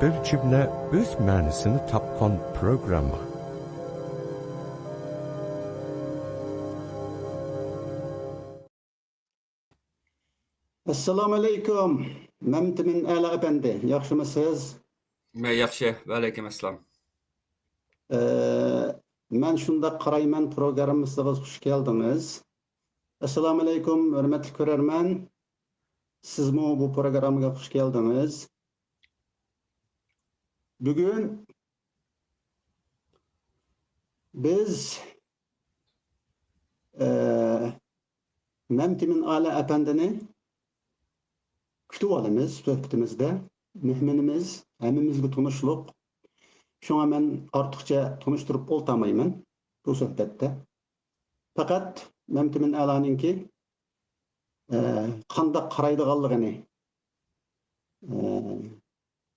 Bir cümle öz ma'nosini topgan programma. Assalamu alaikum. Memtimin Ala Efendi. Yaxşımısınız? Yaxshi, va alaykum assalom. Men şunda qarayman programımızga hoş geldiniz. Assalamu alaikum, hürmetli görermen. Siz mi bu programga hoş geldiniz? Bugün biz Memtimin Ala Efendi'ni kütüp alımız, söhbetimizde. Mühminimiz, hemimizge tunuşluk. Şuna men artıkça tunuşturup oltamayman bu söhbette. Fakat Memtimin Ala'nınki qandaq qaraydiganligini,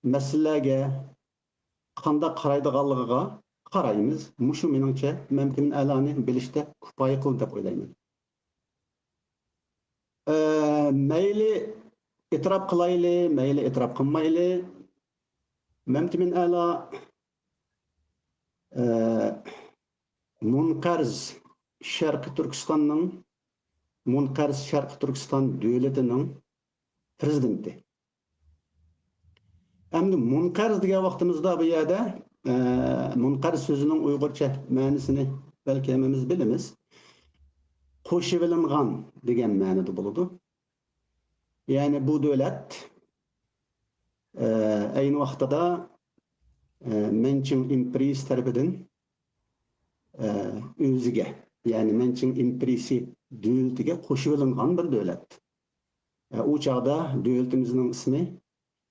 meseleге qandaq qaraydiganligiga qaraymiz. Muşu meningcha Memtimin Ala'ni bilishda kifoya qildi deb o'ylayman. Mayli e'tirof qilayli, mayli e'tirof qilmayli. Memtimin Ala Munqarz Sharqi Turkistonning Munqarz Sharqi Turkiston davlatining prezidenti. Endi Munqarz degan vaqtimizda bu yerda Munqarz so'zining Uyg'urcha ma'nosini balki hammamiz bilamiz. Qo'shivilingan degan ma'noda bo'ladi. Ya'ni bu davlat ayni vaqtida Manching imperiyasi tarafidan o'ziga, ya'ni Manching imperiyasi davlatiga qo'shivilingan bir davlat. O chaqda davlatimizning ismi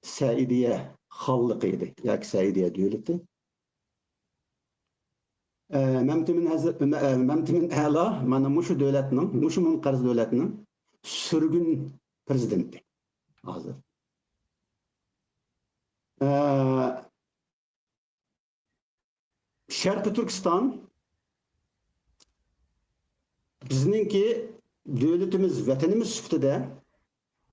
Saidiya xonligi edi, yoki Saidiya davlati. Memtimin Ala mana mushu davlatning, mushu Munqarz davlatining sürgün prezidenti hozir. Sharqi Turkiston bizninki davlatimiz, vatanimiz sifatida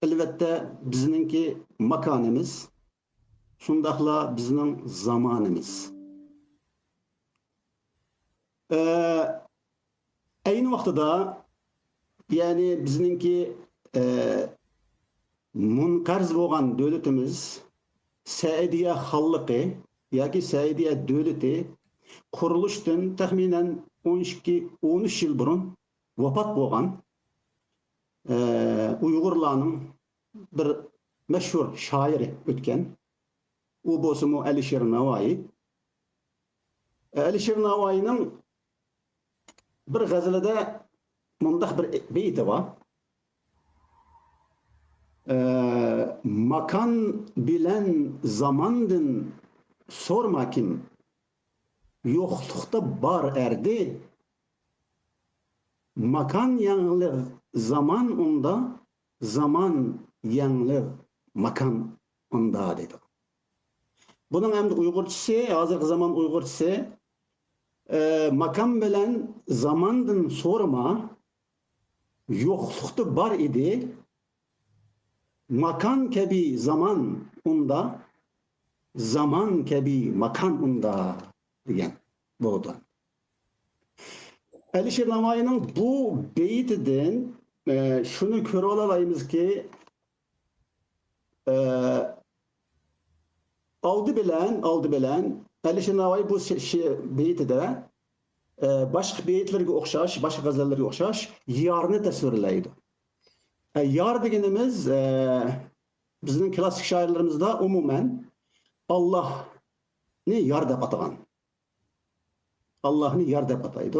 elbette bizninki makonimiz, shundaqla bizning zamonimiz. Ayni vaqtida ya'ni bizninki Munqarz bo'lgan davlatimiz Saidiya xonligi yoki Saidiya davlati qurilishdan taxminan 12-13 yil burun vafot bo'lgan Uyg'urlarning bir mashhur shoiri o'tgan. U bo'lsa Alisher Navoiy. Alisher Navoiyning bir g'azalida mundaq bir beyti bor. Makan bilen zamandın sorma kim, yoklukta bar erdi. Makan yanılır zaman onda, zaman yanılır makan onda dedi. Bunun hem de Uygurçası, hazır zaman Uygurçası, makan bilen zamandın sorma, yoklukta bar idi. Makan kebi zaman onda, zaman kebi makan onda diyen bo'ldi. Alisher Navoiyning bu beytidan shuni ko'ra olamizki, oldi bilan Alisher Navoiy bu beytida boshqa beytlarga o'xshash, boshqa g'azallarga o'xshash yorni tasvirlaydi. Yar deganimiz bizning klassik shoirlarimizda umuman Allahni yar deb atagan. Allahni yar deb ataydi.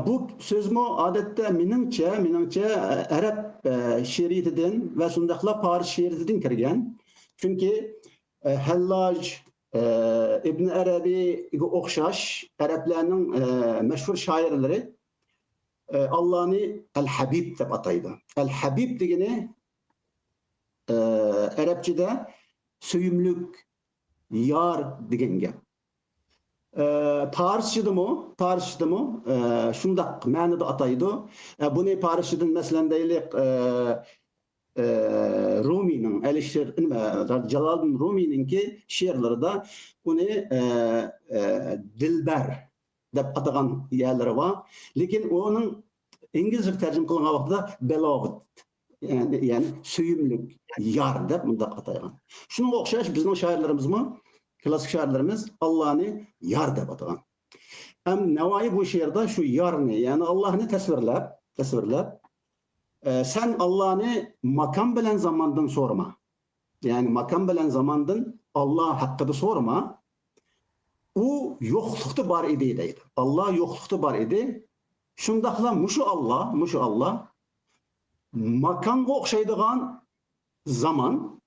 Bu so'zmi odatda meningcha arab she'riyatidan va shundaqla fors she'riyatidan kirgan. Chunki Hallaj, Ibn Arabiga o'xshash arablarning mashhur shoirlari Allah'ni El-Habib deb ataydı. El-Habib degeni Arapçada söyümlük, yar degen gap. Parsçada mı? Şundaq ma'noda ataydı. Bunu Parsçadan mesela deylik Rumi'nin, Celaleddin Rumi'ninki şiirlerinde onu Dilber deb atagan yerleri var. Lekin onun İngilizce tercüme kılıngan vaqtida beloved, yani söyümlük, yar deb mundaq atagan. Şunga o'xshash bizning shoirlarimizmi, klassik shoirlarimiz Allah'ını yar deb atagan. Hem Navoiy bu şiirde şu yarni, yani Allah'ını tasvirlab, sen Allah'ını makam bilen zamandan sorma. Yani makam bilen zamandan Allah hakkında sorma. O yoklukta bar idi deydi. Allah yoklukta bar idi. Şundaqla muşu Allah makamga o'xshaydigan zaman,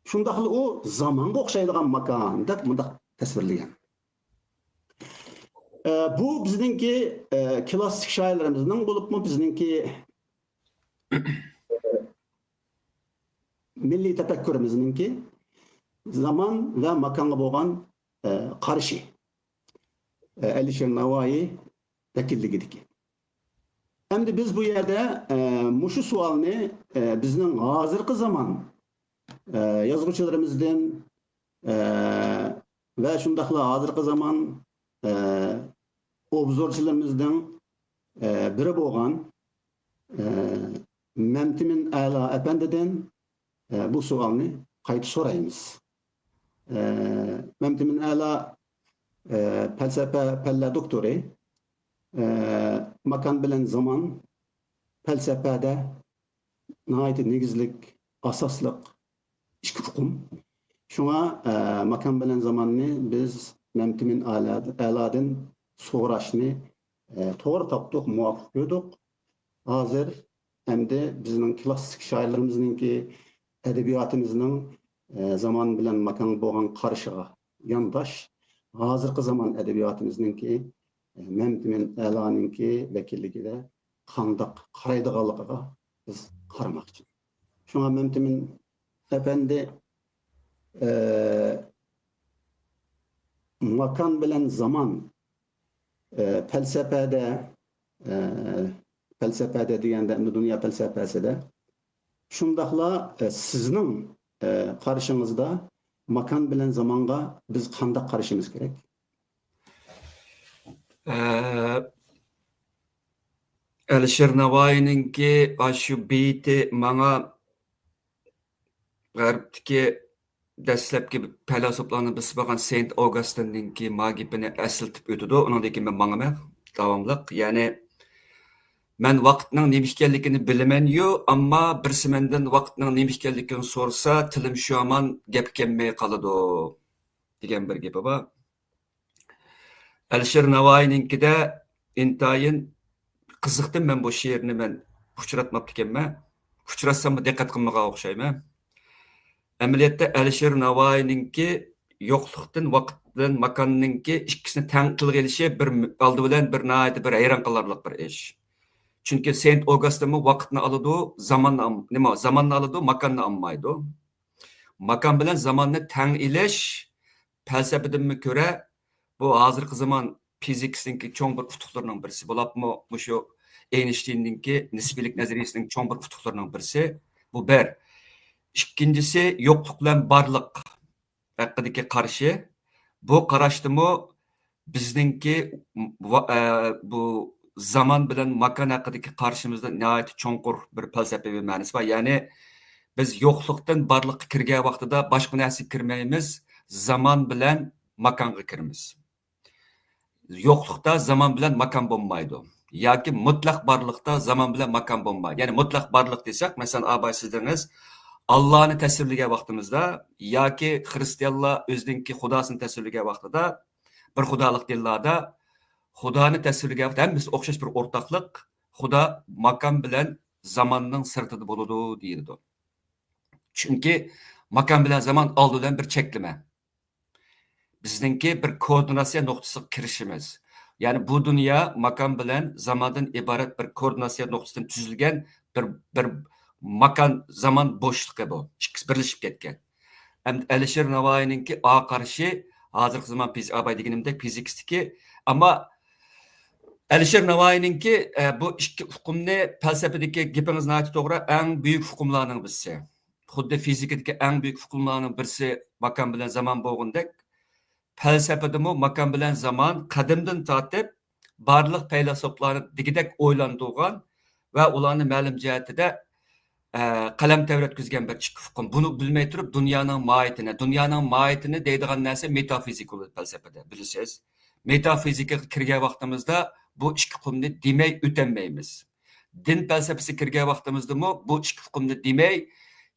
şundaqla o zamanga o'xshaydigan makan deb mundaq tasvirlagan. Bu bizdeki klassik shoirlarimizning bo'libmi bizdeki milliy tafakkurimizningki zaman ve makanga bo'lgan qarshi Alisher Navoiy vakilligidagi. Endi biz bu yerde muşu sualni bizning hozirgi zaman yozuvchilarimizdan ve shundaqla hozirgi zaman obzorchilarimizdan biri bo'lgan Memtimin Ala Efendi'den bu sualni qayta so'raymiz. Memtimin Ala felsefe pella doktori, makan bilen zaman felsefede nihayet negizlik, asaslık, işki hukum. Şuna makan bilen zamanını biz Memtimin Ala'dan so'rashni to'g'ri topdik, muvaffaq bo'ldik. Hozir endi bizning klassik shoirlarimizninki edebiyatimizning zaman bilan makan bo'lgan qarishiga yondosh hozirgi zaman edebiyatımızninki Memtimin Ala'ninki vakilligida qandaq qaraydiganligiga biz qaramoqchi. Şuna Memtimin Efendi makan bilen zaman felsefede degende dünya felsefeside şundaqla sizning qarışınızda makan bilen zamanga biz qandaq qarışımız gerek? Alisher Navoiyninki aşu beyti bana g'arbdagi dastlabki filosoflarni biz bo'lgan Saint Augustine'ninki magibini eslatib o'tadi. Uningdagi men mangama davomliq. Ya'ni men vaqtning nima ekanligini bilaman-yu, ammo birsi mendan vaqtning nima ekanligini so'rsa, tilim shu hamon gap kelmay qoladi degan bir gapi bor. Alisher Navoiyninkida intayin qiziqdim men bu she'rni men uchratmabdi ekanman. Uchratsam diqqat qilmagan o'xshayman. Amaliyotda Alisher Navoiyninki yo'qlikdan, vaqtdan, makonninki ikkisini teng qilib elishi bir oldi bilan bir nihoyat bir hayron qolarlik bir ish. Chunki Saint Augustine vaqtni oladi, zamonni oladi, makonni olmaydi. Makon bilan zamonni teng ilish falsafadan ko'ra bu hozirgi zaman fizikasninki cho'ng bir utuqlarining birisi bo'libmi, shu Einsteinninki nisbiylik nazariyasining cho'ng bir utuqlarining birisi. Bu bir. İkincisi yokluk bilan barliq haqidagi qarshi. Bu qarashdimi bizningki bu zaman bilan makon haqidagi qarshimizda nihoyat cho'nqur bir falsafiy ma'nosi bor. Ya'ni biz yo'qlikdan barliqqa kirgan vaqtida boshqa narsaga kirmaymiz, zaman bilan makonga kiramiz. Yo'qlikda zaman bilan makon bo'lmaydi. Yoki mutlaq barliqda zaman bilan makon bo'lmaydi. Ya'ni mutlaq barliq desak, masalan, abay sizlarimiz Allah'ını tasvirlagan vaqtimizda yoki xristianlar o'zininki xudosini tasvirlagan vaqtida bir xudolik dillarda xudoni tasvirlagan vaqtda hammasi o'xshash bir o'rtoqlik, xudo makon bilan zamonning sirtida bo'ladi deyiladi. Chunki makon bilan zaman oldidan bir cheklama. Bizningki bir koordinatsiya nuqtasiga kirishimiz. Ya'ni bu dunyo makon bilan zamondan iborat bir koordinatsiya nuqtasidan tuzilgan bir makan zaman boşluğu bu. İkisi birleşip ketken. Alisher Navoiyninki a qarshi hozirgi zaman abay deganimda fizikistiki, ama Alisher Navoiyninki bu ikki hukmni falsafadagi gapingiz nihoyatda to'g'ri, eng buyuk hukmlarning birisi. Xuddi fizikadagi eng buyuk hukmlarning birisi makon bilan zamon bo'lgandek, falsafadami makon bilan zamon qadimdan tortib barliq faylasuflarni digidek o'ylantirgan va ularni ma'lum jihatida qalam tavratkizgan bir ikki hukm. Buni bilmay turib dunyoning mohiyatini deydigan narsa metafizika bo'ladi falsafada, bilasiz. Metafizikaga kirgan vaqtimizda bu ikki hukmni demay o'tolmaymiz. Din falsafasi kirgan vaqtimizda bu ikki hukmni demay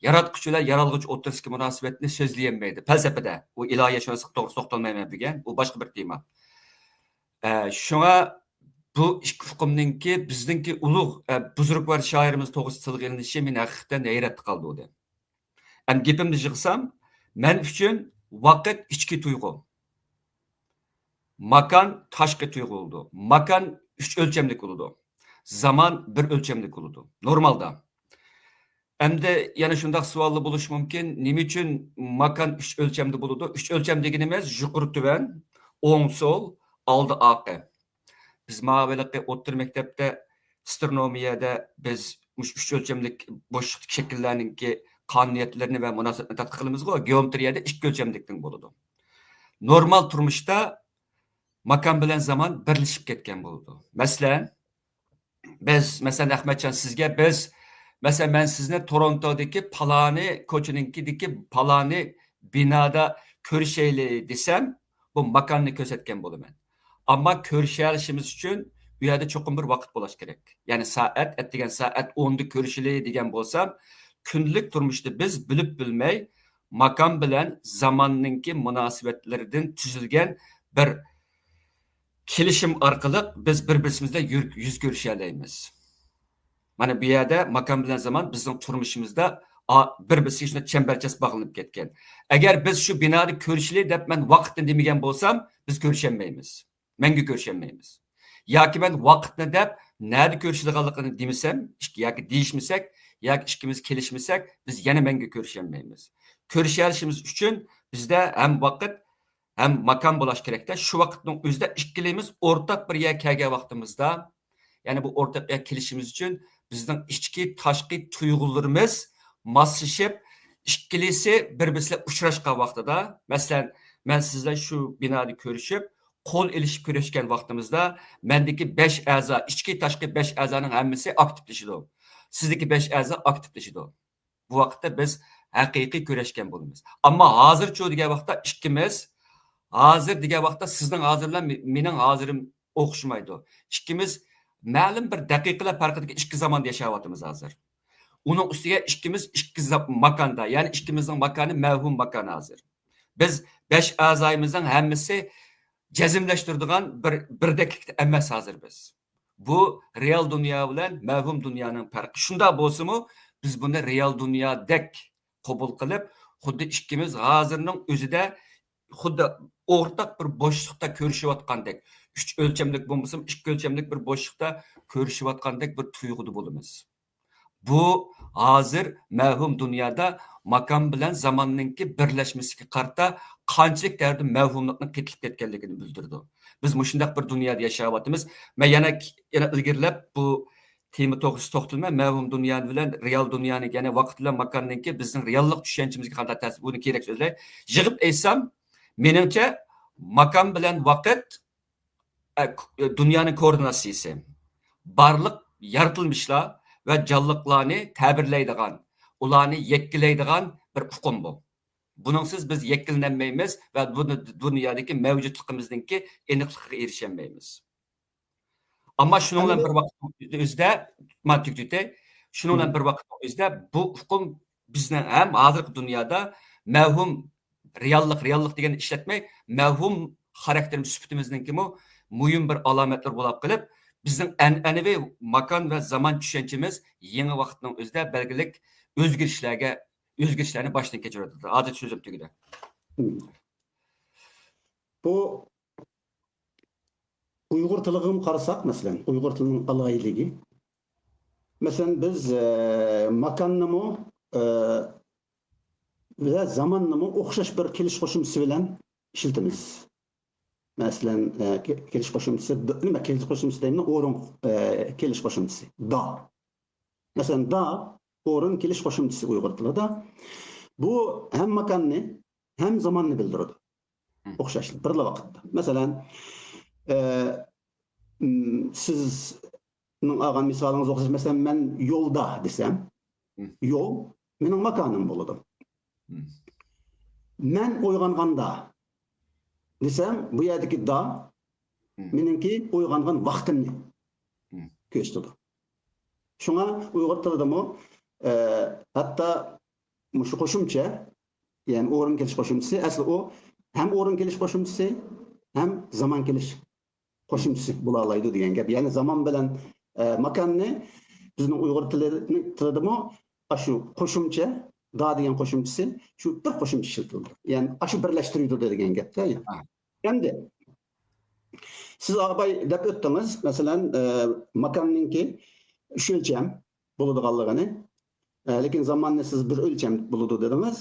yaratquchi bilan yaralg'uchi o'rtasidagi munosabatni so'zlayolmaydi. Falsafada u ilohiyatshunaslik to'g'risida to'xtalmayman degan, u boshqa bir tema. Shunga bu ikki hukmninki bizningki ulug' buzrukvar shoirimiz to'g'risida tilga ilinishi meni haqiqatan hayratga qoldirdi. Ham gapimni yig'sam, men uchun vaqt ichki tuyg'u. Makan tashqi tuyg'u bo'ldi. Makan 3 o'lchamlik bo'ldi. Zaman 1 o'lchamlik bo'ldi. Normalda. Endi yana shunday savollar bo'lishi mumkin. Nima uchun makan 3 o'lchamda bo'ladi? 3 o'lcham deganimiz yuqori tuvan, o'ng so'l, oldi orqa. Biz ma'lumotli o'rta maktabda astronomiyada biz 3 o'lchamlik bo'shliq shakllarninki qonuniyatlarini va munosabatni tadqiq qilamiz-ku. Geometriyada 2 o'lchamlikdan bo'ladi. Normal turmushda makan bilan zaman birlashib ketgan bo'ldi. Masalan Ahmadjon sizga Mesela ben sizinle Toronto'daki palani koçuninkideki palani binada körüşeyle desem bu makanını közetken bulumen. Ama körüşelişimiz için bu yerde çok bir vakit bulaş gerek. Yani ettigen saat 10'da körüşeli degen bolsam kündülük durmuştu biz bilip bilmey makan bilen zamanınki münasebetlerden tüzülgen bir kelişim arkalık biz birbirimizle yüz görüşeleyimiz. Mana bu yerda makon bilan zaman bizning turmushimizda bir-biriga shunday chambarchas bog'lanib ketgan. Agar biz shu binoda ko'rishli deb men vaqtni demagan bo'lsam, biz ko'risholmaymiz. Menga ko'risholmaymiz. Yoki men vaqtni deb nada ko'rishilganligini demasam, yoki deyishmasak, yoki ikkimiz kelishmasak, biz yana menga ko'risholmaymiz. Ko'rishishimiz uchun bizda ham vaqt, ham makon bo'lish kerakda. Shu vaqtning o'zida ikkilimiz o'rtaq bir yerga kelgan vaqtimizda, ya'ni bu o'rtaq yerga kelishimiz uchun bizning ichki tashqi tuyg'ularimiz moslashib ikkilisi bir-biriga uchrashgan vaqtida, masalan, men sizlar shu binoda ko'rishib, qo'l ilishib ko'rishgan vaqtimizda mendagi 5 a'zo, ichki tashqi 5 a'zoning hammasi aktivlashadi. Sizdagi 5 a'zo aktivlashadi. Bu vaqtda biz haqiqiy ko'rishgan bo'lamiz. Ammo hozircha degan vaqtda ikkimiz hozir degan vaqtda sizning hozir bilan mening hozirim o'xshamaydi. Ikkimiz ma'lum bir daqiqalar farqidagi ikki zamonda yashayapmiz hozir. Uning ustiga ikkimiz ikki makonda, ya'ni ikkimizning makoni mavhum makon hozir. Biz 5 a'zoyimizning hammasi jazmlashtiradigan birdeklikda emas hozir biz. Bu real dunyo bilan mavhum dunyoning farqi. Shunda bo'lsa-mu, biz buni real dunyodek qabul qilib, xuddi ikkimiz hozirning o'zida xuddi o'rtaq bir bo'shliqda ko'rishayotgandek, 3 o'lchamlik bo'lmasam, 2 o'lchamlik bir bo'shliqda ko'rishayotgandek bir tuyg'uda bo'lamiz. Bu hozir mavhum dunyoda makon bilan zamonninki birlashmasiga qarta qanchalik darajada mavhumlikni ketilib ketganligini bildirdi. Biz shunday bir dunyoda yashayapmiz. Men yana ilgirlab bu tema to'g'risida to'xtalmay, mavhum dunyo bilan real dunyoni, ya'ni vaqt bilan makonninki bizning reallik tushunchimizga qanday ta'sir, buni kerak so'zlay. Yig'ib aytsam, menimcha makon bilan vaqt dunyoning koordinatsiyasi, barliq yaratilmışlar ve canlıklarını tabirleydigan, ularni yekkilaydigan bir hukm bu. Buningsiz biz yekkilanmaymiz ve bu dunyodagi mavjudligimizningki aniqlikka erishmaymiz. Ammo shuning bilan bir vaqt o'zida shuning bilan bir vaqt o'zida bu hukm bizni ham hozirgi dunyoda mavhum reallik degan ishlatmay, mavhum xarakterimiz sifatimizningki muhim bir alomatlar bo'lib qilib, bizning an'anaviy makon va zamon tushunchamiz yangi vaqtning o'zida belgilik o'zgarishlarni boshdan kechiradi. Hozir so'zim tugadi. Bu Uyg'ur tiliga qarasak, masalan, Uyg'ur tilining aloyligi. Masalan, biz makonni ve zamanni o'xshash bir kelish qo'shimchasi bilan ishlatamiz. Mesela keliş koşumçusu, nima keliş koşumçusu deyimli, orun keliş koşumçusu, da. Mesela da, orun keliş koşumçusu Uygur tilida. Bu hem makanni, hem zamanni bildiradi. O'xshashlik, birla vaqtda. Mesela sizning olgan misolingiz o'xshash. Mesela men yo'lda desem, yo'l mening makanim bo'ladi. Men uyg'onganda desem, bu yerdagi da meningki uyg'ongan vaqtimni ko'rsatadi. Shunga Uyg'ur tilidami hatto shu qo'shimcha, ya'ni o'rin kelish qo'shimchasi, asli u hem o'rin kelish qo'shimchasi, hem zaman kelish qo'shimchasi bo'la oladi degan gap. Ya'ni zaman bilan makonni bizning Uyg'ur tilidami shu qo'shimcha, da degan qo'shimchasi shu bir qo'shimcha ishlatildi. Ya'ni shu birlashtiruvdi degan gapda. Endi siz abay deb o'tdingiz, masalan, makonninki üç o'lcham bo'ladiganligini, lekin zamonni siz bir o'lcham bo'ladi dedingiz.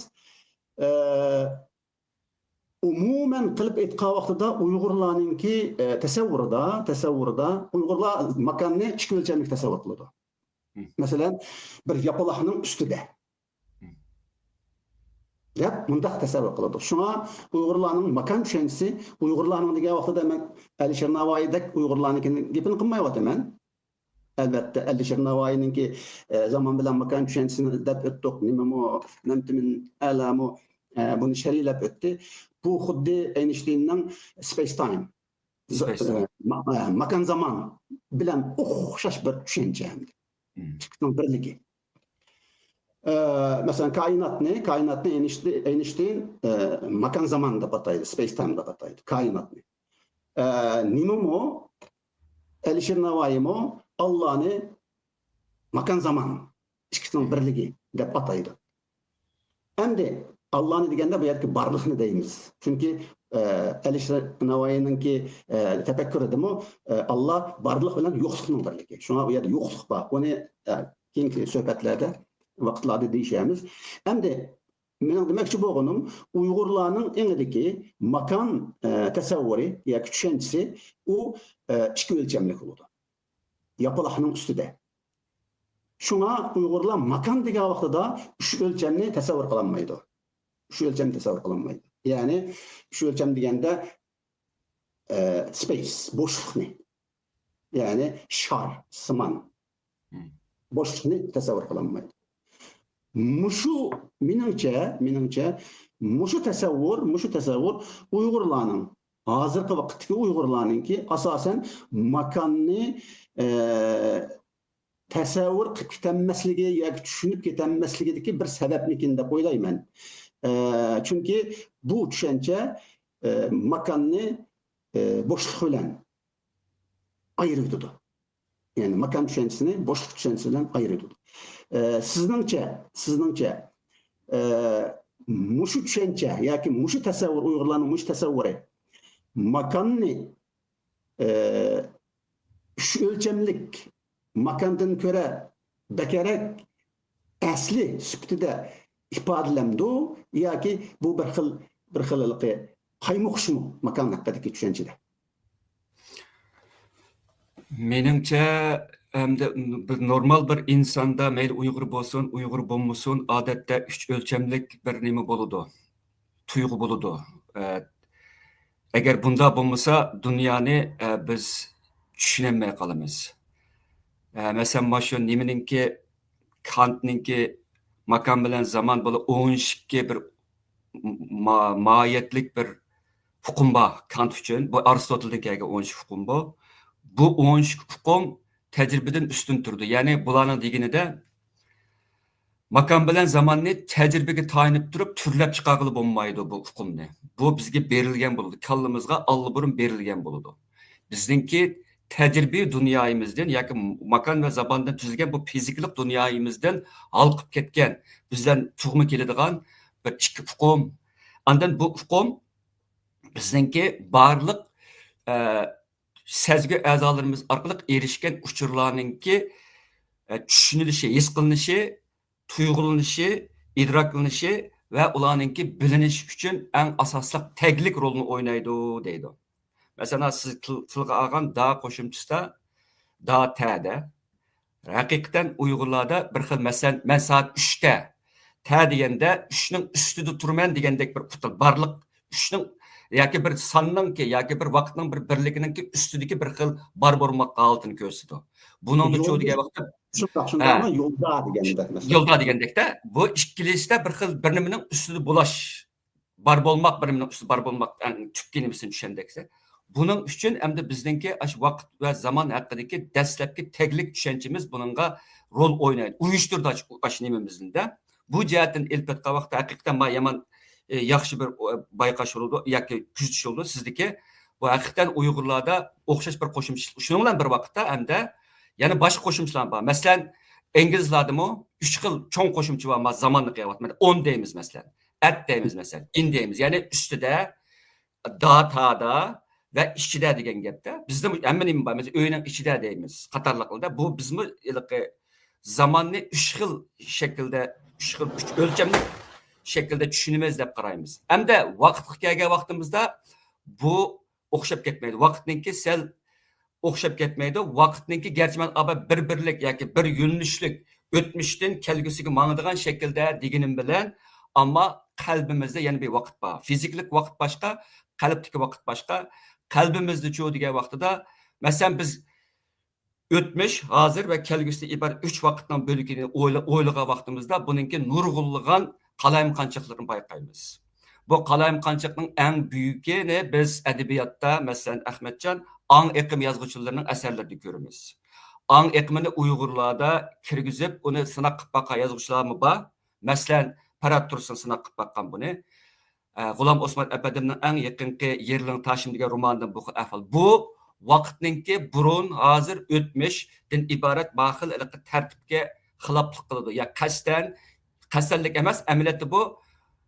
Umuman qilib aytgan vaqtida Uyg'urlarninki tasavvurida Uyg'urlar makonni ikki o'lchamlik tasavvur qiladi. Masalan, bir yapaloqning ustida deb bundaq tasavvur qiladi. Shunga Uyg'urlarning makon tushunchasi, Uyg'urlarning degan vaqtida men Alisher Navoiydek Uyg'urlarnikini gapini qilmayapman. Albatta Alisher Navoiyninki zaman bilan makon tushunchasini deb o'tdik. Nimamo, namtimin alamo buni sharhlab o'tdi. Bu xuddi Einsteinning space time, makon zaman bilan o'xshash bir tushuncha. Ikkining birligi. Mesela kainatni Einstein makon zaman deb ataydi, space time deb ataydi kainatni. Nimamo Alisher Navoiymo Allah'ni makon zaman ikkining birligi deb ataydi. Endi Allah'ni deganda bu yerki barliqni deymiz. Çünkü Alisher Navoiyninki tefekkürüdimi Allah barliq bilan yo'qlikning birligi. Shunga u yerda yo'qlik bor. Uni keyingi suhbatlarda vaqtlarda deyishamiz. Endi mening demoqchi bo'lganim Uyg'urlarning engidagi makon tasavvuri yoki tushunchasi u ikki o'lchamlik bo'ladi. Yapaloqning ustida. Shunga Uyg'urlar makon degan vaqtida uch o'lchamni tasavvur qilolmaydi. Uch o'lchamni tasavvur qilolmaydi. Ya'ni uch o'lcham deganda space, bo'shliqni. Ya'ni shar, simon. Bo'shliqni tasavvur qilolmaydi. Mushu meningcha mushu tasavvur Uyg'urlarning hozirgi vaqtdagi Uyg'urlarningki asosan makonni tasavvur qilib ketanmasligi yoki tushunib ketanmasligidagi bir sababmikin deb o'ylayman. Chunki bu tushuncha makonni bo'shliq bilan ayiradi. Yani makon tushunchasini bo'shliq tushunchasi bilan ayiradi. Sizningcha mushu tushuncha yoki mushu tasavvur Uyg'urlarning mushu tasavvuri makonni uch o'lchamlik makondan ko'ra bakarak asli sifatida ifodalamdi yoki bu bir xillikqa qaymoqishmi makon haqidagi tushunchada? Meningcha bir normal bir insonda mayli Uyg'ur bo'lsin, Uyg'ur bo'lmasin, odatda uch o'lchamlik bir nima bo'ladi. Tuyg'u bo'ladi. Agar bunda bo'lmasa, dunyoni biz tushunolmay qolamiz. Masalan, mana shu nimaninki Kantninki makon bilan zaman bo'lib o'nishga bir mohiyatlik bir hukm bor Kant uchun. Bu Aristoteldan kelgan o'nish hukm bu. Bu o'nish hukm tajribadan ustun turdi. Ya'ni bularning deganida makon bilan zamanni tajribaga tayanib turib turlab chiqarg'ili bo'lmaydi bu hukmni. Bu bizga berilgan bo'ladi. Kallamizga allburun berilgan bo'ladi. Bizningki tecrübi dünyayımızdan yoki makon va zamondan tuzilgan bu fiziklik dunyayımızdan halqib ketgan, bizdan tug'ma keladigan bir ikki hukm. Andan bu hukm bizningki barliq sezgi a'zolarimiz orqali erishgan uchurlarningki tushunilishi, his qilinishi, tuyg'ulanishi, idroklanishi va ularningki bilinish uchun eng asosli taglik rolni o'ynaydi deydi. Mesela siz tilga algan da qo'shimchasida da ta'da haqiqatan Uyg'urlarda bir xil masalan men soat 3da ta deganda 3ning ustida turman degandek bir barliq 3ning yoki bir sonninki yoki bir vaqtning bir birligininki ustidagi bir xil bar bo'lmoqqa holatini ko'rsatadi. Buningda Yo'lda degan vaqtda shundoq ama yo'lda deganda mesela. yo'lda degandekda bu ikkilisida bir xil bir nimaning ustida bo'lash bar bo'lmoq bir nimaning ustida bar bo'lmoq tub kelimasini tushundeksa buning uchun endi bizningki shu vaqt va zamon haqidagi dastlabki teglik tushunchamiz buningga rol o'ynaydi. Uyushtirdi shu nimamizda. Bu jihatdan ilk etgan vaqtda haqiqatan yomon yaxshi bir bayqash bo'ldi yoki kuzatish bo'ldi sizniki. Bu haqiqatan Uyg'urlarda o'xshash bir qo'shimcha. Shuning bilan bir vaqtda hamda yana boshqa qo'shimchalar bor. Masalan, İngilizlardimi 3 xil cho'ng qo'shimcha bor, zamonni qilyapti. 10 deymiz masalan, at deymiz masalan, in deymiz. Ya'ni ustida, da, ta'da va ichida degan gapda. Bizda hamma nima bor? Masalan, uyning ichida deymiz, qatorliqlarda. Bu bizmi zamonni 3 xil shaklda, 3 xil o'lchamli shaklda tushunamiz deb qaraymiz. Hamda vaqtga kelgan vaqtimizda bu o'xshab ketmaydi. Vaqtninki sel o'xshab ketmaydi. Vaqtninki garchi men bir-birlik yoki bir yo'nalishlik o'tmishdan kelgusiga mangadigan shaklda deganim bilan, ammo qalbimizda yana bir vaqt bor. Fiziklik vaqt boshqa, qalbdagi vaqt boshqa. Qalbimizda chu degan vaqtida, masalan biz o'tmish, hozir va kelgusida iborat 3 vaqtdan bo'lgini o'ylagan vaqtimizda buningki nurg'unlagan qalayimqanchiqlarni bayqaymiz. Bu qalayimqanchiqning eng buyukini biz adabiyotda, masalan Ahmadjon Ang eqim yazgıçılarının əsərlərində görürüz. Ang eqimini Uyg'urlarda kirgizib, uni sınaq qilib baqqan yazgıçılarımız bor. Masalan, Farad Tursun sınaq qilib baqqan buni. G'ulom Osmon Abadimning eng yaqinqi Yerling Tashim degan romanidan bu ahvol. Bu vaqtninki burun, hozir, o'tmishdan iborat baxil tartibga xiloflik qiladi. Ya qasdanlik emas, amaliyotda bu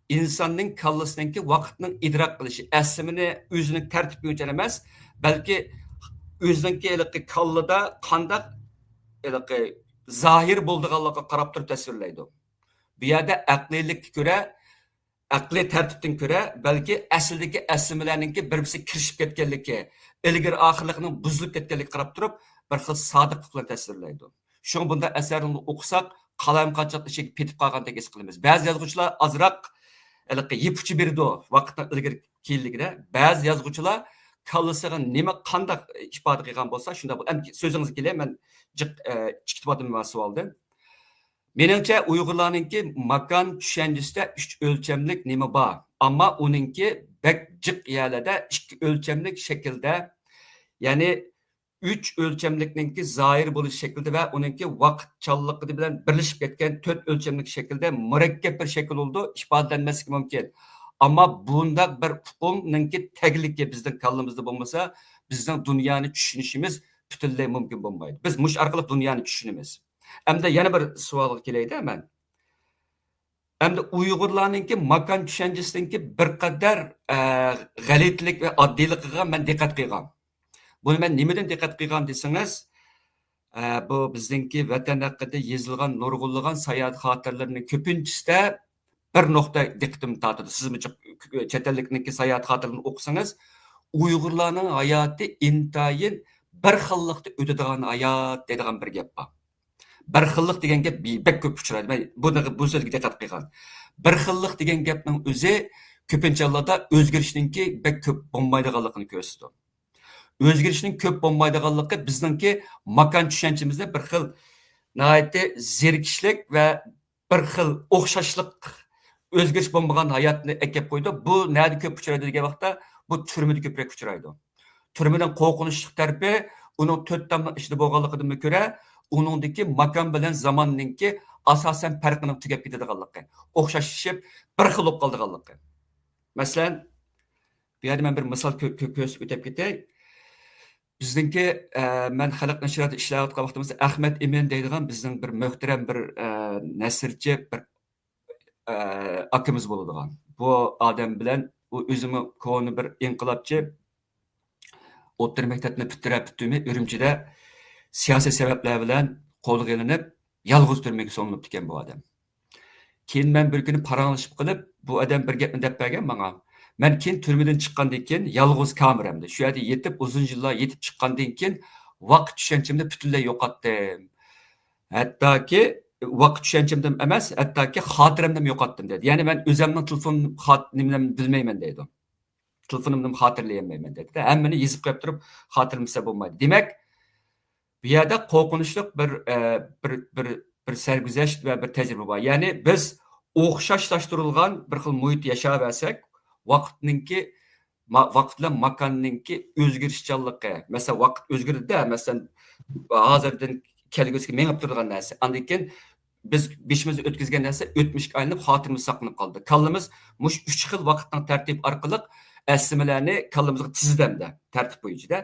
insonning kallasiningki vaqtning idrok qilishi, asmini o'zining tartibiga emas, balki o'zininki kallada qandaq zohir bo'lganligiga qarab turib tasvirlaydi. Bu yerda aqliylikka ko'ra, aqliy tartibdan ko'ra, balki aslidagi asmlarninki bir-birisiga kirishib ketganligi, ilgir oxirligining buzilib ketganligiga qarab turib, bir xil sodiqlik bilan tasvirlaydi. Shu bunda asarni o'qisak, qalamqanchiq ichiga petib qolgandek his qilamiz. Ba'zi yozuvchilar azroq yipuchi berdi vaqtdan ilgir keyinligida. Ba'zi yozuvchilar kallasiga nima qandaq ifoda qilgan bo'lsa, shunda bu so'zingizga kelay, men ikkitib savolda. Meningcha Uyg'urlarningki makon tushanchisida 3 o'lchamlik nima bor, ammo uningki bak jiq yerlarda 2 o'lchamlik shaklda, ya'ni 3 o'lchamlikninki zohir bo'lish shaklida va uningki vaqtchanligi bilan birlashib ketgan 4 o'lchamlik shaklda murakkab bir shakl bo'ldi, ifodalanmasligi mumkin. Ammo bundaq bir uqumninki tagligi bizning kallamizda bo'lmasa, bizning dunyoni tushunishimiz butunlay mumkin bo'lmaydi. Biz mush orqali dunyoni tushunamiz. Hamda yana bir savolga kelaydi men. Hamda Uyg'urlarningki makon tushanchisidagi bir qadar g'alitlik va oddiyligiga men diqqat qilgan. Buni men nimadan diqqat qilgan desangiz, bu bizningki vatan haqida yozilgan nurg'unlagan sayohat xotiralarining ko'pinchisida bir nuqta diqqatimni tortadi. Siz chet ellikniki sayohat xotiralarini o'qisangiz, Uyg'urlarning hayoti intayin bir xillikda o'tadigan hayot degan bir gap bor. Bir xillik degan gap bek ko'p uchraydi. Men bu so'zga diqqat qilgan. Bir xillik degan gapning o'zi ko'pincha hollarda o'zgarishninki bek ko'p bo'lmaydiganligini ko'rsatadi. O'zgarishning ko'p bo'lmaydiganligi bizningki makon tushunchimizda bir xil nihoyatda zerikishlik va bir xil o'xshashlik o'zgarish bo'lmagan hayotni ekib qo'ydi. Bu nada ko'p uchraydi degan vaqtda bu turmada ko'proq uchraydi. Turmadan qo'rqinchli tarafi uning 4 tomon ichida bo'lganligidan ko'ra, uningdagi makon bilan zamonninki asosan farqini tugab ketadiganligi, o'xshashib bir xil bo'lib qoldiganligi. Masalan, bu yerda men bir misol ko'rsatib o'tib ketay. Bizningki men xalq nashriyatida ishlayotgan vaqtimizda Ahmad Emin deydigan bizning bir muhtaram bir nasrchi bir akamiz bo'ladigan. Bu odam bilan u o'zimi koni bir inqilobchi o'rta maktabni bitirib Urumchida siyosiy sabablar bilan qo'lga ilinib, yolg'iz turmaga solinib ekan bu odam. Keyin men bir kuni paranglashib qilib, bu odam bir gapni deb bergan menga. Men keyin türmeden chiqqandan keyin yolg'iz kameramda shu yerda yetib uzun yillar yetib chiqqandan keyin vaqt tushunchimni butunlay yo'qotdim. Hattoki vaqt tushunchimdan emas, hattoki xotiramdan yo'qotdim dedi. Ya'ni men o'zimning telefon nimani bilmayman deydi. Telefonimni xotirlayolmayman dedi. Hammani yozib qo'yib turib xotirlamasa bo'lmaydi. Demak, bu yerda qo'rqinchli bir sarguzasht va bir tajriba bor. Ya'ni biz o'xshashlashtirilgan bir xil muhit yashab olsak, vaqtninki vaqt bilan makonninki o'zgarishchanligi. Masalan, vaqt o'zgardi-da, masalan, hozirdan kelgusiga mengib turgan narsa. Undan keyin biz beshimizni o'tkazgan narsa o'tmishga aylanib xotirimiz saqlanib qoldi. Kallamiz mush 3 xil vaqtning tartib orqali aslimalarni kallamizga tizidamda, tartib bo'yicha.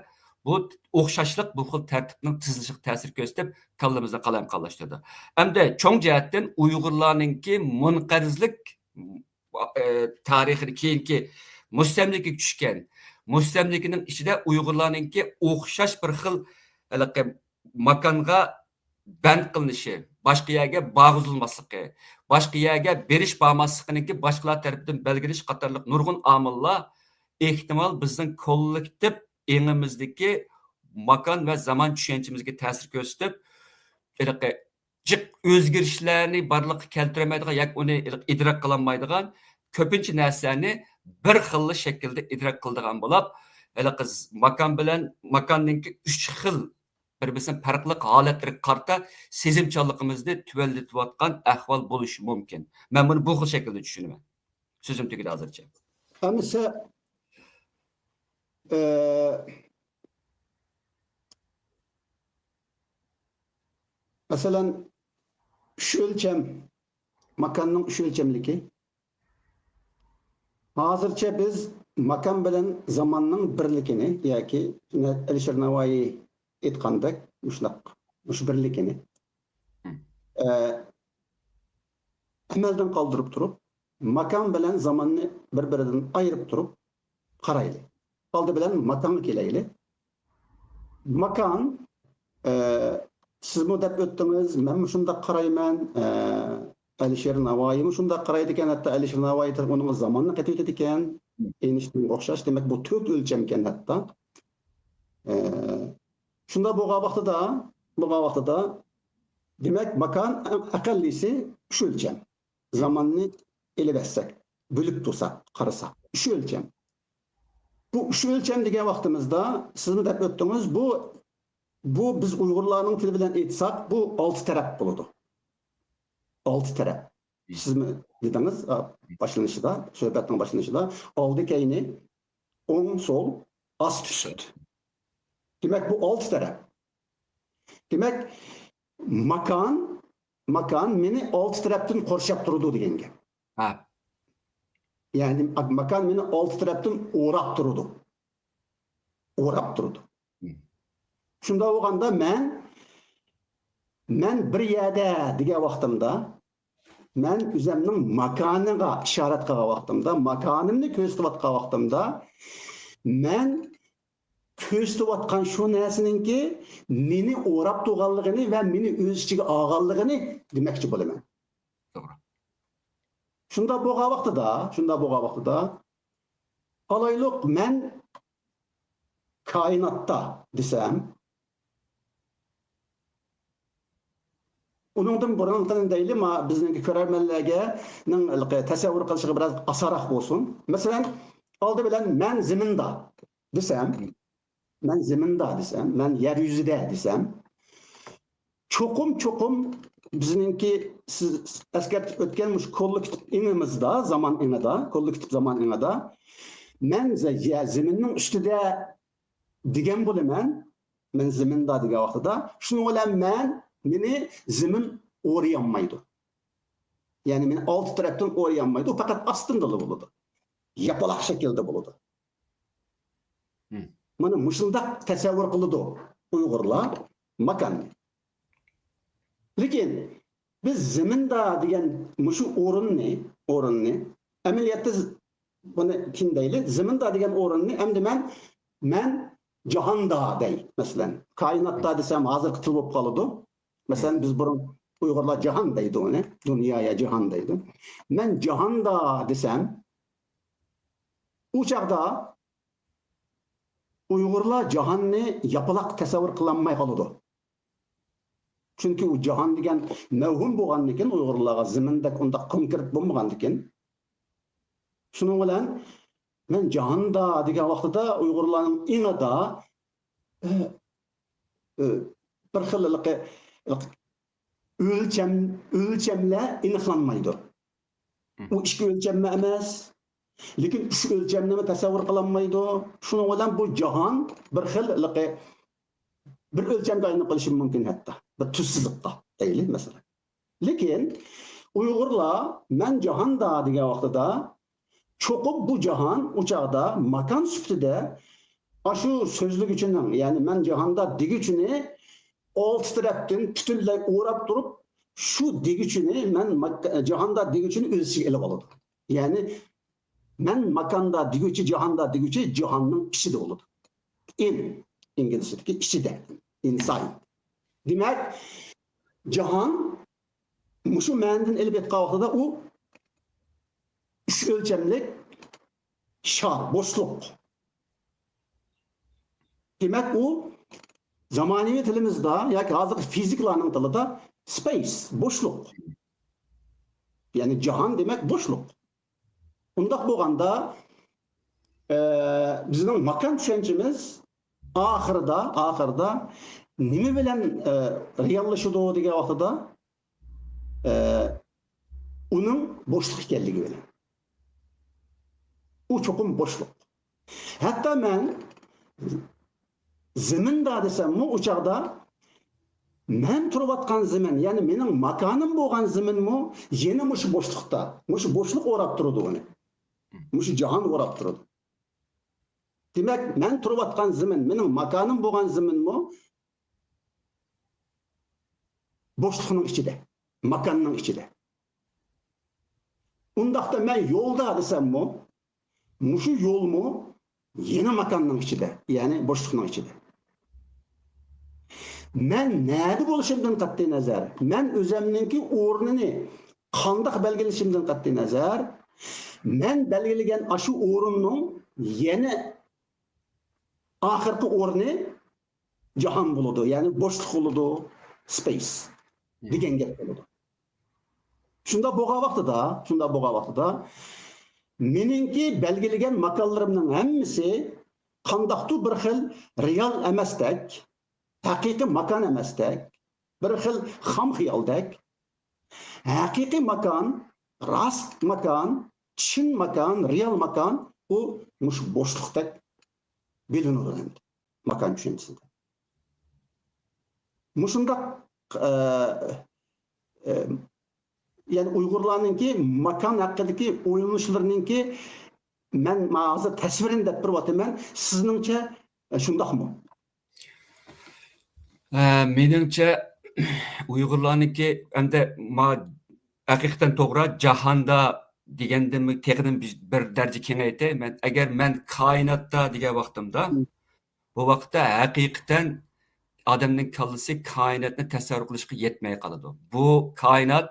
Bu o'xshashlik bu xil tartibning tizilishiga ta'sir ko'rsatib, kallamizni qalamqonlashtirdi. Hamda cho'ng jihatdan Uyg'urlarningki munqarizlik tarixini keyingi mustamlikaga tushgan, mustamlikaning ichida Uyg'urlarningki o'xshash bir xil makonga band qilinishi, boshqa yerga bag'izilmasligi, boshqa yerga berish bo'lmasligininki boshqalar tomonidan belgilanish qatorliq nurg'un omillar ehtimol bizning kollektiv engimizdagi makon va zamon tushunchimizga ta'sir ko'rsatib, jiq o'zgarishlarni barliqqa keltirmaydigan yoki uni idrok qilolmaydigan ko'pincha narsani bir xil shaklda idrok qiladigan bo'lib, makon bilan makonninki 3 xil bir-biridan farqli holatlarga qarta sezimchanligimizni tuvallatayotgan ahvol bo'lishi mumkin. Men buni bu xil shaklda tushunaman. So'zim tugadi hozircha. Amsa masalan şu ölçem makanning şu ölçemligi hozircha biz makon bilan zamonning birligini yoki Alisher Navoiy aytgandek mush birligini amaldan qoldirib turib makon bilan zamonni bir-biridan ayirib turib qaraylik. Oldi bilan makonga kelaylik. Makon siz bu deb o'tdingiz, men shunda qarayman, Alisher Navoiy shunda qaraydi ekan, hatto Alisher Navoiy uning zamonni qatib o'tadi ekan, enishtiga o'xshash, demak bu 4 o'lcham ekan hatto. Shunda bo'lgan vaqtida demak makon aqallisi shu o'lcham. Zamonni elib olsak, bo'lib tursak, qarasak, shu o'lcham. Bu shu o'lcham degan vaqtimizda siz deb o'tdingiz, bu biz Uyg'urlarning tili bilan aytsak, bu 6 taraf bo'ladi. 6 taraf. Siz mi dediniz boshlanishida, suhbatning boshlanishida oldi keyni, o'ng, so'l, ast, üst. Demak bu 6 taraf. Demak makon meni 6 tarafdan qorshab turadi degan gap. Ha. Yani makon meni 6 tarafdan o'rab turadi. Shunda bo'lganda men bir yerda degan vaqtimda men o'zimning makoniga ishorat qilgan vaqtimda, makonimni ko'rsatayotgan vaqtimda men ko'rsatayotgan shu narsaninki meni o'rab turganligini va meni o'z ichiga olganligini demoqchi bo'laman. To'g'ri. Shunda bo'lgan vaqtida alaylik men koinotda desam, uningdan burun deylik, bizning ko'rarmanlarga tasavvur qilishiga biroz osonroq bo'lsin. Masalan, oldi bilan men zaminda desam, men yer yuzida desam, cho'qim bizningki siz eskartib o'tgan mush kollektiv ingimizda, kollektiv zamon ingida men zaminning ustida degan bo'laman. Men zaminda degan vaqtida shuning bilan meni zamin o'rayolmaydi. Ya'ni men 6 tarafdan o'rayolmaydi, u faqat ostimda bo'ladi. Yapaloq shaklda bo'ladi. Mana mushundaq tasavvur qiladi Uyg'urlar makonni. Lekin biz zaminda degan mushu o'rinni amaliyotda buni kim deyli? Zaminda degan o'rinni endi men jahonda dey. Masalan, koinotda desam hozirgi til bo'lib qoladi. Masalan, biz burun Uyg'urlar jahon deydi uni, dunyoya jahon deydi. Men jahonda desam, u çağda Uygurlar cihanni yapılaq tasavvur kılanmay kalıdı. Çünkü o cihan degen mevhum bolgandyken Uygurlarga zimindek onda konkret bolmagandyken şunun bilen men cihanda degen wagtda Uygurlarning iňida bir xil ölçemle iniqlanmaydı. O iki ölçemme emas. Lekin üç ölçemni tasavvur kılanmaydı. Şunun bilen bu cihan bir xil bir ölçemde iniq qilishi mumkin hatta. Bir tuzsuzlukta değil mesela. Lekin Uygurlar men cihanda degen wagtda çokup bu cihan uçağda makan süptüde aşı sözlük içinden yani men cihanda digüçünü alt taraftan bütünley uğrap durup şu digüçünü men cihanda digüçünü ölçüge elip alıdı. Yani men makanda digüçü cihanda digüçü cihanның içinde olur. İngilizce'deki içinde. Inside. Demek cihan şu mendin elbet kavakta o üç ölçemlik şar, boşluk. Demek o zamani tilimizde yani hazır fiziklarının tilida space, boşluk. Yani cihan demek boşluk. Undaq bolganda bizning makan tushunchamiz ahirda nima bilan reallaşıdı degan vaqtida uning boşluk ekanligi bilan. U çoqum boşluk. Hatta men ziminda desem o çağda men turib atgan zimin, yani mening makanim bo'lgan ziminmi yana mush boşlukda, mush boşluk o'rab turadi uni. Mush jahon o'rab turadi. Demak, men turib atgan zimin, mening makanim bo'lgan ziminmi boşluqning ichida, makanning ichida. Undaqda men yo'lda desemmi, mush yo'lmi yana makanning ichida, ya'ni boşluqning ichida. Men näde boluşumdan qat'i nazar, men özümninki o'rnini qandaq belgilashimdan qat'i nazar, men belgilagan aşı o'rinning yana oxirgi o'rni jahon bo'ladi, ya'ni boshliq bo'ladi, space degan gap bo'ladi. Shunda bo'lgan vaqtida, meninki belgilagan makonlarimning hammasi qandaqdir bir xil real emasdak, haqiqiy makon emasdak, bir xil xam xiyoldak, haqiqiy makon, rost makon, chin makon, real makon u mush boshliqdak bilinadi makon tushunchasida. Mushundaq yani Uygurlarninki makon haqidagi o'ylanishlariningki men hozir tasvirini deb turibman, sizningcha shundaqmi? Meningcha Uygurlarniki endi haqiqatan to'g'ri jahonda degandimi texnik bir daraja kengaytay. Agar men koinotda degan vaqtimda bu vaqtda haqiqatan odamning kallasi koinotni tasavvur qilishga yetmay qoladi. Bu koinot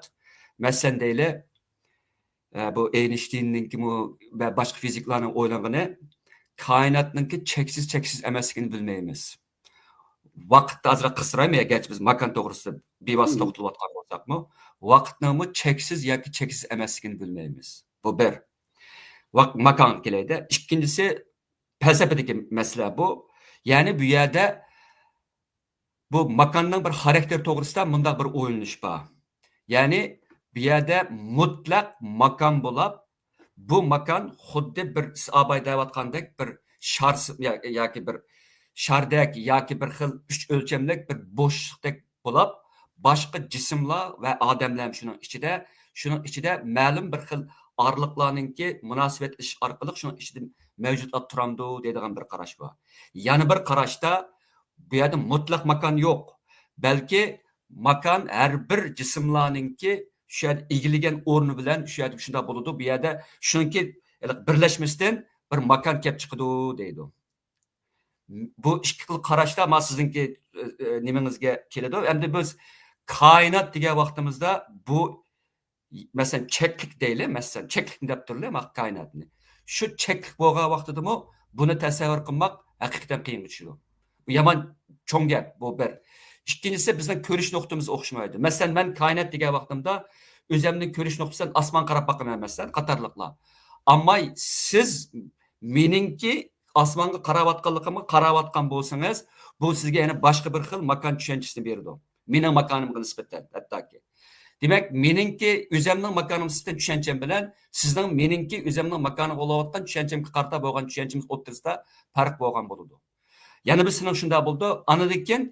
masalan deyli bu Einsteinninki va boshqa fiziklarning o'ylagani koinotninki cheksiz emasligini bilmaymiz. Vaqtni azroq qisqarmaydi, garchi biz makon to'g'risida bevosita to'xtalayotgan bo'lsakmi, vaqtning cheksiz yoki cheksiz emasligini bilmaymiz. Bu bir. Makon kelaydi. Ikkinchisi falsafadagi masala bu. Ya'ni bu yerda bu makonning bir xarakter to'g'risida bundaq bir o'ylanish bor. Ya'ni bu yerda mutlaq makon bo'lib, bu makon xuddi bir abay deyotgandek bir shar yoki bir şardak yoki bir xil üç ölçemlik bir boşluqdek bo'lib, boshqa jismlar va odamlar shuning ichida ma'lum bir xil orliqlarningki munosabatlash orqali shuning ichida mavjud turamdi deydigan bir qarash bor. Yana bir qarashda bu yerda mutlaq makon yo'q, balki makon har bir jismlarningki shu yerda egilagan o'rni bilan shu yerda shunday bo'ladi. Bu yerda shunki birlashmasdan bir makon kelib chiqadi deydi. Bu ikki xil qarashda men sizningki nimangizga keladi. Endi biz koinot degan vaqtimizda bu masalan cheklik deyli, masalan cheklikni deb turlar, koinotni. shu cheklik bo'lgan vaqtidami buni tasavvur qilmoq haqiqatan qiyinga tushadi. Bu yomon cho'ng gap bu bir. Ikkinchisi bizning ko'rish nuqtamiz o'xshamaydi. Masalan, men koinot degan vaqtimda o'zimning ko'rish nuqtasidan osmon qarab boqaman masalan, qatorliqlar. Ammo siz meningki osmonga qarayotganligimga qarayotgan bo'lsangiz, bu sizga yana boshqa bir xil makon tushunchisini beradi. Mening makonimga nisbatan hattoki. Demak, meningki o'zimning makonim sizdan tushuncham bilan sizning meningki o'zimning makoniga bo'layotgan tushunchamga qarata bo'lgan tushunchamiz o'rtasida farq bo'lgan bo'ladi. Yana bir sining shunday bo'ldi. Anadan keyin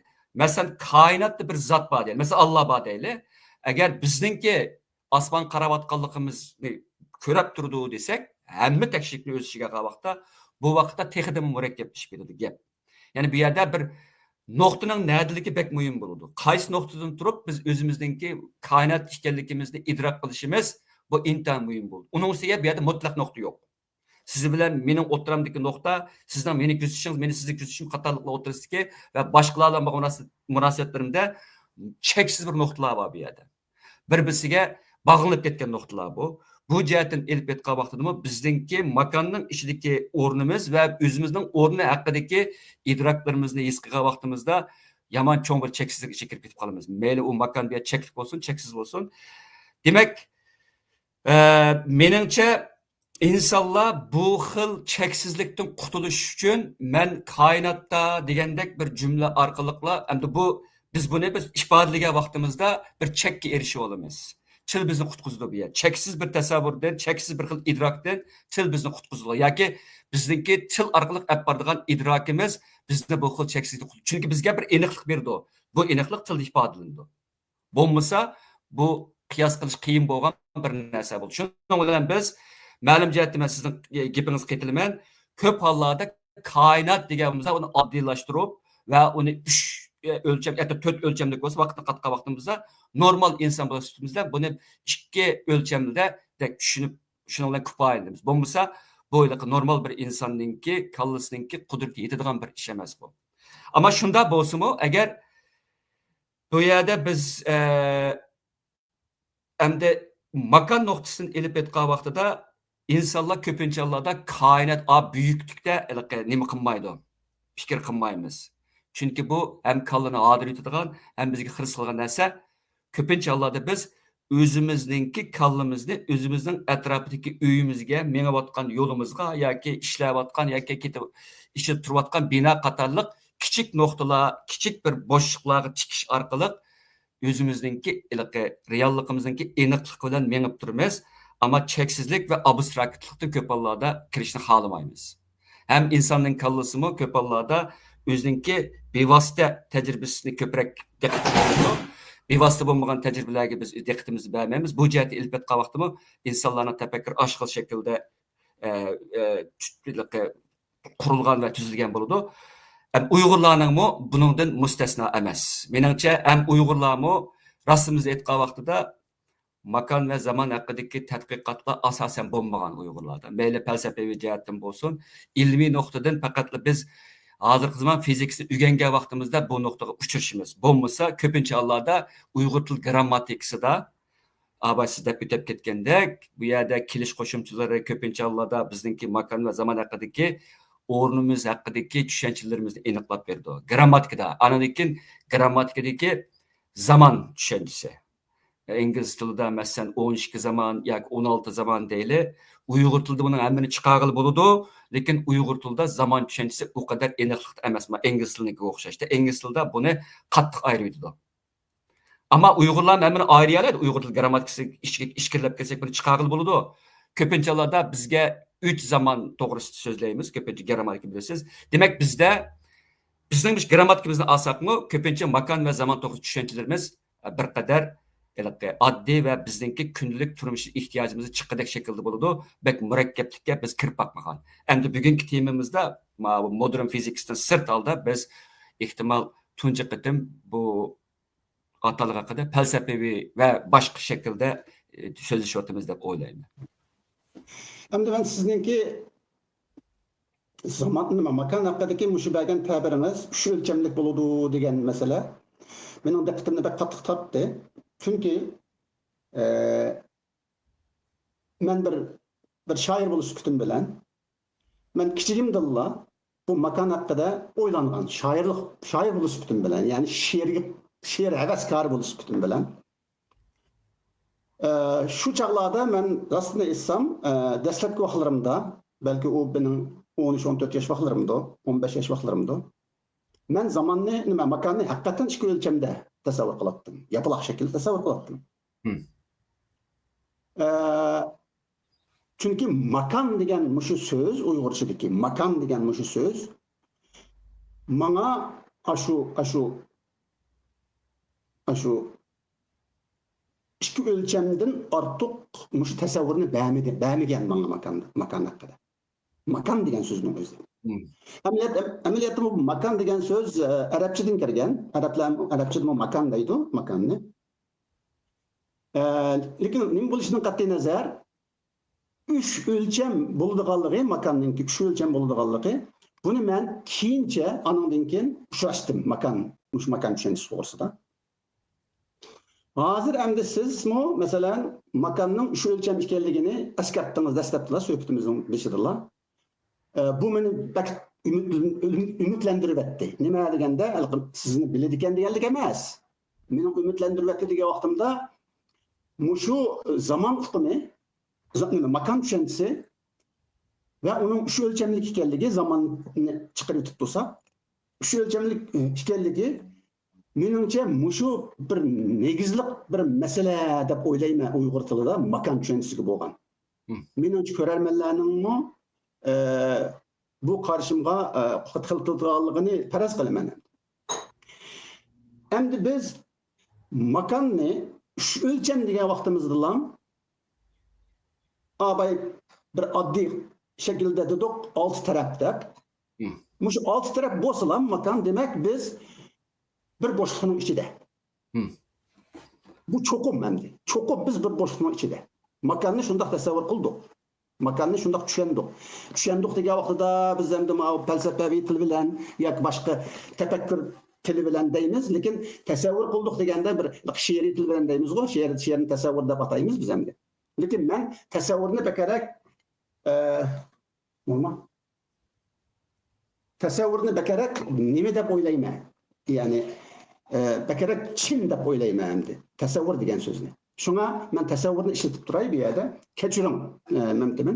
masalan koinotda bir zot bor deydi. Masalan Alloh bor deydi. Agar bizningki osmon qarayotganligimizni ko'rib turdi desak, hamma tekshirishni o'z ichiga olgan vaqtda bu vaqtda texnikum murakkab ish beradi gap. Ya'ni bu yerda bir nuqtaning nadiligi bek muhim bo'ladi. Qaysi nuqtadan turib biz o'zimizningki koinot ekanligimizni idrok qilishimiz bu intan muhim bo'ladi. Uning ustiga bu yerda mutlaq nuqta yo'q. Siz bilan mening o'rtamdagi nuqta, sizning meni kuzatishing, meni sizni kuzatishim qatorliqlar o'rtasidagi va boshqalarga bo'lgan munosabatlarimda cheksiz bir nuqtalar bor bu yerda. Bir-biriga bog'lanib ketgan nuqtalar bu. Bu jihatdan elib etgan vaqtida bizningki makonning ichidagi o'rnimiz va o'zimizning o'rni haqidagi idroklarimizni his qilgan vaqtimizda yomon cho'ng bir cheksizlik ichiga kirib ketib qolamiz. Mayli u makon bir cheklik bo'lsin, cheksiz bo'lsin. Demak, meningcha insonlar bu xil cheksizlikdan qutulish uchun men koinotda degandek bir jumla orqaliqla endi bu biz buni ifodalagan vaqtimizda bir chekka erishib olamiz. Til bizni qutqizdi bu yer. Cheksiz bir tasavvurdan, cheksiz bir xil idrokdan til bizni qutqizdi. Yoki bizningki til orqali olib boradigan idrokimiz bizni bu xil cheksizlikni qutqizdi. Chunki bizga bir aniqlik berdi. Bu aniqlik tilda ifodalandi. Bo'lmasa bu qiyos qilish qiyin bo'lgan bir narsa bo'ldi. Shuning bilan biz ma'lum jihatda men sizning gapingizga qaytilaman. Ko'p hollarda koinot deganimizda uni oddiylashtirib va uni 3 o'lcham, hatto 4 o'lchamlik bo'lsa, vaqtni qatqa vaqtimizda normal inson bo'listimizda buni 2 o'lchamda tushunib, shuning bilan kifoyalanamiz. Bo'lmasa, bu normal bir insonningki, kallasiningki qudrati yetadigan bir ish emas bu. Ammo shunda bo'lsa-mu, agar bu yerda biz endi makon nuqtasini elib etgan vaqtida insonlar ko'pincha hollarda koinot buyuklikda nima qilmaydi, fikr qilmaymiz. Chunki bu ham kallani odir etadigan, ham bizga xirs qilgan narsa. Ko'pincha hollarda biz o'zimizningki kallamizni o'zimizning atrofidagi uyimizga, menayotgan yo'limizga yoki ishlayotgan yoki ketib ishib turayotgan bino qatorliq kichik nuqtalar, kichik bir bo'shliqlarga tikish orqali o'zimizningki realligimizningki aniqlik bilan menib turamiz. Ammo cheksizlik va abstraktlikdan ko'p hollarda kirishni xohlamaymiz. Ham insonning kallasimi ko'p hollarda o'zininki bevosita tajribasini ko'proq diqqat qiladi. Bevosita bo'lmagan tajribalarga biz diqqatimizni bermaymiz. Bu jihatda ilib etgan vaqtimi insonlarning tafakkuri oshqil shaklda qurilgan va tuzilgan bo'ladi. Uyg'urlarning buningdan mustasno emas. Meningcha ham Uyg'urlarmi rostimizni aytgan vaqtida makon va zamon haqidagi tadqiqotlar asosan bo'lmagan Uyg'urlardan. Mayli falsafiy jihatdan bo'lsin, ilmiy nuqtadan faqat biz hozirgi zamon fizikasini o'rgangan vaqtimizda bu nuqtaga uchrashimiz. Bo'lmasa, ko'pincha hollarda Uyg'ur til grammatikasida siz deb o'tib ketgandek, bu yerda kelish qo'shimchalari ko'pincha hollarda bizningki makon va zamon haqidagi o'rnimiz haqidagi tushunchalarimizni aniqlab berdi. Grammatikada, anadan grammatikadagi zamon tushunchasi. İngliz tilida masalan 12 zaman yoki 16 zaman deyli. Uyg'ur tilida buning hammani chiqarg'ili bo'ladi, lekin Uyg'ur tilida zaman tushunchasi u qadar aniqlik emas. Ingliz tiliga o'xshashda. Ingliz tilida buni qattiq ayiradi. Ammo Uyg'urlar hammani ayiradi. Uyg'ur til grammatikasi ishkillab kelsak buni chiqarg'ili bo'ladi. Ko'pincha hollarda bizga 3 zaman to'g'risida so'zlaymiz. Ko'pincha grammatika bilasiz. Demak bizda bizning grammatikamizni olsakmi, ko'pincha makon va zaman to'g'risida tushunchalarimiz bir qadar oddiy va bizningki kundalik turmush ehtiyojimizni chiqqidek shaklda bo'ladi. Bek murakkablikka biz kirib boqmagan. Endi bugungi temamizda modern fizikasdan sirt oldi biz ehtimol tunji qitim bu atalg'i haqida falsafiy va boshqa shaklda so'zlashyapmiz deb o'ylayman. Endi men sizningki zaman nima makon haqidagi mushu bergan ta'biringiz 3 o'lchamlik bo'ladi degan masala mening diqqatimni bek qattiq tortdi. Çünkü ben bir şair buluş kütüm bilen Ben kichigimdilla bu makan haqida o'ylangan, shoir bo'lish bitim bilan, ya'ni she'r havaskori bo'lish bitim bilan. Shu chaqlarda men rostini aytsam, dastlabki vaqtlarimda, balki u mening 13-14 yosh vaqtlarimda, 15 yosh vaqtlarimda, men zamonni, makonni haqiqatan ikki o'lchamda tasavvur qilardim. Yapaloq shaklda tasavvur qilardim. Çünkü makan degan mushu söz, Uyg'urchadagi makan degan mushu söz bana aşu ikki o'lchamdan ortiq mushu tasavvurni bermagan bana makan haqida. Makan degan so'zning o'zi. Amaliyotda bu makan degan so'z arabchadan kirgan. Arabchada bu makan deydi, makanni. Lekin nima bo'lishidan qat'iy nazar, 3 o'lcham bo'ladiganligi, makanning 3 o'lcham bo'ladiganligi, buni men keyincha anandan keyin uchrashdim mush makan tushunchasi to'g'risida. Hozir endi sizmi masalan makanning 3 o'lcham ekanligini eskartdingiz dastlabda suhbatimizning beshidilla. Bu meni bak ümitlendirib etdi. Nima deganda, sizni biladigan deganlik emas. Meni ümitlendirib etdi degan vaqtimda mushu zaman hukmi, makan tushunchasi ve onun 3 o'lchamlik ekanligi zamanni chiqarib o'tib tursa, 3 o'lchamlik ekanligi menimcha mushu bir negizlik bir masala deb o'ylayman Uyg'ur tilida makan tushunchasiga bo'lgan. Menimcha ko'rarmanlarning bu qarshimga qiltirganligini faraz qilaman. Endi biz makanni 3 o'lcham degan vaqtimizda bir oddiy shaklda dedik 6 taraf deb. Mush 6 taraf bo'lsa makan demak biz bir boshliqning ichida. Bu cho'qim endi. Cho'qim biz bir boshliqning ichida. Makanni shunday tasavvur qildik. Makanni shunday tushundik. Tushundik degan vaqtida biz endi falsafaviy til bilan yoki boshqa tafakkur tili bilan deymiz, lekin tasavvur qildik deganda bir she'riy til bilan deymiz-ku, she'rni tasavvur deb ataymiz biz endi. Lekin men tasavvurni bakarak tasavvurni bakarak nima deb o'ylayman? Ya'ni bakarak chin deb o'ylayman endi. Tasavvur degan so'zni. Shunga men tasavvurni ishlatib turay bu yerda. Kechiring, mumkin.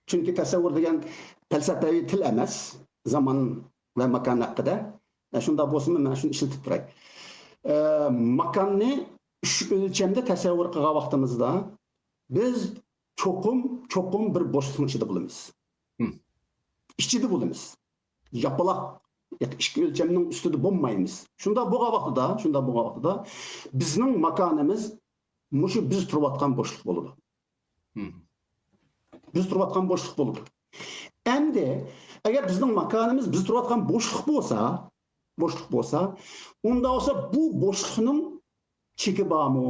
Chunki tasavvur degan falsafaviy til emas, zaman va makon haqida. Shunda bo'lsa-mu men shuni ishlatib turay. Makonni 3 o'lchamda tasavvur qilgan vaqtimizda biz cho'qim bir boshliqning ichida bo'lamiz. İchida bo'lamiz. Yapaloq ikki o'lchamning ustida bo'lmaymiz. Shunda bo'lgan vaqtida bizning makonimiz mushu biz turayotgan bo'shliq bo'ladi. Biz turayotgan bo'shliq bo'ladi. Endi agar bizning makonimiz biz turayotgan bo'shliq bo'lsa, unda olsa bu bo'shliqning cheki bormi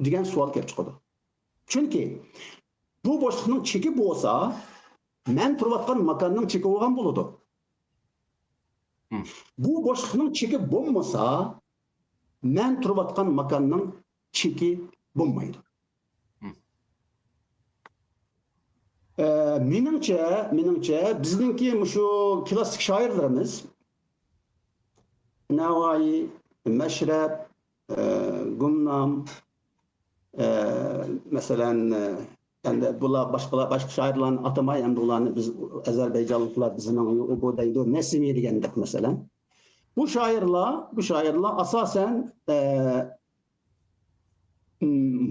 degan savol kelib chiqadi. Chunki bu bo'shliqning cheki bo'lsa, men turayotgan makonning cheki bo'lgan bo'ladi. Bu bo'shliqning cheki bo'lmasa, men turayotgan makonning cheki bo'lmaydi. Meningcha bizningki shu klassik shoirlarimiz Navoiy, Mashrab, Gumnam, masalan endi bular boshqa shoirlarni atamay, endi ularni biz Ozarbayjonliklar bizning u deydi, Nasimiy degandek masalan. Bu shoirlar asosan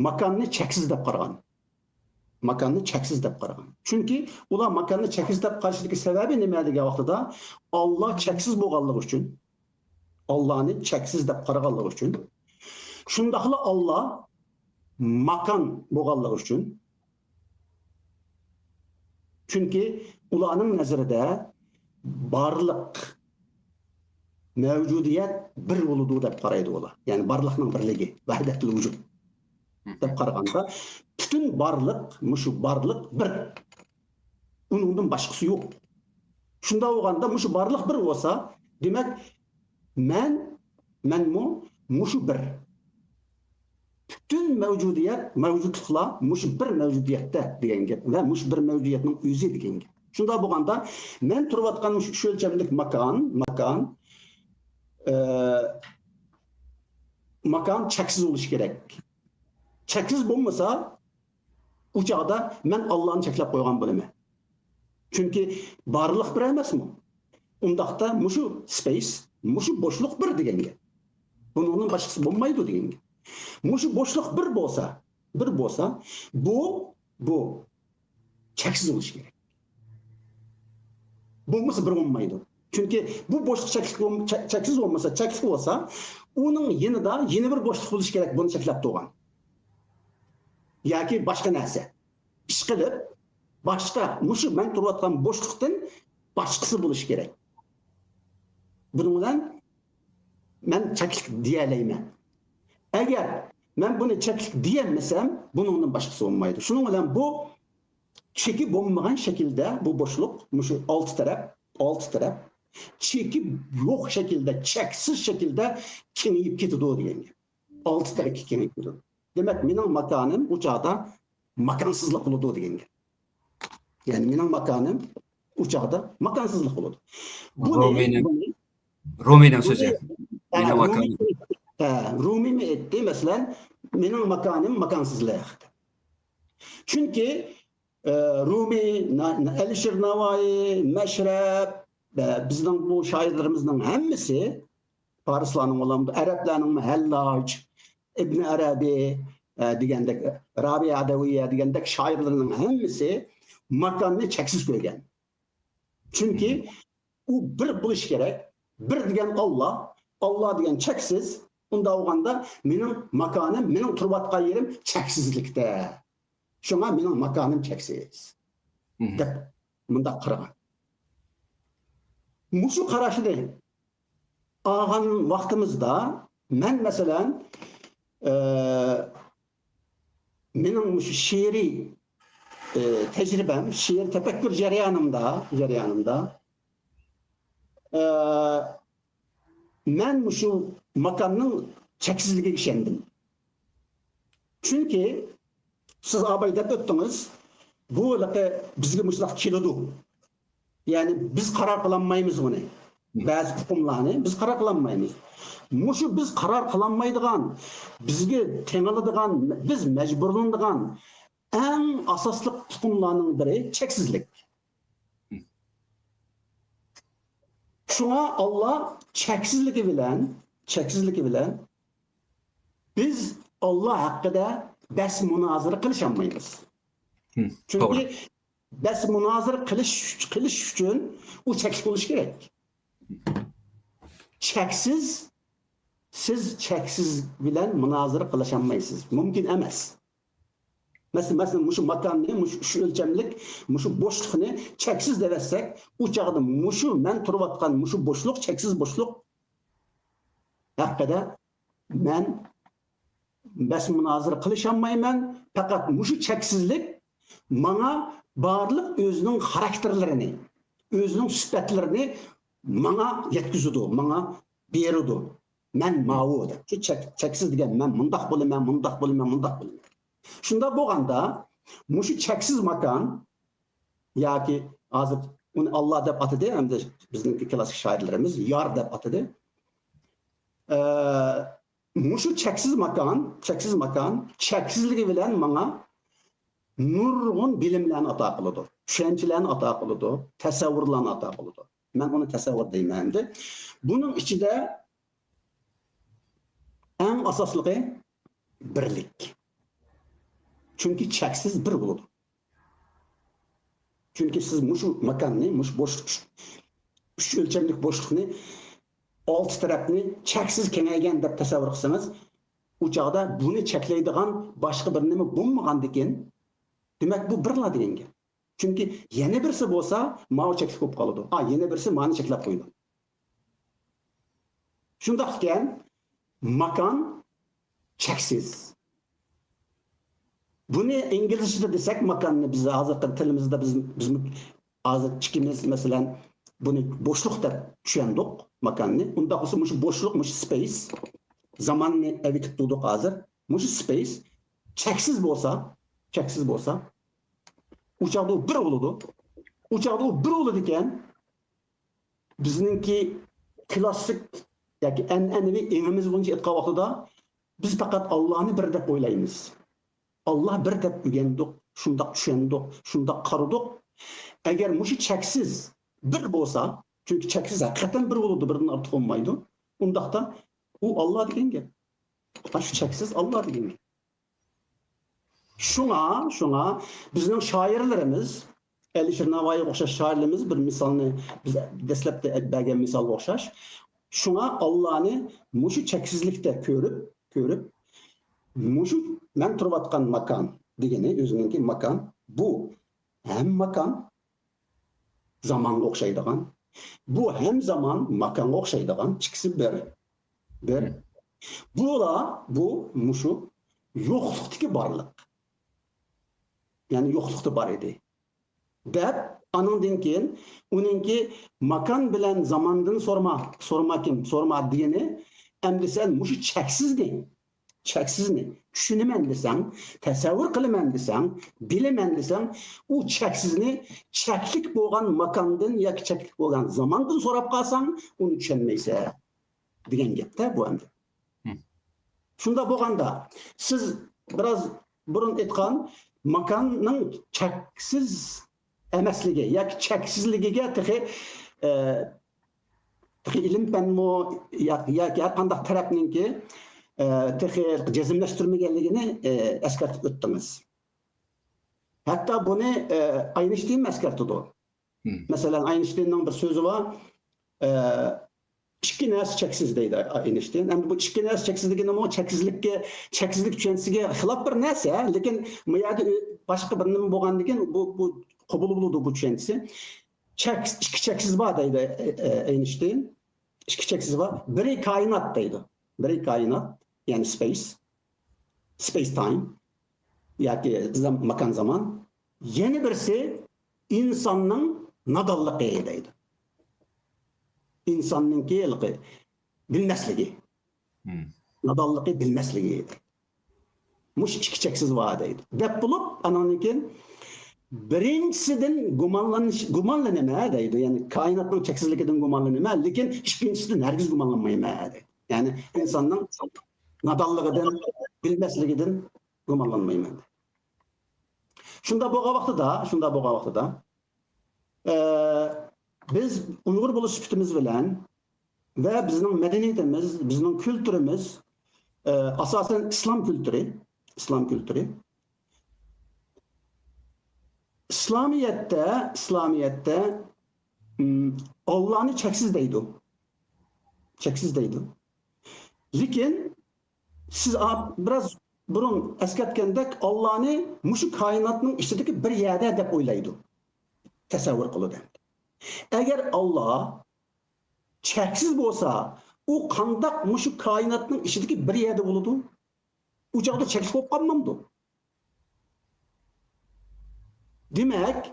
makonni cheksiz deb qaragan. Chunki ular makonni cheksiz deb qarashligi sababi nima degan vaqtida Alloh cheksiz bo'lganligi uchun, Allohni cheksiz deb qaraganligi uchun, shundaqla Alloh makon bo'lganligi uchun. Chunki ularning nazarida barliq mavjudiyat bir bo'ladi deb qaraydi ular. Ya'ni barliqning birligi, vahdatul vujud deb qaraganda butun barliq, mushu barliq bir. Uningdan boshqasi yo'q. Shunda bo'lganda mushu barliq bir bo'lsa, demak menmu mushu bir. bütün mevcutliklar muş bir mevcudiyette degan gap ve muş bir mevcudiyetning o'zi degan gap. Shunda bo'lganda men turayotgan shu o'lchamlik makon cheksiz bo'lishi kerak. Cheksiz bo'lmasa, u chaqda men Allohni cheklab qo'ygan bo'laman. Chunki barliq bir emasmi? Undaqda mushu space, mushu bo'shliq bir degan gap. Bunun boshqasi bo'lmaydi degan gap. Mushu bo'shliq bir bo'lsa, bu cheksiz bo'lishi kerak. Bo'lmasa bir bo'lmaydi. Chunki bu bo'shliq cheksiz bo'lsa, uning yanida yana bir bo'shliq bo'lishi kerak, buni cheklab turgan. Yoki boshqa narsa. Ishqilib, boshqa mushu men turayotgan bo'shliqdan boshqasi bo'lishi kerak. Buning bilan men cheklik deya olmayman. Agar men buni cheklik deyolmasam, buningdan boshqasi bo'lmaydi. Shuning bilan bu cheki bo'lmagan shaklda bu bo'shliq, mushu olti taraf cheki yo'q shaklda, cheksiz shaklda kengayib ketadi degan. Olti taraf kengayib ketadi. Demak, mening makonim u chaqda makonsizlik bo'ladi degan. Ya'ni mening makonim u chaqda makonsizlik bo'ladi. Rumining so'zi. Mening makonim. Rumi mi etti mesela mening makonim makonsizlik. Chunki Rumi, Alisher Navoiy, Mashrab, bizning bu shoirlarimizning hammasi farislarning olan, arablarning Hallaj, Ibn Arabi degandek, Rabi Adawiya degandek shoirlarning hammasi makonni cheksiz qo'ygan. Chunki u bir bo'lish kerak. Bir degan Allah degan cheksiz. Unda olganda mening makonim, mening turayotgan yerim cheksizlikda. Shunga mening makonim cheksiz. Deb bunda qaragan. Mushu qarashida olgan vaqtimizda men masalan mening mushu she'riy tecrübem, şiir tefekkür jarayonimda men mushu makonning cheksizligiga ishondim. Chunki siz abayda o'tdingiz, bu bizga mushlar keladi. Ya'ni biz qaror qilolmaymiz buni. Ba'zi hukmlarni biz qaror qilolmaymiz. Mushu biz qaror qilolmaydigan, bizga tengiladigan, biz majburlanadigan eng asosli hukmlarning biri cheksizlik. Şuna Allah cheksizligi bilan biz Allah haqqida bas munozara qilisholmaymiz. Chunki bas munozara qilish uchun u cheksiz bo'lishi kerak. Siz cheksiz bilan munozara qilisholmaysiz. Mumkin emas. Mesela mushu makonni, mushu o'lchamlik, mushu bo'shliqni cheksiz desak, u chaqda mushu men turayotgan mushu bo'shliq, cheksiz bo'shliq haqida men bas munozara qilisholmayman. Faqat mushu cheksizlik menga barliq o'zining xarakterlarini, o'zining sifatlarini menga yetkazadi, menga beradi. Men ma'ud. Cheksiz degan men mundaq bo'laman. Shunda bo'lganda, mushu cheksiz makon yoki hozir uni Alloh deb atadi, hamda bizning klassik shoirlarimiz yor deb atadi. Mushu cheksiz makon cheksizligi bilan menga nurg'un bilimlarni ato qiladi, tushunchalarni ato qiladi, tasavvurlarni ato qiladi. Men uni tasavvur deyman endi. Buning ichida eng asosligi birlik. Çünkü cheksiz bir bo'ladi. Çünkü siz mushu makonni, mushu bo'shliq, uch o'lchamlik bo'shliqni, olti tarafni cheksiz kengaygan deb tasavvur qilsangiz, u chaqda buni cheklaydigan boshqa bir nima bo'lmagandikin, demak bu birla degan gap. Chunki yana birisi bo'lsa, ma'o cheklab qo'yib qoladi. Yana birisi ma'ni cheklab qo'ydi. Shundoq ekan, makon cheksiz. Bunu İngilizce'de desek makonni biz hozirgi tilimizda biz hozir ikimiz masalan buni bo'shliq deb tushundik makonni. Unda bo'lsa mushu bo'shliq, mushu space zamonni evitib turdik hozir. Muşu space cheksiz bolsa, uçakda bir oludu. Uçakda bir oludu iken, bizninki klassik yoki an'anaviy evimiz bo'yicha aytgan vaqtida biz faqat Allohni bir deb o'ylaymiz. Allah bir deb o'rgandik, shundoq tushundik, shundoq qaradik. Agar mushu cheksiz bir bo'lsa, chunki cheksiz haqiqatan bir bo'ladi, birdan ortiq bo'lmaydi. Undaqda u Alloh degan gap. Shu cheksiz Alloh degan gap. Şuna bizning shoirlarimiz, Alisher Navoiyga o'xshash shoirlarimiz bir misolni biz dastlabda bergan misolga o'xshash. Şuna Allah'ni mushu cheksizlikda ko'rib, mushu men turayotgan makon degani o'zininki makon, bu hem makon zamonga o'xshaydigan, bu hem zaman makonga o'xshaydigan, ikkisi bir. Bu mushu yo'qlikdagi borliq. Yani yo'qlikda bor edi. Deb anandan keyin uninki makon bilan zamondan sorma degani, endi sen mushu cheksizni tushunaman desang, tasavvur qilaman desang, bilaman desang, u cheksizni cheklik bo'lgan makondan yoki cheklik bo'lgan zamondan so'rab qolsang, uni tushunmaysan degan gapda bu endi. Shunda bo'lganda siz biroz burun aytgan makonning cheksiz emasligi yoki cheksizligiga tehi ilm fanmi yoki har qanday tarafninki tehi jazmlashtirmaganligini eskartib o'tdingiz. Hatta buni Einstein eskartdi. Masalan, Einsteinning bir so'zi bor, ikki narsa cheksiz deydi Einstein. Endi bu ikki narsa cheksizligini cheksizlik tushunchasiga xilof bir narsa, lekin bu yerda boshqa bir nima bo'lgandan bu qabul bo'ladi bu tushunchasi. İki cheksiz bor deydi Einstein. İki cheksiz bor. Biri koinot deydi. Biri koinot, ya'ni space time yoki makon zaman. Yana birisi insonning nodonligi deydi. İnsanın ki bilmesligi, nadalligi bilmesligi. Muş iki cheksiz vadeydi. Dep bulup ananınki birincisinden gumanlanma deydi. Yani kainatın cheksizligidan gumanlanma, lekin ikkinchisidan hergiz gumanlanmayma deydi. Yani insanın nadalligidan, bilmesligidan gumanlanmayma deydi. Shunda bo'lgan vaqtida biz Uyghur bo'lish sifatimiz bilan ve bizning medeniyetimiz, bizning kültürümüz asosan islom kültürü. İslamiyet'te Allah'ını cheksiz deydi. Lekin siz biraz burun eskatgandek Allah'ını mushu koinotning ichidagi bir yerda deb o'ylaydi. Tasavvur qiladi. Eğer Allah cheksiz bo'lsa, u qandaq mushu koinotning ichidagi bir yerda bo'ladi? U joqda cheksiz bo'lib qolmamdi. Demak,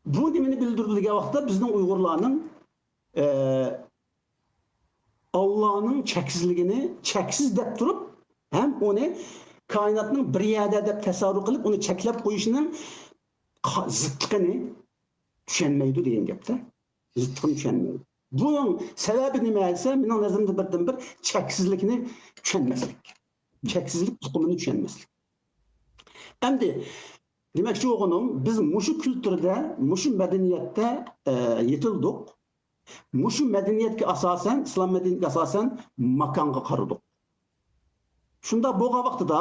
bu nimani bildirdigan vaqtda bizning Uyg'urlarning Allah'ning cheksizligini cheksiz deb turib, hem onu koinotning bir yerda deb tasavvur qilib, uni cheklab qo'yishining zidligini tushunmaydi degan gapda. Zidligini tushunmaydi. Bunun sebebi nima esa, mening nazarimda birdan bir cheksizlikni tushunmaslik. Cheksizlik tuqumini tushunmaslik. Endi demakchi o'g'lim, biz mushu kültürde, mushu madaniyatda yetildik. Mushu madaniyatga asosan, islom madaniyatiga asosan makonga qaradik. Shunda bo'lgan vaqtida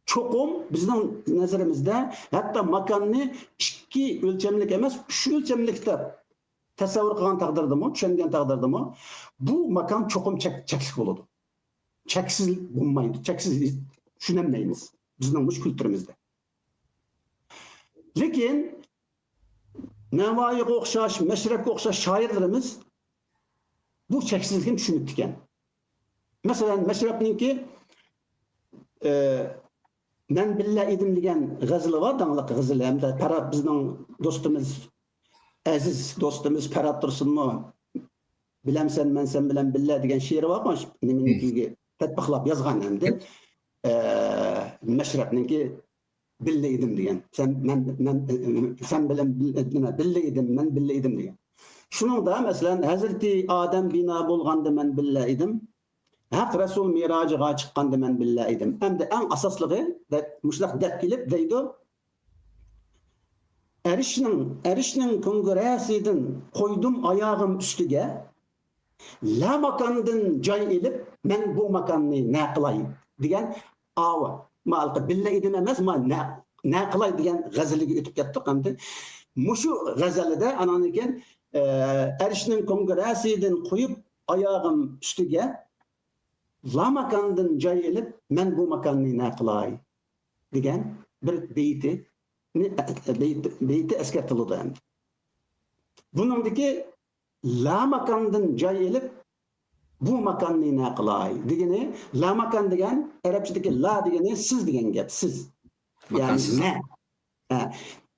çoğum bizning nazarimizda hatta makonni ikki o'lchamlik emas, uch o'lchamlikda tasavvur qilgan taqdirdami, tushungan taqdirdami, bu makon cho'qim cheklik bo'ladi. Cheksiz bo'lmaydi, cheksiz tushunmaymiz bizning bu kültürümüzde. Lekin Navoiyga o'xshash, Mashrabga o'xshash shoirlarimiz bu cheksizlikni tushunib ekan. Masalan, Mashrabningki men billa edim degan g'azali bor, dangliq g'azali. Hamda Farad bizning do'stimiz, aziz do'stimiz Farad Tursunmi, bilamsan men sen bilan billa degan she'ri bor. Nimanikigi tatbiqlab yozgan endi Meşrep'ninki bille idim diyen. Sen bilen bille idim, men bille idim diyen. Şunun da mesela Hazreti Adem bina bulgandı men bille idim. Hak Resul miracıga çıkkandı men bille idim. Hem de en asaslığı da muşlak dep gelip deydi. Erişinin kongresiydin koydum ayağım üstüge. La makandın cay elip men bu makanni ne kılayım diyen ava. Malqa bille idim emas ma ne kılay diyen gazeliga ötüp kettik hamda. Muşu gazalida ananiken erişinin kongresiydin koyup ayağım üstüge. La makandın cay elip men bu makanni ne kılay diyen bir beyti eskertildi endi. Buningdagi la makandın cay elip bu makanni ne kılay degeni la makan degan Arapçadagi la degeni siz degan gap siz. Yani ne?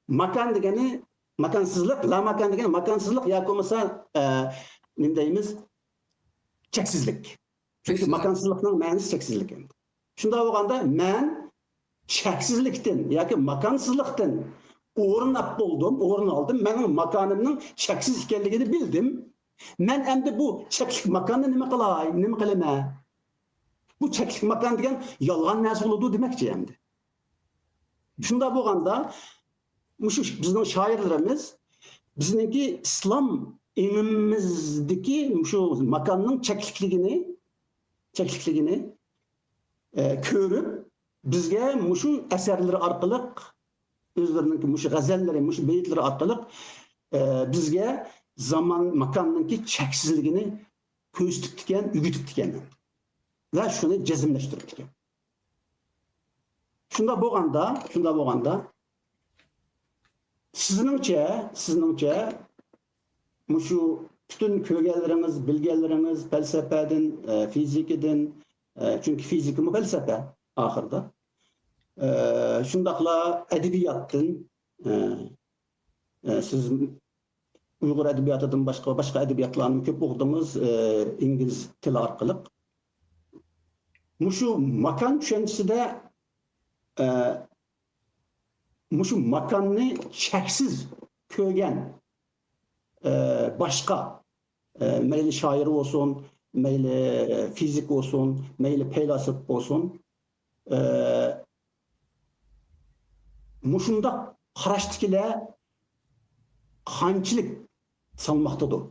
Makan degeni makansızlık, la makan degeni makansızlık ya olmasa ne deymiz? Cheksizlik. Çünkü makansızlıkның ma'nosi cheksizlik. Shunda bo'lganda men cheksizlikdan yoki makansızlıkdan o'rin aldım. Mening makonimning cheksiz ekanligini bildim. Men endi bu cheklik makonni nima qilaman? Bu cheklik makon degan yolg'on narsa bo'ladi demakchi endi. Shunda bo'lganda mushu bizning shoirlarimiz bizningki islom ilmimizdagi mushu makonning cheklikligini ko'rib bizga mushu asarlar orqali o'zlarining mushu g'azallari, mushu beytlari orqali bizga zaman makonninki cheksizligini ko'rsatib ekan, o'rgatib ekan va shuni jazmlashtirib ekan. Shunda bo'lganda sizningcha mushu bütün ko'rganlarimiz, bilganlarimiz falsafadan, fizikadan, çünkü fizik mu falsafa ahirda. Shundaqla adabiyotdan siz Uyghur edebiyatıdan başka edebiyatlarını köp okudunuz İngiliz tili orqali. Muşu makan tushunchasida muşu makanni cheksiz ko'rgan başka mayli shoir olsun, mayli fizik olsun, mayli faylasuf olsun muşunda qarashdikilar qanchalik salmoqdadir.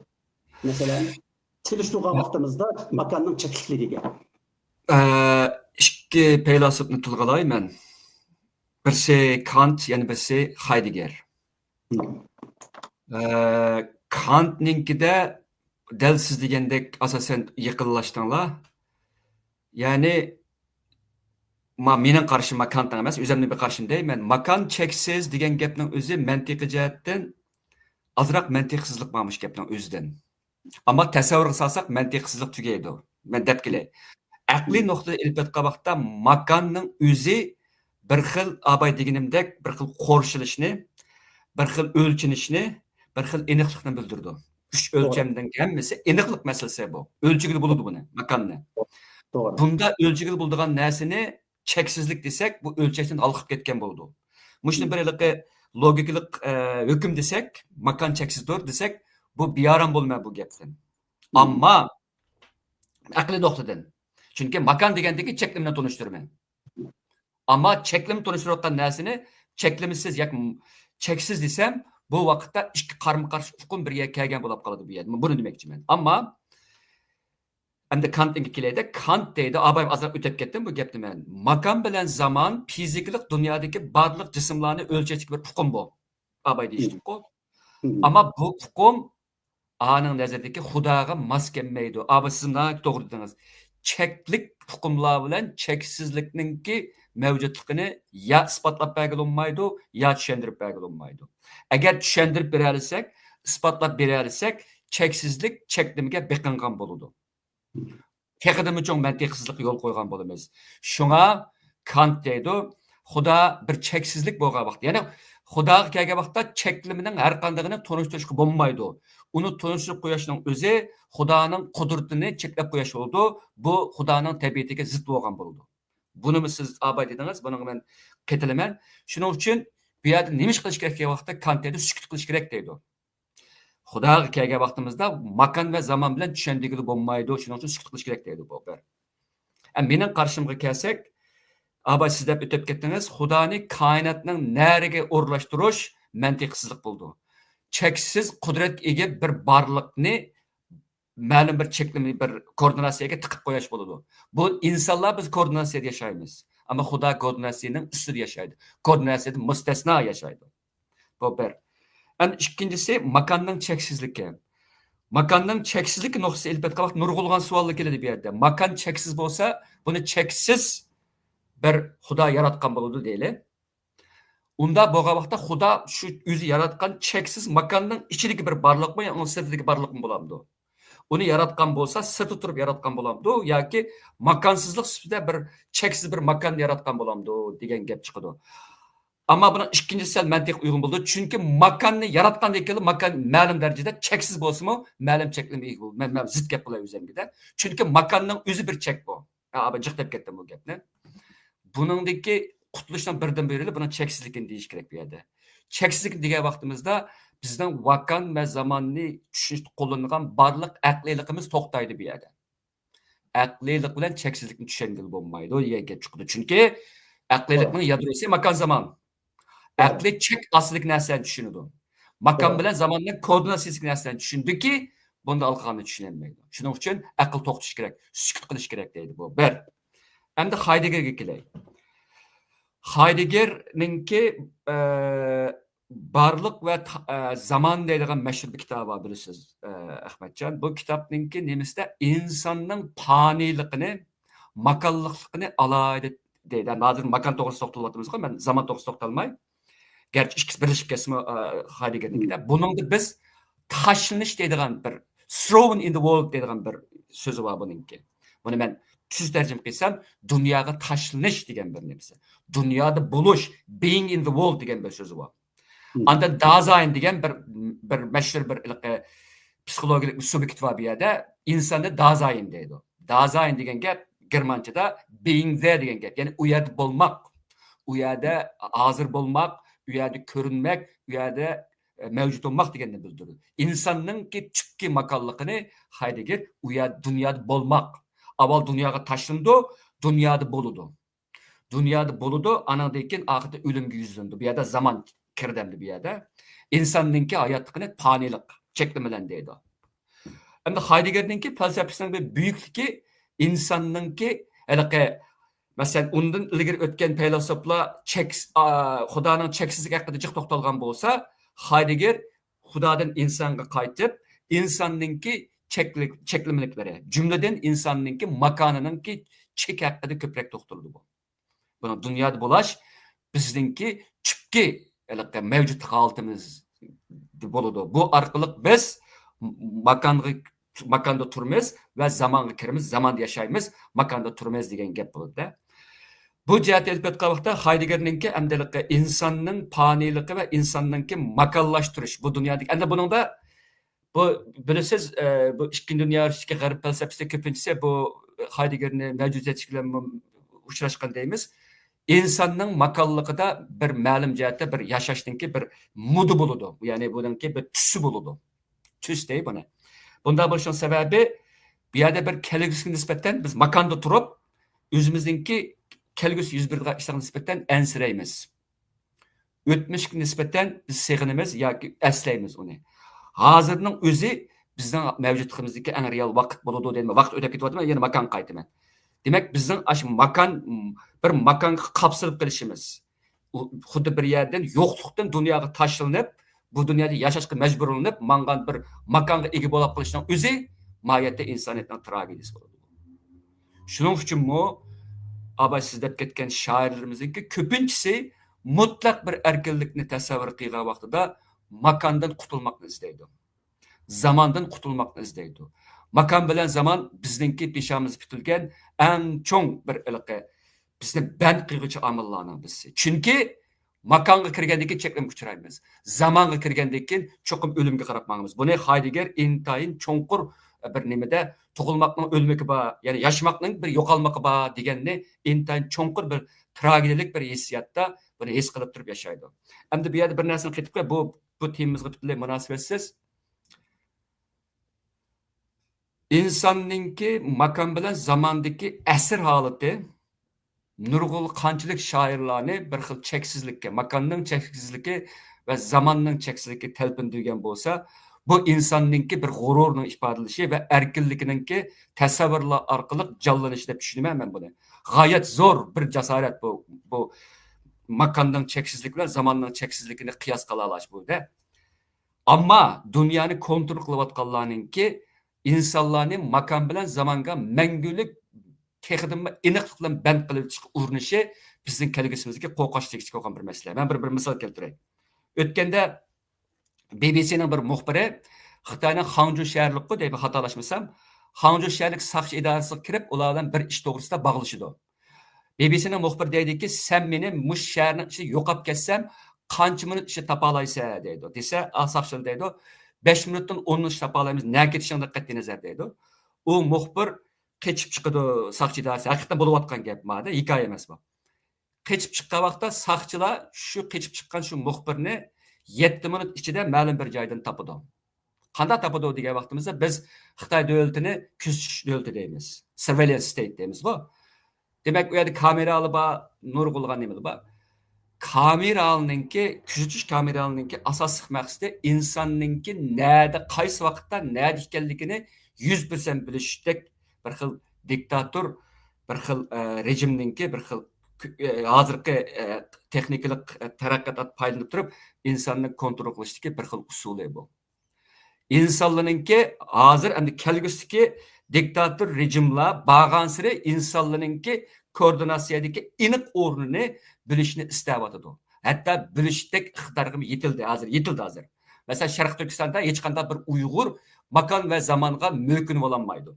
Mesela selishtirgan vaqtimizda makonning chekligiga. Ikki faylasufni tilg'alayman. Birsi Kant, yana birsi Heidegger. Kantninkida dal siz degandek asosan yaqinlashdinglar. Ya'ni mening qarshim Kantning emas, o'zimning bir qarshim deyman. Makon cheksiz degan gapning o'zi mantiqiy jihatdan azroq mantiqsizlik bo'lmish gapning o'zidan. Ammo tasavvurga solsak mantiqsizlik tugaydi. Men deb kelay. Aqliy nuqtada ilib etgan vaqtda makonning o'zi bir xil abay deganimdek bir xil qo'rshilishni, bir xil o'lchinishni, bir xil aniqlikni bildirdi. 3 o'lchamdan hammasi aniqlik masalasi bu. O'lchigili bo'ladi buni, makonni. To'g'ri. Bunda o'lchigili bo'ladigan narsani cheksizlik desak, bu o'lchakdan alqib ketgan bo'ldi. Mushni bir logikalik hukm desak, makon cheksizdir desak, bu biyaram bo'lmaydi bu gapdan. Ammo aqliy nuqtadan. Chunki makon degandagi cheklim bilan tonishtirman. Ammo cheklim tonishtirayotgan narsani cheklimsiz yoki cheksiz desam, bu vaqtda ikki qarama-qarshi hukm birga kelgan bo'lib qoladi bu yerda. Buni demoqchiman. Ammo endi Kantga kelaydi. Kant deydi, abay azroq o'tib ketdim bu gapni men. Makon bilan zaman fiziklik dunyodagi barliq jismlarni o'lchashlik bir hukm bu. Abay deyishdi-ku. Ammo bu hukm aning nazaridagi Xudoga mos kelmaydi. Abay siz nima to'g'ri dedingiz. Cheklik hukmlar bilan cheksizlikninki mavjudligini ya isbotlab bergil olmaydi, ya tushuntirib bergil olmaydi. Agar tushuntirib bera olsak, isbotlab bera olsak, cheksizlik cheklimga beqingan bo'ladi. Texidimi cho'ng mantiqsizlik yo'l qo'ygan bo'lamiz. Shunga Kant deydi, Xudo bir cheksizlik bo'lgan vaqt, ya'ni Xudoga kelgan vaqtda cheklimining har qandigini tunishtirishga bo'lmaydi. Uni tunishtirib qo'yishning o'zi Xudoning qudratini cheklab qo'yish bo'ldi. Bu Xudoning tabiatiga zid bo'lgan bo'ldi. Buni siz abay dedingiz, buni men qetilaman. Shuning uchun bu yerda nima ish qilish kerak degan vaqtda Kantda sukut qilish kerak deydi. Xudoga kelgan vaqtimizda makon va zamon bilan tushundigili bo'lmaydi. Shuning uchun sukut qilish kerak deydi bu. Mening qarshimga kelsak, abay siz deb o'tib ketdingiz, Xudoni koinotning nariga o'rlashtirish mantiqsizlik bo'ldi. Cheksiz qudratga ega bir barliqni ma'lum bir cheklimli bir koordinatsiyaga tiqib qo'yish bo'ladi. Bu insonlar biz koordinatsiyada yashaymiz. Ammo Xudo koordinatsiyaning ustida yashaydi. Koordinatsiyada mustasno yashaydi. Bu bir. Ikkinchisi makonning cheksizligi. Makonning cheksizligi nuqtasi ilbatga vaqt nurg'ulg'an savollar keladi bu yerda. Makon cheksiz bo'lsa, buni cheksiz bir Xudo yaratgan bo'ladi deyli. Unda bo'lgan vaqtda Xudo shu o'zi yaratgan cheksiz makonning ichidagi bir barliqmi, yoki sirtidagi barliqmi bo'ladi? Uni yaratgan bo'lsa, sirtda turib yaratgan bo'ladi yoki makonsizlik sifatida bir cheksiz bir makon yaratgan bo'ladi degan gap chiqadi. Ammo buni ikkinchisi sal mantiq uyg'un bo'ldi. Chunki makonni yaratgandan keyin makon ma'lum darajada cheksiz bo'lsa-mu, ma'lum cheklimga ega bo'ladi. Men zid gap qilay o'zimga. Chunki makonning o'zi bir chek bu. Aba jiqtab ketdim bu gapni. Buningdagi qutulishdan birdan beri buni cheksizlikni deyish kerak bu yerda. Cheksizlik degan vaqtimizda bizning vakon va zamonni tushunishda qo'llanilgan barliq aqliyligimiz to'xtaydi bu yerda. Aqliylik bilan cheksizlikni tushungil bo'lmaydi degan gap chiqdi. Chunki aqliylikning yadrosi makon zamon. Aqli chek aslik narsani tushunadi. Makon bilan zamonning koordinatsiyasi narsani tushundiki, bunda alqonni tushunolmaydi. Shuning uchun aql to'xtatish kerak, sukut qilish kerak deydi bu. Bir. Endi Heideggerga kelay. Heideggerninki barliq va zamon deydigan mashhur bir kitobi bor bilasiz, Ahmadjon. Bu kitobninki nemisida insonning faniyligini, makonlikligini alayda deydi. Hozir makon to'g'risida to'xtalyapmiz-ku, men zamon to'g'risida to'xtalmay. Garchi ikkisi birlashib ketsa Heideggernikida. Buningda biz tashlanish deydigan bir thrown in the world deydigan bir so'zi bor buningki. Buni men tuz tarjima qilsam, dunyoga tashlanish degan bir narsa. Dunyoda bo'lish, being in the world degan bir so'zi bor. Anda Dasein degan bir mashhur bir psixologik subyekt var bir yerda, insonda Dasein deydi. Dasein degan gap germanchada being there degan gap. Ya'ni u yerda bo'lmoq, u yerda hozir bo'lmoq, u yerda ko'rinmak, u yerda mavjud bo'lmoq deganni bildiradi. Insonning tubki makonligini Heidegger u yerda dunyoda bo'lmoq. Avval dunyoga tashlandi, dunyoda bo'ladi. Dunyoda bo'ladi, anadan keyin oxirida o'limga yuzlandi. Bu yerda zamon kirdamdi bu yerda. İnsonningki hayotligini fanilik cheklamalan deydi. Endi Heideggerninki falsafasining bir buyukligi insonningki masalan undan ilgari o'tgan filosoflar Xudoning cheksizligi haqida jiq to'xtalgan bo'lsa, Heidegger Xudodan insonga qaytib, insonningki cheklimaliklari, jumladan insonningki makonininki chek haqida ko'proq to'xtaldi bu. Buni dunyoda bo'lash bizningki tubki mevcut holatimiz bo'ladi. Bu orqali biz makonda turamiz va zamonga kiramiz, zamonda yashaymiz, makonda turamiz degan gap bo'ladi. Bu jihatda elbet vaqtda Heideggerninki amdaligi insonning faniligi va insonningki makonlashtirish bu dunyodagi. Endi buningda bu bilasiz, bu ikkinchi dunyo urushidagi g'arb falsafasida ko'pincha bu Heideggerni mavjudiyati bilan uchrashgan deymiz. İnsanның makonligida bir ma'lum jihatda bir yashashninki bir mudi bo'ladi. Ya'ni buningki bir tusi bo'ladi. Tus deydi buni. Bunda bo'lishning sababi bu yerda bir kelgusiga nisbatan biz makonda turib, o'zimizningki kelgusi yuz beradigan ishlarga nisbatan ansiraymiz. O'tmishga nisbatan biz seg'inamiz yoki aslaymiz uni. Hozirning o'zi bizning mavjudligimizdagi eng real vaqt bo'ladi deyman. Vaqt o'tib ketyapti, yana makon qaytaman. Demek bizning makon bir makonga qapsılib qilishimiz. Xuddi bir yerdan yo'qlikdan dunyoga tashlanib, bu dunyoda yashashga majburlanib, mangan bir makonga ega bo'lib qilishning o'zi mohiyatda insoniyatning tragediyasi bo'ladi. Shuning uchun abay siz deb ketgan shoirlarimizning ko'pinchisi mutlaq bir erkinlikni tasavvur qilgan vaqtida makondan qutulmoqni izlaydi. Zamondan qutulmoqni izlaydi. Makon bilan zaman bizningki peshamiz bitilgan eng cho'ng bir bizni band qiluvchi omillarning birisi. Chunki Makonga kirgandan keyin cheklanib uchraymiz. Zamonga kirgandan keyin cho'qim o'limga qarab mangamiz. Buni Heidegger intayin cho'nqur bir nimada tug'ilmoqning o'lmaki bor, ya'ni yashmoqning bir yo'qolmoqi bor deganni intayin cho'nqur bir tragediyak bir hissiyotda buni his qilib turib yashaydi. Endi bu yerda bir narsani qaytib qo'y, bu temamizga butunlay munosabatsiz. İnsanninki makon bilan zamondagi asr holati nurg'ul qanchalik shoirlarni bir xil cheksizlikka, makonning cheksizligi va zamonning cheksizligi talpindirgan bo'lsa, bu insonninki bir g'ururning ifodalashi va erkinligininki tasavvurlar orqali jonlanishi deb tushunaman men buni. G'oyat zo'r bir jasorat bu makonning cheksizligi bilan zamonning cheksizligini qiyos qila olish bu-da. Ammo dunyoni kontrol qilayotganlarninki insonlarni makon bilan zamonga mangulik texidimmi aniqlik bilan band qilib chiqib urinishi bizning kelgusimizga qo'rqochlik bo'lgan bir masala. Men bir misol keltiray. O'tganda BBC'ning bir muxbiri Xitoyning Hangzhou shaharlikku deb xatolashmasam, Hangzhou shaharlik saqchi idorasiga kirib, ular bilan bir ish to'g'risida bog'lashdi. BBC'ning muxbiri deydiki, "Sen meni mush shaharning ichida yo'qolib ketsam, qancha minut ichida topa olaysan?" deydi. Desa, saqchi deydi, 5 minutdan 10 minut topa olamiz. Nega ketishingga qat'iy nazar deydi. U muxbir qechib chiqadi saqchi idorasi. Haqiqatan bo'layotgan gap ma'da, hikoya emas bu. Qechib chiqqan vaqtda saqchilar shu qechib chiqqan shu muxbirni 7 minut ichida ma'lum bir joydan topadi. Qanday topadi degan vaqtimizda biz Xitoy davlatini kuzatish davlati deymiz. Surveillance state deymiz bu. Demak, u yerda kameralar bor, nurg'ulg'an nimalar bor. Kameralarninki, kuzatish kameralarninki asosiy maqsadi insonninki nada, qaysi vaqtda nada ekanligini 100% bilishdik. Bir xil diktator, bir xil rejimninki, bir xil hozirgi texnikalik taraqqiyotdan foydalanib turib insonni kontrol qilishdagi bir xil usuli bu. İnsanlarninki hozir endi kelgusidagi diktator rejimlar bag'ansiri insonlarninki koordinatsiyadagi aniq o'rnini bilishni istab-atadi. Hatto bilishdik iqtidorga yetildi hozir. Masalan, Sharq Turkistonda hech qanday bir Uyg'ur makon va zamonga mo'kinib ololmaydi.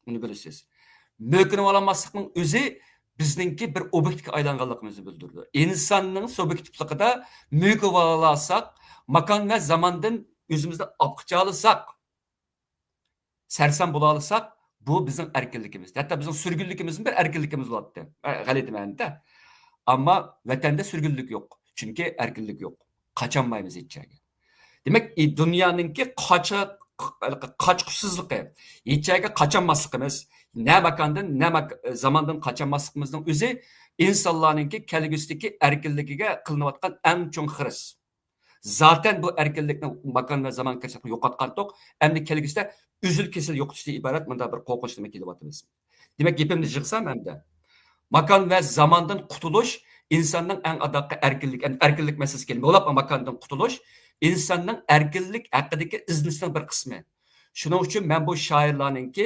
Bunu bilasiz. Mo'kinib ololmaslikning o'zi bizningki bir obyektga aylanganligimizni bildirdi. Insonning subyektivligida mo'kinib olsak, makon va zamondan o'zimizni opqicha olsak, sarson bo'la olsak, bu bizning erkinligimiz. Hatto bizning surgunligimizning bir erkinligimiz bo'ladi. G'alati ma'noda. Ammo vatanda surgunlik yo'q. Chunki erkinlik yo'q. Qachonmaymiz hech joyga. Demak, dunyoninki qochqusizligi, hech joyga qachonmasligimiz, ne makondan, ne zamondan qachonmasligimizning o'zi insonlarninki kelgusidagi erkinligiga qilinayotgan eng chong xiris. Zaten bu erkinlikni makon va zamon kesimida yo'qotgandik. Endi kelgusida uzil kesil yo'qotishdan iborat bunda bir qo'rqinchli kelyapmiz. Demak, gapimni yig'sam endi makon va zamondan qutulish insonning eng adaqqa erkinlik masalasi kelib, bo'lib makondan qutulish insonning erkinlik haqidagi izlanishning bir qismi. Shuning uchun men bu shoirlarninki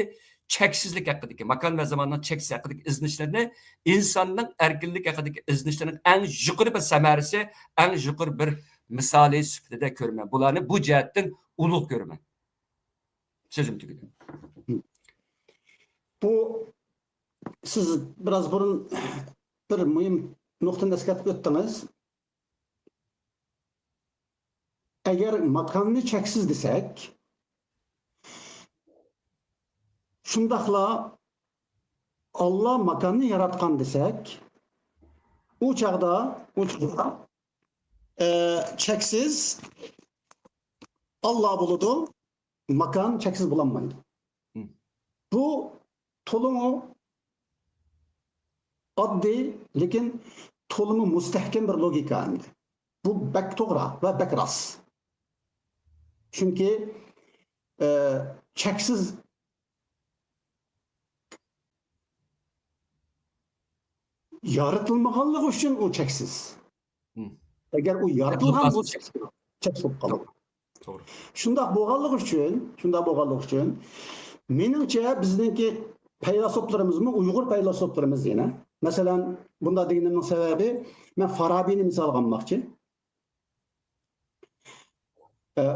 cheksizlik haqidagi, makon va zamonning cheksiz haqidagi izlanishlarni insonning erkinlik haqidagi izlanishlarning eng yuqori bir samarasi, eng yuqori bir misali sifatida ko'raman. Bularni bu jihatdan ulug' ko'raman. Sözüm tugadi. Bu siz biraz burun bir mühim nuqtani eslatib o'tdingiz. Agar makonni cheksiz desak, shundaqla Allah makonni yaratgan desak, u chaqda cheksiz Allah buludu, makon cheksiz bo'lanmaydi. Bu to'limi oddiy, lekin to'limi mustahkam bir logika endi. Bu bak to'g'ri va bak rost. Chunki cheksiz yaratilmaganligi uchun u cheksiz. Agar u yaratilgan bo'lsa, cheksiz bo'lib qoladi. To'g'ri. Shundoq bo'lganligi uchun menimcha bizningki faylosoflarimizmi, Uyg'ur faylosoflarimiz yana. Masalan, bunda deganimning sababi men Farabiyni misol olmoqchi.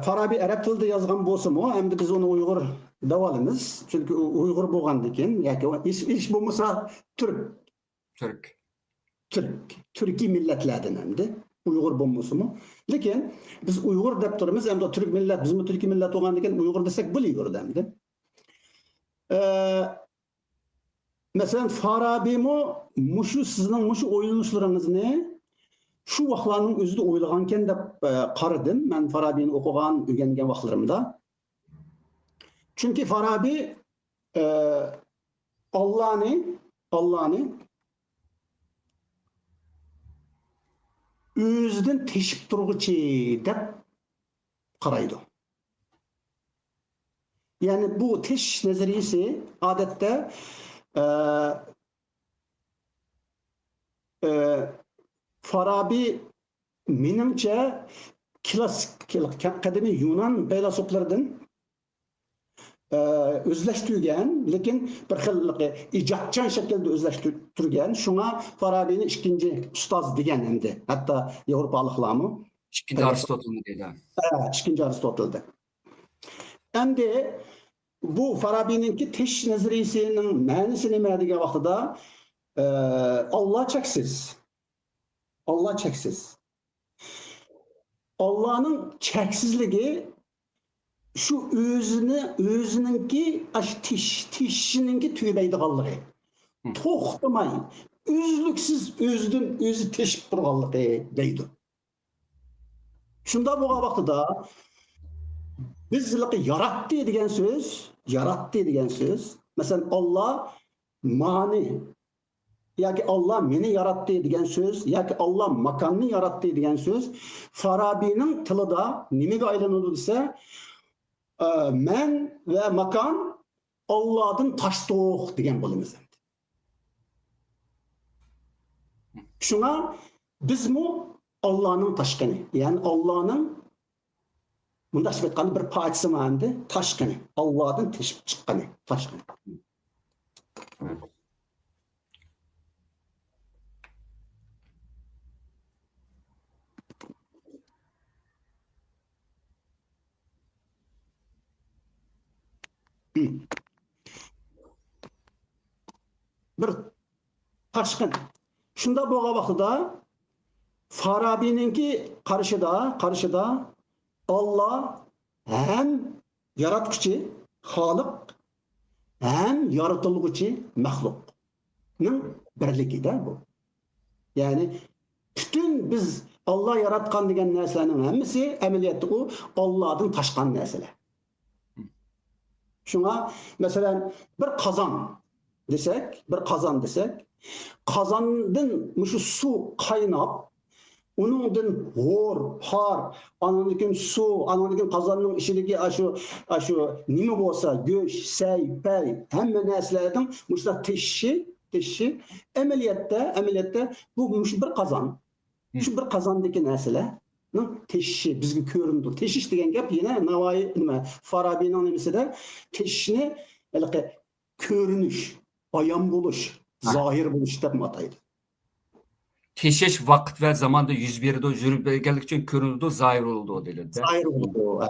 Farabiy arab tilida yozgan bo'lsa-mu, endi biz uni Uyg'ur davolamiz. Chunki u Uyg'ur bo'lgandan keyin yoki ish bo'lmasa turk. Türkiye milletlerden hem de. Uygur bombosu mu? Lekin biz Uygur dep turamiz, hem de Türk millet, bizim Türkiye millet olgan eken Uygur desek biliyor hem de. Mesela Farabi mu, muşu sizning muşu oylanışlarınızı şu vaqtlarning o'zida o'ylaganken deb qaradim. Men Farabini o'qigan, o'rgangan vaqtlarimda. Chunki Farabi Allah'ni o'zidan teshib turg'uchi deb qaraydi. Yani bu teş nazariyesi adette Farabi menimce klasik kadimi Yunan feylosoflaridan o'zlashtirgan, lekin bir xil ijodchan shaklda o'zlashtirgan. Shunga Farabini ikkinchi ustoz degan endi. Hatto Yevropaliklarmi ikkinchi Aristotelni deydi. İkinci Aristotel'de. Endi bu Farabininki teş nazariyəsinin mənisi nima degan vaqtida Allah cheksiz. Allah cheksiz. Allah'ın cheksizligi şu o'zininki tishshininki tugaydiganligi. To'xtamay, uzluksiz o'zidan o'zi teshib turganligi deydi. Shunda bo'lgan vaqtida biz yarattı degan söz, mesela Allah mani, yoki Allah meni yarattı degan söz, yoki Allah makanni yarattı degan söz Farabining tilida nimaga aylanadi desa, men ve makan Allah'dan taştoq degan bo'lamiz. Shunga bizmi Allah'ın taşqini, yani Allah'ın bunda aytganda bir parçası ma'nida taşqini, Allah'dan teshib chiqqani, taşqini. Bir taşqin. Shunda bo'lgan vaqtida Farabininki qarshida Allah hem yaratquchi, Xoliq, hem yaratılguchi, maxluqning birligida bu. Yani bütün biz Allah yaratgan degan narsalarning hammasi amaliyotda u Allah'dan tashqan narsalar. Shunga masalan bir qozon desek, qozondan mushu suv qaynab, onundan hor, har, anandikin su, anandikin qozonning ichidagi shu nima bo'lsa, go'sht, say, pay, hamma narsalardan mushlar teshshi amaliyotda bu bir qozon. Shu bir qozondagi narsalar teshshi bizga ko'rindi. Teshish degan gap yana Navoiy Farabining nimasida teshishni ko'rinish, ayon bo'lish, zohir bo'lish deb ataydi. Teşeş vaqt ve zamanda yüz berdi, жүрүп келгенлик үчүн көрүндү, зайыр болду делет. Zahir oldu.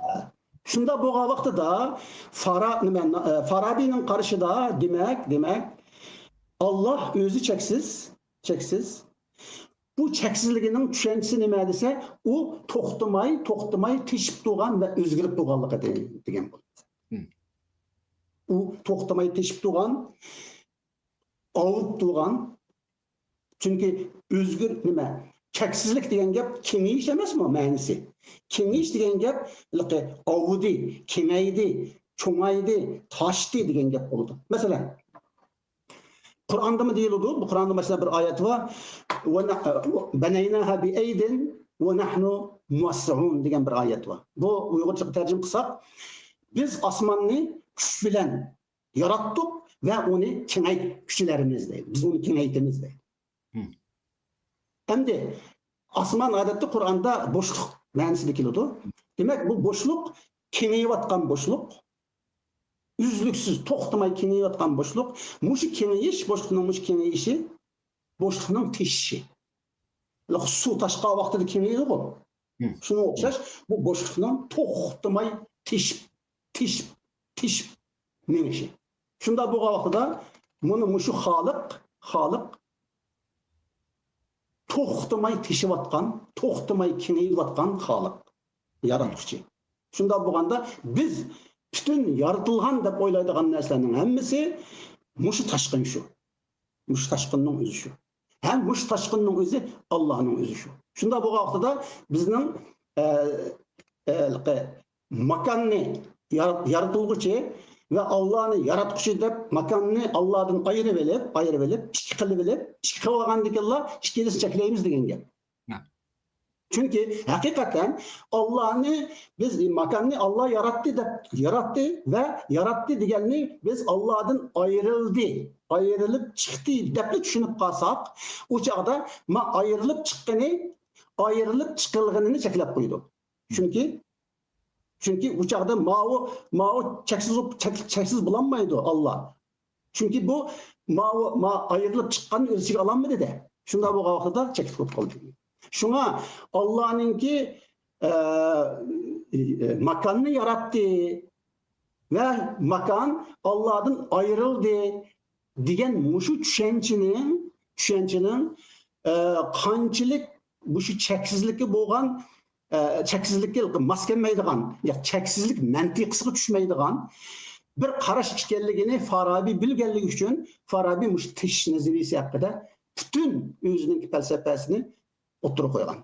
Şunda bo'lgan vaqtida Farabining qarshida demak Allah o'zi cheksiz. Bu cheksizligining tushunchasi nima desa, u to'xtamay teshib turgan va o'zgarib turganligi degan bo'ladi. U to'xtamay teshib turgan, ovut turgan. Çünkü özgür nima? Cheksizlik degan gap kengayish emasmi ma'nosi? Kengayish degan gap ovudi, kengaydi, cho'ngaydi, toshdi degan gap bo'ldi. Masalan, Qur'onda mı deyiladi? Bu Qur'onda mesela bir ayet var. Banaynaha bi aydin ve nahnu muwassaun degan bir ayet var. Bu Uyg'urcha tarjima qilsak, biz osmonni kuch bilan yaratdik ve onu kuchlarimiz deydi. Biz onu kengaytamiz deydi. Hem de asman adette Kur'an'da boşluk ma'nosida keladi. Demek bu boşluk kengayayotgan boşluk, üzlüksüz, to'xtamay kengayayotgan boşluk, mushu kengayish, boshliqning kengayishi, boshliqning teshishi. Suv tashqa vaqtida kengayadi-ku. Shunga o'xshash, bu boshliqning to'xtamay teshib menishi. Shunda bo'lgan vaqtida buni mushu Xoliq to'xtamay teshiyotgan, to'xtamay kengayayotgan Xoliq, yaratuvchi. Shunda bo'lganda biz butun yaratilgan deb o'ylaydigan narsalarning hammasi mushu tashqin shu. Mushu tashqinning o'zi shu. Ham mushu tashqinning o'zi Allohning o'zi shu. Shunda bu vaqtida bizning makonni yaratuvchi ve Allah'ını yaratquchi deb makonni Allohdan ayirib olib, ikki qilib olib, ikki qilib olgandikanlar ikkilisini cheklaymiz degan gap. Chunki haqiqatan Allohni biz makonni Alloh yaratdi ve yaratdi deganni biz Allohdan ayrilib chiqdi deb tushunib qolsak, u chaqda ayrilib chiqilganini cheklab qo'ydi. Çünkü bu çağda mao çeksiz bulanmaydı Allah. Çünkü bu mao ayrılıp çıkan ölçüyü alanmadı de. Şunda bu vaxtda çekip kaldı. Şuna Allah'ınki makanını yarattı ve makan Allah'tan ayrıldı diyen muşu düşençinin kançılık bu şu çeksizlikki boğan cheksizlikka maskanmaydigan, cheksizlik mantiqisiga tushmaydigan bir qarash ekanligini Farabi bilganligi uchun Farabi mush tish nazariyasi haqida butun o'zining falsafasini o'tirib qo'ygan.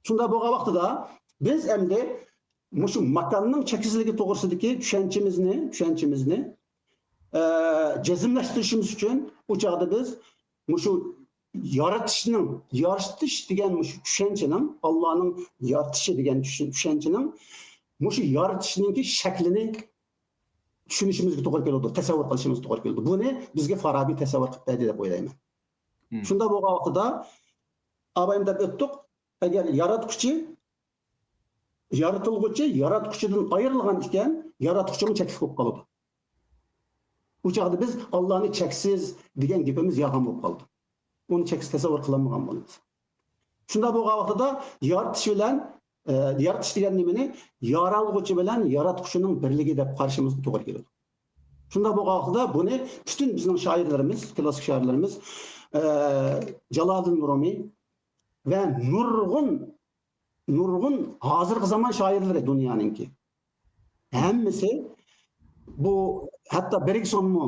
Shunda bo'lgan vaqtida biz endi mushu makonning cheksizligi to'g'risidagi tushunchamizni jazmlashtirishimiz uchun u chog'da biz mushu yaratish degan mushu tushunchaning Allohning yaratishi degan tushunchaning mushu yaratishninki shaklini tushunishimizga to'g'ri keladi, tasavvur qilishimizga to'g'ri keladi. Buni bizga Farabi tasavvur qilib berdi deb o'ylayman. Shunda bo'lgan vaqtida abayim deb o'tdik, agar yaratuvchi yaratquchidan ayrilgan ekan, yaratquchini cheksiz bo'lib qoladi. U chaqda biz Allohni cheksiz degan gapimiz yolg'on bo'lib qoldi. Onu cheksiz tasavvur qilolmagan bo'lamiz. Shunda bo'lgan vaqtida yaratish degan nimani yaralg'uchi bilan yaratquchining birligi deb qarashimizga to'g'ri keladi. Shunda bo'lgan vaqtida buni butun bizning shoirlarimiz, klassik shoirlarimiz Jaloliddin Rumi ve nurg'un hozirgi zamon shoirlari dunyoninki hammasi bu hatta Bergsonmi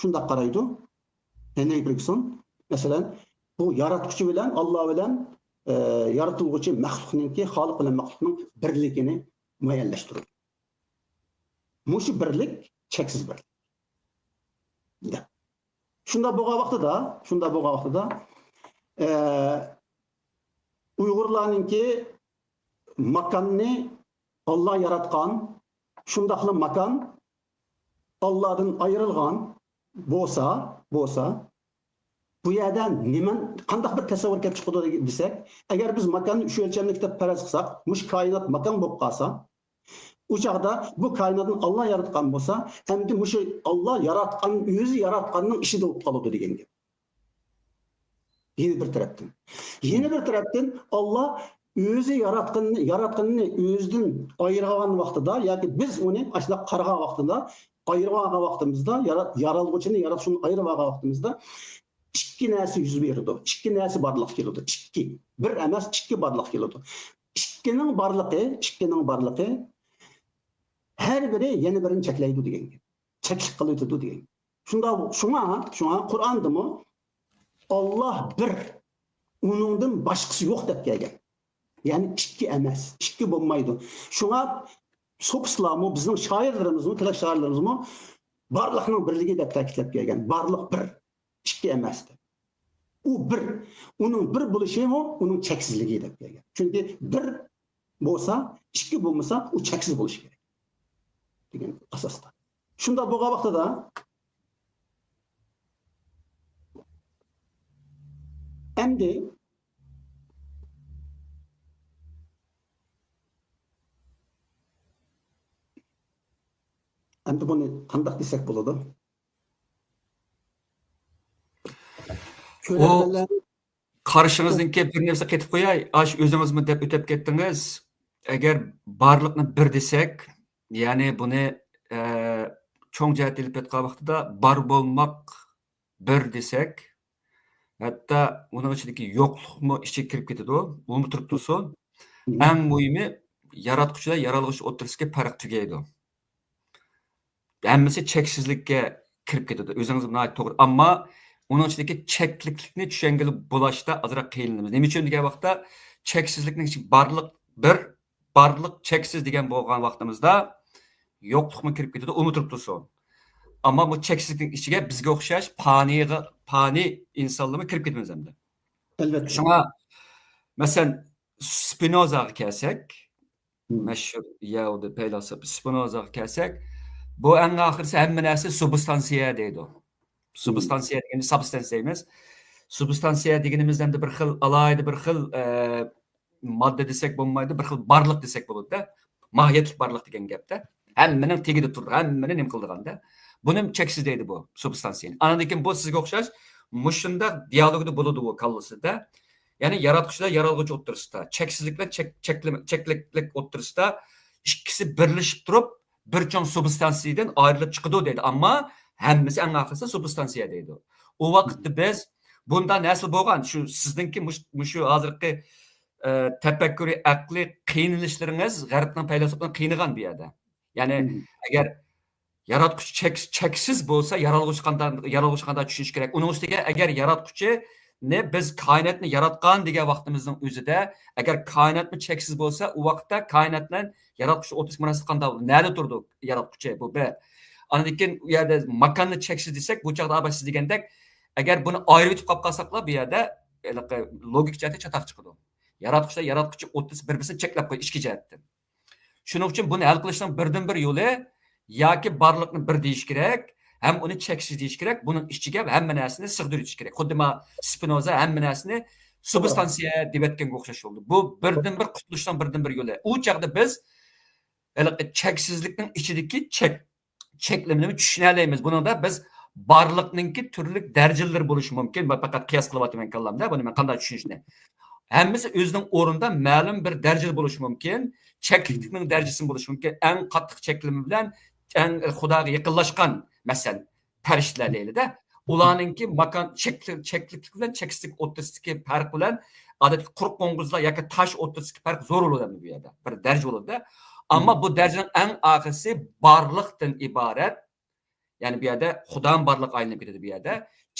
shunda qaraydi. Henry Bergson mesela bu yaratquchi bilan Allah bilan yaratılgıcı maxluqninki Xoliq bilan maxluqning birligini muayyanlashtiradi. Mushu birlik cheksiz birlik. Shunda bo'lgan vaqtida Uyg'urlarninki makonni Allah yaratgan, shundaqli makon Allah'dan ayrılgan bo'lsa bu yerden qandaq bir tasavvur kelib chiqadi desak, agar biz makonni shu o'lchamlikda faraz qilsak, mush koinot makon bo'lib qolsa, u chaqda bu koinotni Allah yaratgan bo'lsa, endi mushu Allah o'zi yaratganning ishida bo'lib qoladi degan gap. Yeni bir tarafdan Allah o'zi yaratganini o'zidan ayirgan vaqtida yoki biz uni ashla qaragan vaqtida, ayirgan vaqtimizda, yaralg'uchini yaratishni ayirgan vaqtimizda ikki narsa yuz berdi. Ikki narsa barliq keladi. Bir emas, ikki barliq keladi. Ikkining barliqi her biri yeni birini cheklaydi degan gap. Cheklik qiladi degan. Shunga Qur'ondami Allah bir, uningdan boshqasi yo'q deb kelgan. Ya'ni ikki emas, ikki bo'lmaydi. Shunga sofistlarmi, bizning shoirlarimizmi, klassik shoirlarimizmi barliqning birligi deb ta'kidlab kelgan. Barliq bir, ikki emasdi. U bir, uning bir bo'lishi uning cheksizligi deb kelgan. Chunki bir bo'lsa, ikki bo'lmasa, u cheksiz bo'lishi kerak degan asosda. Shunda bo'lgan vaqtida endi buni qanday desak bo'ladi? O qarşınızdaki bir narsa ketib qo'yay, ash o'zingizmi deb o'tib ketdingiz. Agar barliqni bir desek, ya'ni buni cho'ng jihat ilib o'tgan vaqtida bar bo'lmoq bir desek, Hatta onun içindeki yoklukmu içe kirip ketidi. Bunu turib tursun. Hı hı. Eng muhimi yaratquchi yaralg'ich o'rtasidagi farq tugaydi. Hammasi cheksizlikka kirib ketadi. O'zingiz buni to'g'ri. Ammo uning ichidagi chekliklikni tushungili bo'lashda ozroq qiyinlamiz. Nima uchun degan vaqtda cheksizlikning ichi barliq cheksiz degan bo'lgan vaqtimizda yo'qlikmi kirib ketadi, uni turib tursin. Ammo bu cheksizlikning ichiga bizga o'xshash fani insonlarmi kirib ketmaymiz hamda. Elbette. Shunga masalan Spinozaga kelsak, Hı. mashhur Yahudi faylasuf Spinozaga kelsak, bu eng oxirisi hamma narsa substansiya deydi. Substansiya degani substance emas. Substansiya deganimiz hamda bir xil alayda bir xil modda desak bo'lmaydi, bir xil barliq desak bo'ladi-da. Mohiyatlik barliq degan gapda. Hammaning tegida turdi, hammani nim qildiganda. Buni cheksiz deydi bu substansiyani. Anadan bu sizga o'xshash mushunda dialogda bo'ladi bu kallasida. Ya'ni yaratquchilar yaralg'uchi o'tirisida, cheksizlik bilan chekliklik o'tirisida ikkisi birlashib turib bir chong substansiyadan ayrilib chiqadi deydi. Ammo hammasi eng oxirida substansiya deydi. U vaqtda biz bundan nasl bo'lgan shu sizningki shu hozirgi tafakkuriy aqliy qiynalishlaringiz g'arbning faylasuflaridan qiynagan bu yerda. Ya'ni agar yaratquchi cheksiz bo'lsa, yaralg'uchi qanday tushunish kerak. Uning ustiga agar yaratquchi ne biz koinotni yaratgan degan vaqtimizning o'zida agar koinotni cheksiz bo'lsa, u vaqtda koinot bilan yaratquchi o'tish munosabati qanday bo'ladi? Nerda turdi yaratquchi bu bir. Andan keyin u yerda makonni cheksiz desak, bu chaqda siz degandek agar buni ayirib o'tib qolib qolsaqlar bu yerda logik jihatdan chatoq chiqadi. Yaratquchi o'tish bir-birini cheklab qo'ydi ichki jihatdan. Shuning uchun buni hal qilishning birdan-bir yo'li yoki barliqni bir deyish kerak, ham uni cheksiz deyish kerak, buning ichiga hamma narsani sig'dirish kerak. Xuddi ma Spinoza hamma narsani substansiya deb aytganga o'xshash bo'ldi. Bu birdan-bir qutulishdan birdan-bir yo'li. U chaqda biz cheksizlikning ichidagi cheklimini tushuna olamiz. Buningda biz barliqningki turli darajalari bo'lishi mumkin. Men faqat qiyos qilyapman kallamda, buni men qanday tushunishni. Hammasi o'zining o'rnida ma'lum bir darajada bo'lishi mumkin. Cheklikning darajasi bo'lishi mumkin. Eng qattiq cheklimi bilan eng Xudoga yaqinlashgan, masalan, farishtalar deydi-da. Ularningki makon cheklik bilan cheksizlik o'rtasidagi farq bilan odatda quruq qo'ng'izlar yoki tosh o'rtasidagi farq zo'r bo'ladi bu yerda. Bir daraja bo'ladi-da. Ammo bu darajaning eng oxirisi barliqdan iborat. Ya'ni bu yerda Xudoning barliq aylanib ketadi bu yerda.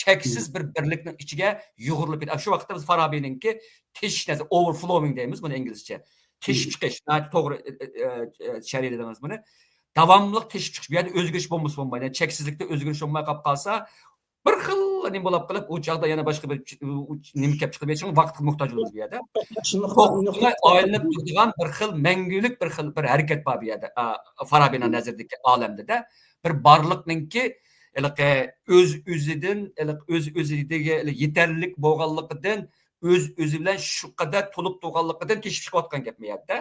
Cheksiz bir birlikning ichiga yug'urilib ketadi. Shu vaqtda biz Farabiyninki teshish narsa overflowing deymiz buni inglizcha. Teshib chiqish, to'g'ri sharh edamiz buni. Davomli teshib chiqish. Bu yerda o'zgarish bo'lmaydi. Cheksizlikda o'zgarish bo'lmay qolib qolsa, bir xil nima bo'lib qolib, u chaqda yana boshqa bir nima kelib chiqib ketishing vaqtga muhtoj bo'lamiz bu yerda. Aylanib turadigan bir xil mangulik bir harakat bor bu yerda. Farabiyning nazaridagi olamda bir barliqninki o'z-o'ziga yetarlik bo'lganligidan o'zi bilan shu qadar to'lib turganligidan teshib chiqayotgan gap bu yerda.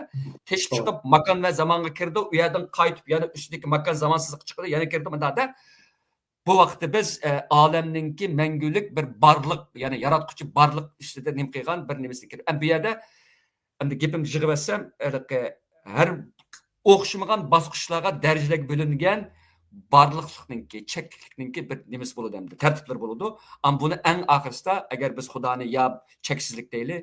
Teshib chiqib makon va zamonga kirdi, u yerdan qaytib yana ustidagi makon zamonsizlik chiqdi, yana kirdi bunda. Bu vaqtda biz olamninki mangulik bir barliq, ya'ni yaratquchi barliq ustida nim qilgan bir nimasi kirdi. Bu yerda endi gapimni yig'ib har o'xshamagan bosqichlarga darajalarga bo'lingan barliqlikninki, chekliklikninki bir nimasi bo'ladi hamda, tartiblar bo'ladi. Ammo buni eng oxirsida agar biz Xudoni yo cheksizlik deyli,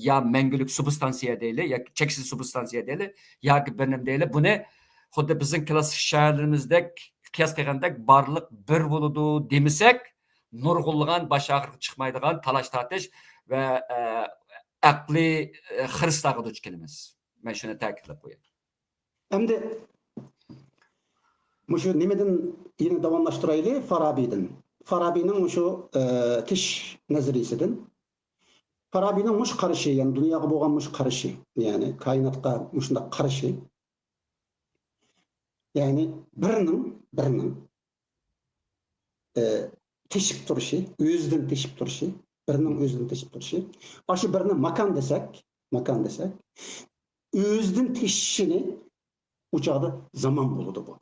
yo mangulik substansiya deyli, yoki cheksiz substansiya deyli, yoki bir nim deyli, buni xuddi bizning klassik shaharlarimizdek qiyos qilgandek barliq bir bo'ladi demasak, nurg'unlagan bosh og'riq chiqmaydigan talash tortish va aqliy xirislarga duch kelamiz. Men shuni ta'kidlab qo'yaman. Endi şu nimeden yine davamlaştıraylı Farabi'nin şu tiş nazariyesinden. Farabi'nin muş karışı, yani dünyaya boğan muş karışı, yani kainatka muşunda karışı. Yani birinin teşip duruşu, özden teşip duruşu, birinin özden teşip duruşu. Aşı birinin makan desek, özden teşişini uçağda zaman buludu bu.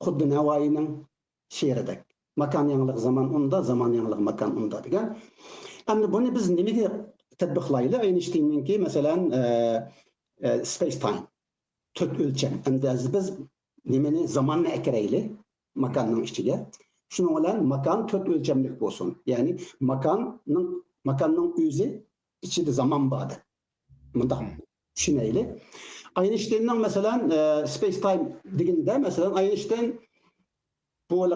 Xuddi Navoiyning she'ridek. Makon yangilik zaman unda, zaman yangilik makon unda degan. Endi buni biz nimaga tatbiqlayli? Einsteinninki masalan space time, to'rt o'lcham. Endi biz nimani zamonni akirayli makonning ichiga. Şunun bilen makan 4 ölçemlik bolsun. Yani makanның özü içinde zaman bardı. Mundaq düşüneyle. Einstein'ның mesela space time diginde mesela Einstein bu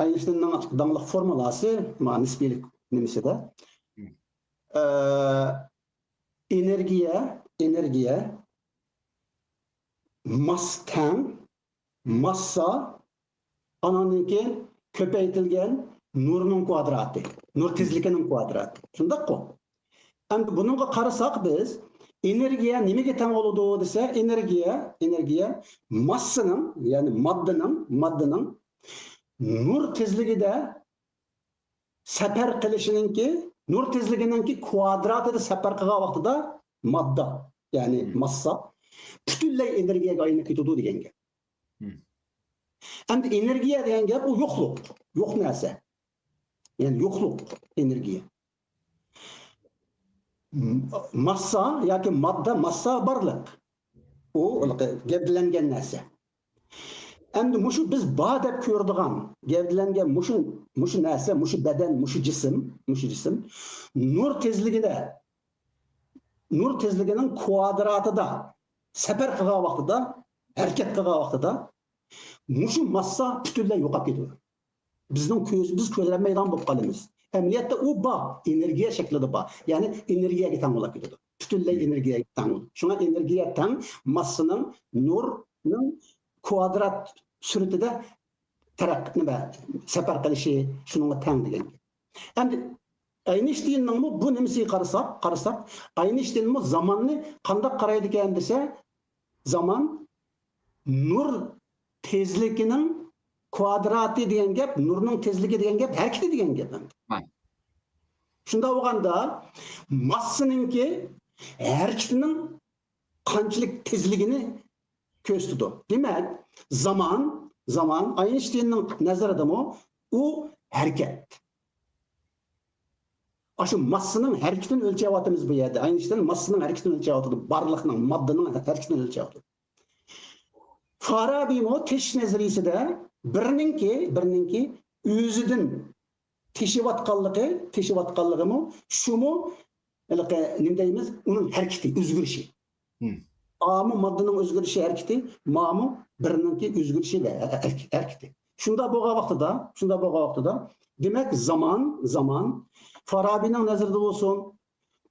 Einstein'ның dаңlıq formulası nisbilik nimesi de enerjiye massa ananınki köpeytilgen nurunun kuadratı, nur tezlikinin kuadratı. Şundaq ko. Endi bununla qarasak biz enerjiye nimege teng boludu dese enerjiye massının yani maddenin nur tezligide sefer qilishninki nur tezligininki kuadratida sefer qilgan vaqtida madda yani massa butunlay energiyaga aylanib ketadi degan gap. Endi energiya degan gap u yo'q narsa. Yani yo'qlik energiya. Massa yoki massa barliq. U gavdalangan narsa. Endi mushu biz ba deb ko'radigan gavdalangan mushu narsa, mushu badan, mushu jism nur tezligining kvadratida safar qilgan vaqtida, harakat qilgan vaqtida mushu massa butunlay yo'qolib ketadi. Biz ko'rolmaydigan bo'lib qolamiz. Amaliyotda u bor, energiya shaklida bor. Ya'ni energiyaga teng bo'lib ketadi. Butunlay energiyaga teng. Shunga energiya teng massaning nurning kvadrat suratida safar qilishi shunga teng degan. Endi Einstein'ның bu nimasiga qarasak, Einstein zamanni qanday qaraydi ekan desa, zaman nur tezligining kvadrati degan gap, nurning tezligi degan gap harakati degan gap. Shunda bo'lganda massaninki harakatining qanchalik tezligini ko'rsatadi. Demak, zaman Einstein'ning nazarida u harakat. Aşı massaning harakatini o'lchayapmiz bu yerda. Einstein massaning harakatini o'lchayapti, barliqning, moddaning harakatini o'lchayapti. Farabi tesh nazariyasida birninki o'zidan teshivatqanligi shumi nima deymiz? Uning harakati, o'zgarishi. Amı moddaning o'zgarishi harakati, ma'mu birninki o'zgarishi harakati. Shunda bo'lgan vaqtida, demak zaman Farabi'nin nazarida bo'lsin,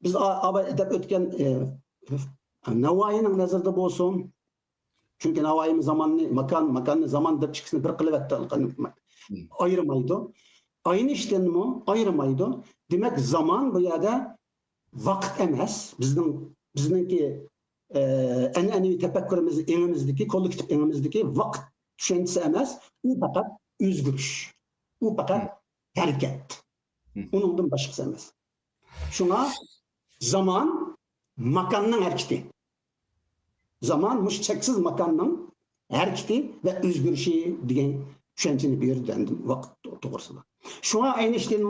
biz deb o'tgan Navoiyning nazarida bo'lsin. Chunki Navoiy makanni zaman deb chiqishni bir qilib ayirmaydi. Einsteinmi ayirmaydi. Demak, zaman bu yerda vaqt emas, bizningki an'anaviy tafakkurimiz engimizdagi, kollektiv engimizdagi vaqt tushunchasi emas, u faqat o'zgarish. U faqat harakat. Onundan başqası emas. Şuna zaman makanning harakati. Zaman mush cheksiz makanning harakati va o'zgarishi degan tushunchani berdi vaqt to'g'risida. Shunga Einstein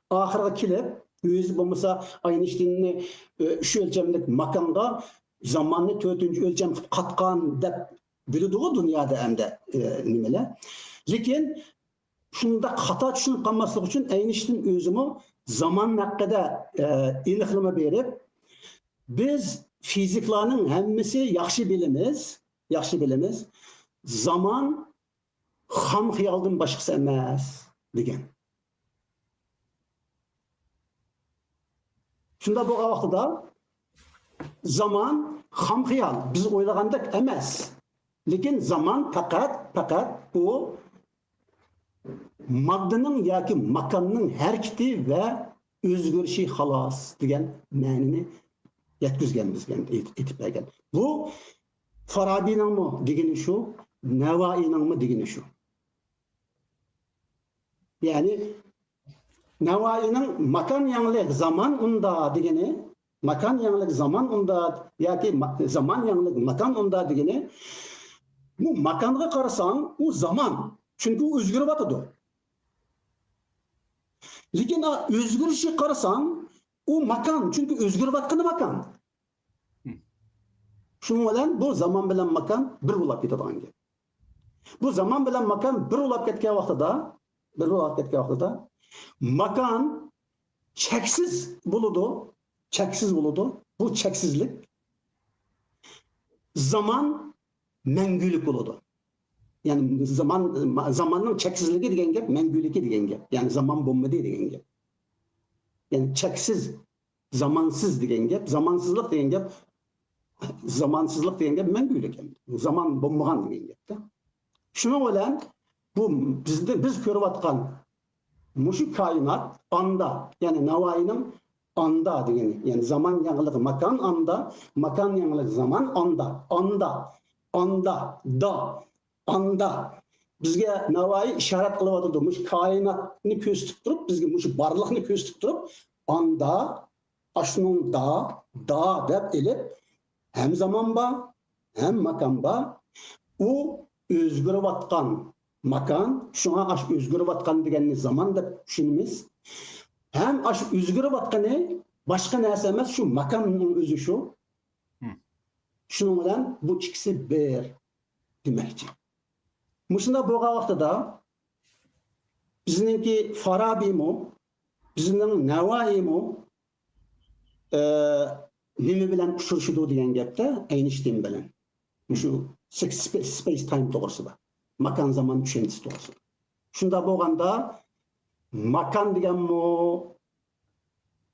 oxirga kelib, o'zi bo'lmasa Einsteinni 3 o'lchamlik makanga zamanni 4-o'lcham qilib qatgan deb biladi-ku dunyoda hamda nimalar. Lekin shunda xato tushunib qolmaslik uchun Einstein o'zimi zaman haqida aniqlama berib, biz fiziklarning hammasi yaxshi bilamiz. Zaman xam xiyoldan boshqasi emas degan. Shunda bu vaqtida zaman xam xiyol biz o'ylagandek emas. Lekin zaman faqat bu maddenin yoki makanning harakati va o'zgarishi xolos degan ma'noni yetkazganmiz, aytib bergan. Bu Farabining degani shu, Navoiyning degani shu. Ya'ni Navoiyning makan yangilik zaman unda degani, makan yangilik zaman unda yoki zaman yangilik makan unda degani, bu makanga qarasang, u zaman, chunki u o'zgaryapti. Lekin o'zgarishga qarasang, u makan, chunki o'zgarayotgan makan. Shuning bilan bu zaman bilan makan bir bo'lib ketadigan gap. Bu zaman bilan makan bir ulab ketgan vaqtida makan cheksiz bo'ladi. Bu cheksizlik zaman mangulik bo'ladi. Yani zamanın cheksizligi degan gap manguligi degan gap. Yani zaman bo'lmaydi degan gap. Yani cheksiz, zamansız degan gap, zamansızlık degan gap, zamansızlık degan gap mangulik. Zaman bo'lmagan degan gapda. Şuna bilan bu biz ko'rayotgan mushu koinot anda, yani Navoiyning anda degani, yani zaman yangilik makan anda, makan yangilik zaman anda bizga Navoiy ishorat qilyapti. Mush koinotni ko'z tutib turib, bizga mush barliqni ko'z tutib turib, anda, ashunun da deb elib, hem zaman bor, hem makan bor. U o'zgarayotgan makan, shunga ash o'zgarayotgan deganni zaman deb tushunamiz. Hem ash o'zgarayotgani boshqa narsa emas, shu makonning o'zi shu. Shuning bilan bu ikkisi bir demakchi. Mushunda bo'lgan vaqtida bizningki Farabiymi, bizning Navoiymi nima bilan uchrashadi degan gapda Einstein bilan. Shu space time to'g'risida, makan zaman tushunchasi to'g'risida. Shunda bo'lganda makan deganmi,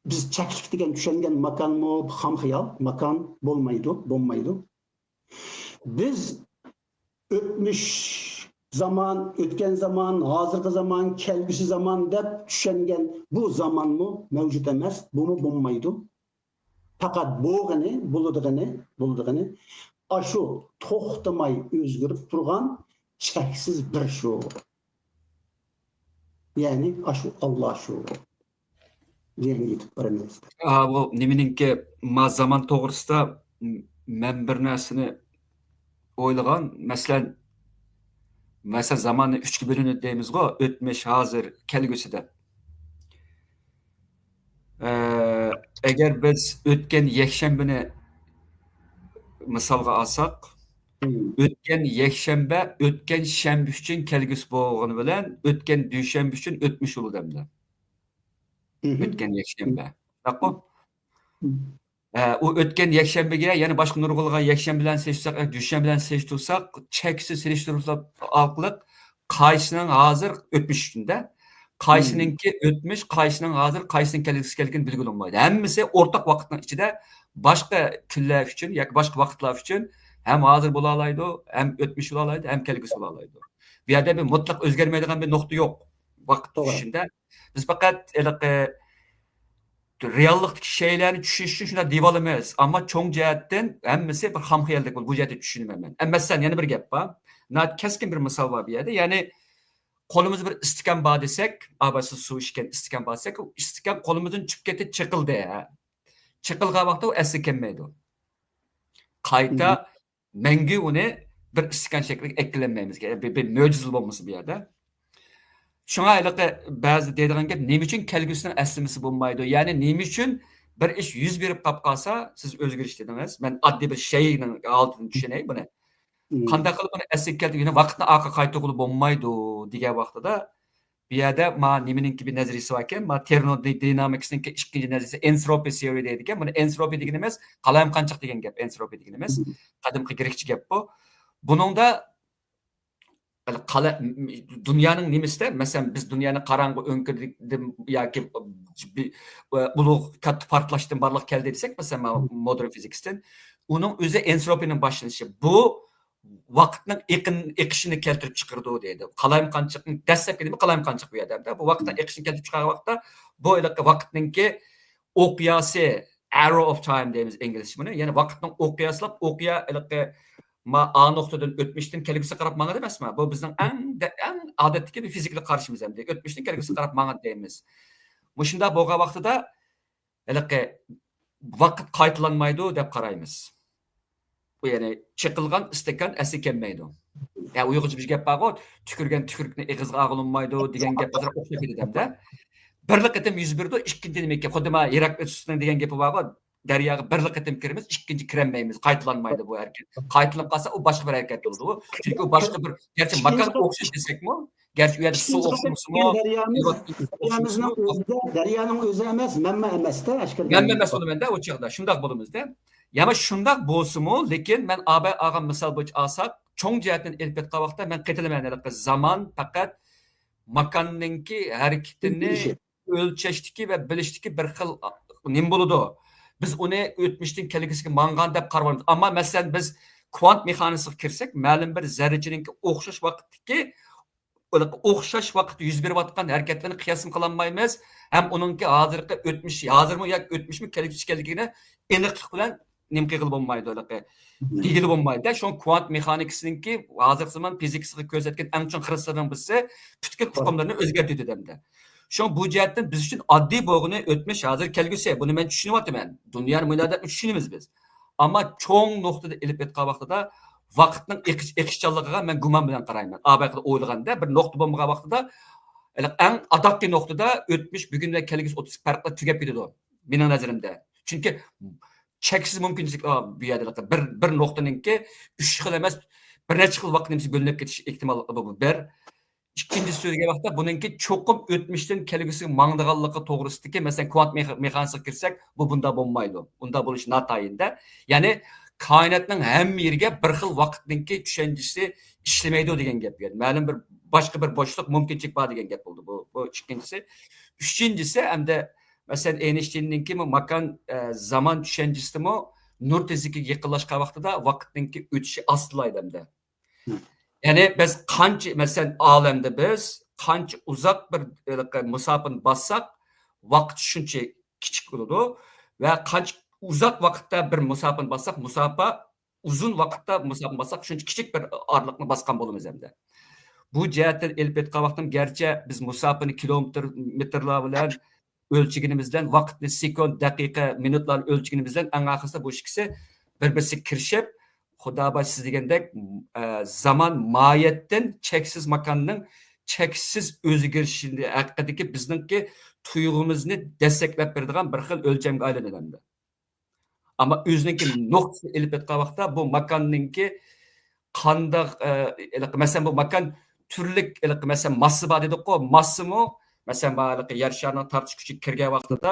biz chaklik degan tushungan makanmi ham xiyol, makan bo'lmaydi. Biz o'tgan zaman, hozirgi zaman, kelgusi zaman deb tushungan bu zamanmi mavjud emas, buni bo'lmaydi. Faqat bo'ladiğini aşu to'xtamay o'zgarib turgan cheksiz bir shu. Yani aşu Allah shu. Degan yetib boramiz. Bu nimaninki zaman to'g'risida men bir narsani o'ylagan, masalan zamanni 3 ga bo'linadi deymiz-ku, o'tmish, hozir, kelgusi deb. Agar biz o'tgan yakshanbani misolga olsak, o'tgan yakshanba o'tgan shanba uchun kelgusi bo'lgani bilan o'tgan dushanba uchun o'tmish bo'ldi. O'tgan yakshanba. Taqo? O o'tgan yakshanbaga, ya'ni boshqa nurg'ulg'an yakshanba bilan selishtirsak, dushanba bilan selishtirsak, cheksiz selishtiruv orqali qaysining hozir o'tmish uchunda, qaysininki o'tmish, qaysining hozir, qaysining kelgusi bilgilanmaydi. Hammasi o'rtaq vaqtning ichida boshqa kunlar uchun yoki boshqa vaqtlar uchun ham hozir bo'la oladi, ham o'tmish bo'la oladi, ham kelgusi bo'la oladi. Bu yerda bir mutlaq o'zgarmaydigan bir nuqta yo'q. Vaqt tushishida biz faqat reallikdagi shaylarni tushunish uchun shunday devolamiz, ammo cho'ng jihatdan hammasi bir xomxayollik bo'lib, bu jihatda tushunmayman. Masalan, yana bir gap bor. Keskin bir misol bor bu yerda. Ya'ni qo'limizda bir istikan bor desak, abasiz suv ichgan istikan bor desak, u istikan qo'limizdan tushib ketib chiqildi. Chiqilgan vaqtda u asli kelmaydi. Qayta mangu uni bir istikan shakliga eklanmaymiz. Bir mo'jiza bo'lmasa bu yerda. Şuna ba'zi deydigan gap, nima uchun kelgusining aslimasi bo'lmaydi? Ya'ni nima uchun bir ish yuz berib qolib qolsa, siz o'zgarish dedingiz. Men oddiy bir shayning oldini tushunay buni. Qanday qilib buni asli keltirib, vaqtni orqa qaytarib bo'lmaydi degan vaqtida bu yerda nimaninki bir nazariyasi bor ekan, termodinamikasning ikkinchi nazariyasi entropiya teoriya deydi ekan. Buni entropiya degan emas, qalamqanchiq degan gap, entropiya degan emas. Qadimgi grekcha gap bu. Buningda dunyoning nimasida, masalan biz dunyoni qarang'u o'nkirlikdan yoki ulug' katta portlashdan barliq keldi desak, masalan modern fizikasdan, uning o'zi entropiyaning boshlanishi. Bu vaqtning eqishini keltirib chiqardi deydi. Qalamqanchiqning dastlabki nima qalamqanchiq bu yerda. Bu vaqtning eqishini keltirib chiqargan vaqtda bu vaqtninki o'qiyasi, arrow of time deymiz inglizcha buni. Ya'ni vaqtning o'qiyaslab, A noktadan o'tmishdan kelgusiga qarab mangadi emasmi? Bu bizning eng odatdagi bir fiziklik qarashimiz ham. O'tmishdan kelgusiga qarab mangadi deymiz. Bu shunda bo'lgan vaqtida vaqt qaytalanmaydi deb qaraymiz. Bu ya'ni chiqilgan istakan asli kelmaydi. Ya uyg'urcha bir gap bor, tukurgan tukurukni ig'izga og'ilmaydi degan gap o'xshab ketadi-da. Bir qatam yuz berdi, ikkinchi nima ekan? Xuddi Heraklit degan gapi bor. daryoga bir qitim kiramiz, ikkinchi kirolmaymiz, qaytalanmaydi bu harakat. Qaytalanib qolsa u boshqa bir harakat bo'ladi u. Chunki u boshqa bir, garchi makon o'xshash desakmi, garchi u yerda suv oqmasimi, daryomizning o'zida, daryoning o'zi emas, manba emasda, manba emas bo'lamanda u chog'da, shundoq bo'lamizda. Yana shundoq bo'lsa-mu, lekin men Abay og'am misol bo'yicha olsak, cho'ng jihatdan elib ketgan vaqtda men qaytalaman, zaman faqat makonninki harakatini o'lchashdiki va bilishdiki bir xil nim bo'ladi. Biz uni o'tmishdan kelgusiga mangan deb qaraymiz. Ammo masalan biz kvant mexanikasiga kirsak, ma'lum bir zarrachininki o'xshash vaqtdagi o'xshash vaqtda yuz berayotgan harakatlarni qiyos qilolmaymiz. Ham uningki hozirgi o'tmish, hozirmi yoki o'tmishmi kelgusi ekanligini aniqlik bilan nim qilib bo'lmaydi, digili bo'lmaydi. Shu kvant mexanikasiningki hozirgi zamon fizikasiga ko'rsatgan eng chong xirslaridan birisi butkul hukmlarni o'zgartirdi demdi. Şu bu jihatdan biz uchun oddiy bo'lg'ini o'tmish, hozir kelgusi. Buni men tushunyapman. Dunyoni munodatni tushunamiz biz. Ammo cho'ng nuqtada ilib etgan vaqtida vaqtning eqishchanligiga men gumon bilan qarayman. Abaqda o'ylaganda bir nuqta bo'lmagan vaqtida eng adaqli nuqtada o'tmish, bugun va kelgusi 30 farqlar tugab ketadi. Mening nazarimda. Chunki cheksiz mumkinchilik bu yerda bir nuqtaninki 3 xil emas, bir necha xil vaqt nimasi bo'linib ketish ehtimolligi bu. Bir İkinci so'zga vaqtda buningki cho'qim o'tmishdan kelgusiga mangdiganligi to'g'risidagi, masalan, kvant mexanikasiga kirsak, bu bunda bo'lmaydi. Bunda bo'lish natayinda. Ya'ni koinotning hamma yeriga bir xil vaqtninki tushunchisi ishlamaydi degan gap berdi. Ma'lum bir boshqa bir bo'shliq mumkinchilik bor degan gap bo'ldi. Bu ikkinchisi. Uchinchisi hamda masalan Einsteinninki makon zaman tushunchasimi nur tezligiga yaqinlashgan vaqtida vaqtninki o'tishi aslaydi hamda. Yani biz qancha mesela alemde biz qancha uzak bir musafirni bassak vaqt shuncha kichik bo'ladi va qancha uzak vaqtda bir musafirni bassak musafa uzun vaqtda musafirni bassak shuncha kichik bir orliqni bosgan bo'lamiz hamda. Bu jihatdan elib etgan vaqtim garchi biz musafirni kilometr metrlar bilan o'lchaganimizdan vaqtni sekund, daqiqa, minutlar o'lchaganimizdan eng oxirida bu ikkisi bir-birisiga kirishib Xudo siz degandek zaman mohiyatdan cheksiz makonning cheksiz o'zgarishini haqidagi bizningki tuyg'umizni desteklab beradigan bir xil o'lchamga aylanadi. Ammo o'zininki nuqta ilib etgan vaqtda bu makonninki qandoq masalan bu makon turlik masalan massa bor dedik-ku, massami masalan yer sharining tortish kuchi kirgan vaqtida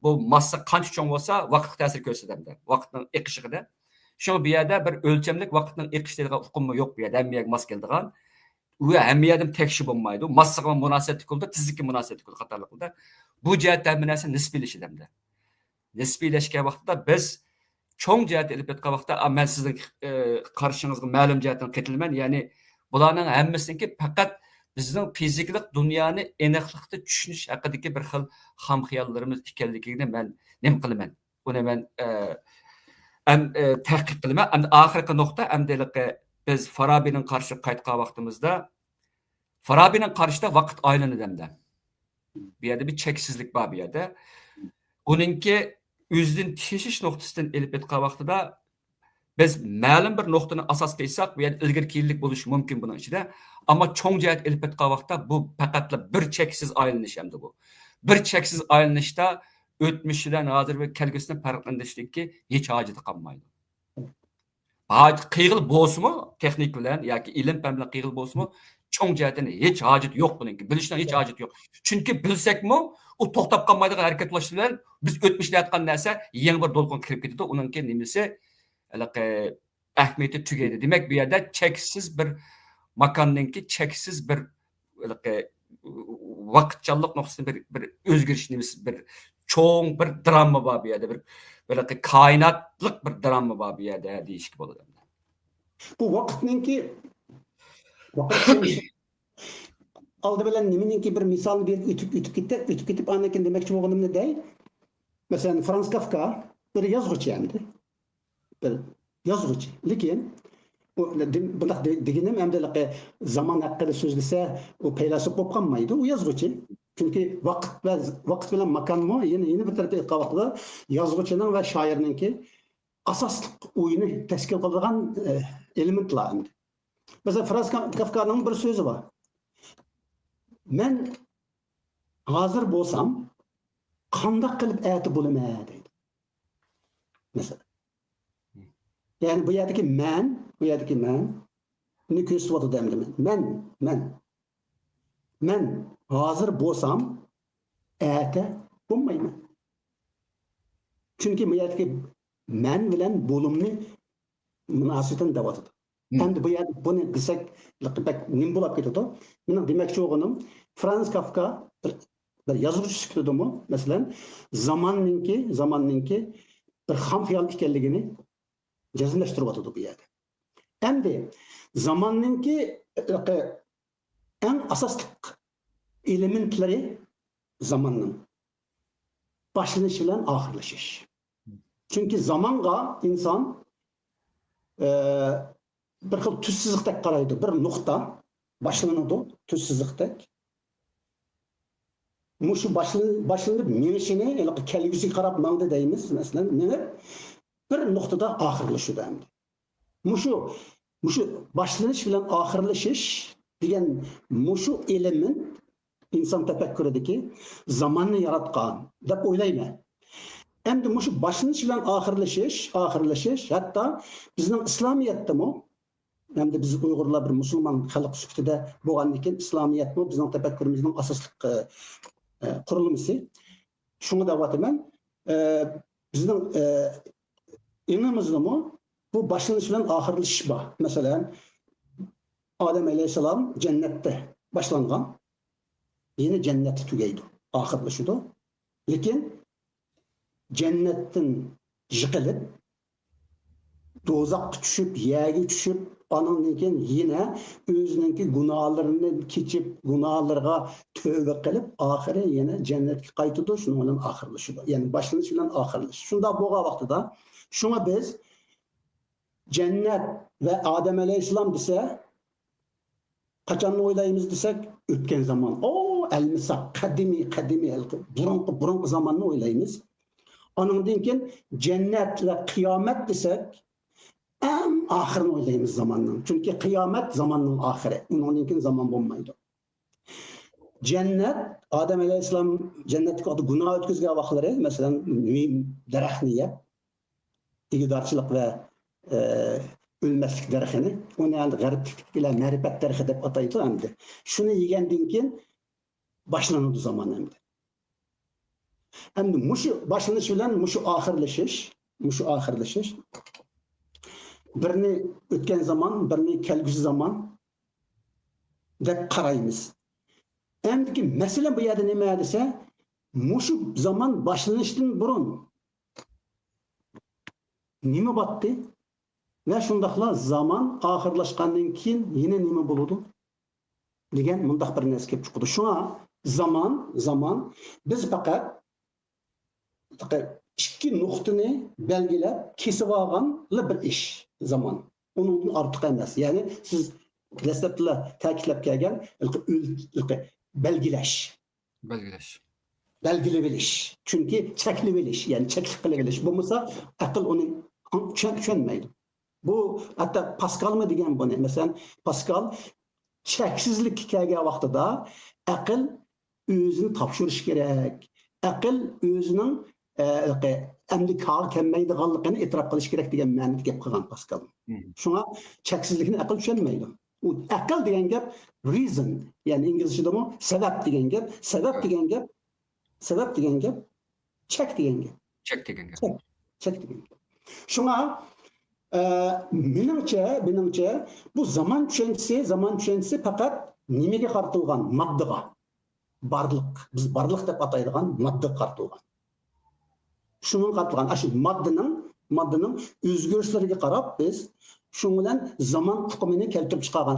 bu massa qancha cho'ng bo'lsa vaqtga ta'sir ko'rsatadi, vaqtning eqishiga. Şu bir yerdə bir ölçəmlik vaqtının eqişdəliği hukmu yox bu yerdə, həmmiyəyə mas gəldiğən. O həmmiyədən təkşi olmaydı. Massağa münasibətlik oldu, tizlikə münasibətlik oldu qatarlıqda. Bu cəhətdə həminəsə nisbiləşidəmdə. Nisbiləşkən vaxtda biz çoğ cəhət elib etqən vaxtda mən sizin qarşınızda məlum cəhətdən qetilmən. Yəni bularının həmmisinki faqat bizning fiziklik dunyoni aniqlikda tushunish haqidagi bir xil xam xiyollarimiz ekanligini men nim qilaman. Buni men tahqiq qilaman. Endi oxirgi nuqta amdiliqi biz Farabining qarshi qaytgan vaqtimizda Farabining qarshida vaqt aylanadimda. Bu yerda bir cheksizlik bor bu yerda. Uningki o'zidan teshish nuqtasidan elib etgan vaqtida biz ma'lum bir nuqtani asos qilsak, bu yerda ilgari keyinlik bo'lishi mumkin buning ichida. Ammo cho'ng jihat elib etgan vaqtda bu faqat bir cheksiz aylanish hamda bu. Bir cheksiz aylanishda o'tmishidan hozir va kelgusidan farqlanishlikka hech hojati qolmaydi. Qiyg'il bo'lsa-mu, texnik bilan yoki ilm fan bilan qiyg'il bo'lsa-mu, cho'ng jihatdan hech hojat yo'q buningki. Bilishdan hech hojat yo'q. Chunki bilsak-mu, u to'xtab qolmaydigan harakat qilish bilan biz o'tmishda aytgan narsa yangi bir to'lqin kirib ketadi. Uningki nimasi ahamiyati tugaydi. Demak, bu yerda cheksiz bir makonninki cheksiz bir vaqtchanlik nuqtasida bir o'zgarish nimasi bir cho'ng bir drama bor bu yerda, bir koinotlik bir drama bor bu yerda deyishga bo'ladi. Bu vaqtninki oldi bilan nimaninki bir misolni berib o'tib ketib anakin demoqchi bo'lganimni dey. Masalan, Franz Kafka bir yozuvchi endi. Bir yozuvchi. Lekin bunaqa deganim hamda zaman haqida so'zlasa, u faylasuf bo'lib qolmaydi, u yozuvchi. Chunki vaqt bilan makonmi yeni bir tarafga aytgan vaqtida yozuvchining va shoirninki asosli o'yini tashkil qiladigan elementlar. Mesela Franz Kafka'nın bir sözü var. Men hazır bolsam, qandaq qilib aytib bo'laman deydi. mesela. Yani bu yerdeki men ne köstüvatı demdi men hazır bolsam ete bulmayman. Çünkü bu yerdeki men bilen bolumni münasebeten davatıdı. Endi bu yerde bunu desek nim bulap ketedi. Mening demoqchi bo'lganim Franz Kafka bir yozuvchi sifatidami masalan zamonninki bir ham xiyol ekanligini jazmlashtiryotdi bu yerda. Endi zamonninki eng asosli elementlari zamonning boshlanishi bilan oxirlashish. Chunki zamonga inson bir xil tussizlikdek qaraydi. Bir nuqta boshlanadi tussizlikdek. Mushu boshlanib minishini kelgusiga qarab mangdi deymiz. Masalan, minib bir nuqtada oxirlashadi endi. Mushu boshlanish bilan oxirlashish degan mushu element inson tafakkuridagi zamonni yaratgan deb o'ylayman. Endi mushu boshlanish bilan oxirlashish hatto bizning islomiyatdami endi biz Uyg'urlar bir musulmon xalq sifatida bo'lgandan keyin islomiyatmi bizning tafakkurimizning asosli qurilmasi. Shuni deyapman. Bizning dinimizdami bu boshlanish bilan oxirlashish bor. Masalan, Odam alayhissalom jannatda boshlangan, yine jannatda tugaydi, oxirlashadi. Lekin jannatdan yiqilib do'zaxga tushib, yerga tushib, ondan keyin yine o'zininki gunohlarini kechib, gunohlarga tövbe qilib, oxiri yana jannatga qaytadi, shuni bilan oxirlashadi. Ya'ni boshlanish bilan oxirlash. Shunda bo'lgan vaqtida shunga biz jannat va Odam alayhissalom desa, qachon o'ylaymiz desak, o'tgan zaman. Almisak qadimiy burunqi zamonni o'ylaymiz. Ondan keyin jannat va qiyomat desak, en oxirini o'ylaymiz zamonning. Chunki qiyomat zamonning oxiri. Undan keyin zaman bo'lmaydi. Jannat, Odam alayhissalom jannatga gunoh o'tkazgan vaqtlari, masalan, daraxtni yeb, igdorchilik va o'lmaslik daraxtini, uni endi g'arblik bilan ma'rifat daraxti deb ataydi endi. Shuni yegandan keyin boshlanadi zaman endi. Endi mushu boshlanish bilan mushu oxirlashish birini o'tgan zaman, birini kelgusi zaman deb qaraymiz. Endi masala bu yerda nima desa, mushu zaman boshlanishdan burun nima bo'tdi va shundaqla zaman oxirlashgandan keyin yana nima bo'ladi degan mundaq bir narsa kelib chiqdi. Shuna zaman biz faqat ikki nuqtani belgilab kesib olgan bir ish zaman. Undan ortiq emas. Ya'ni siz dastlabda ta'kidlab kelgan belgilash. Chunki cheklab bilish, ya'ni cheklab qilib bilish. Bo'lmasa aql uni tushunmaydi. Bu hatta Pascalmi degan buni. Masalan, Pascal cheksizlik kelgan vaqtida aql o'zini topshirish kerak. Aql o'zining endi kal kelmaydiganligini e'tirof qilish kerak degan ma'noda gap qilgan Pascal. Shunga cheksizlikni aql tushunmaydi. U aql degan gap reason, ya'ni inglizchadami sabab degan gap, check degan gap. Shunga menimcha bu zaman tushunchisi faqat nimaga qartilgan? Moddaga. Biz barliq deb ataydigan modda qartilgan. Şunun qartilgan, shu moddaning o'zgarishlariga qarab biz shu bilan zaman tuqumini keltirib chiqargan,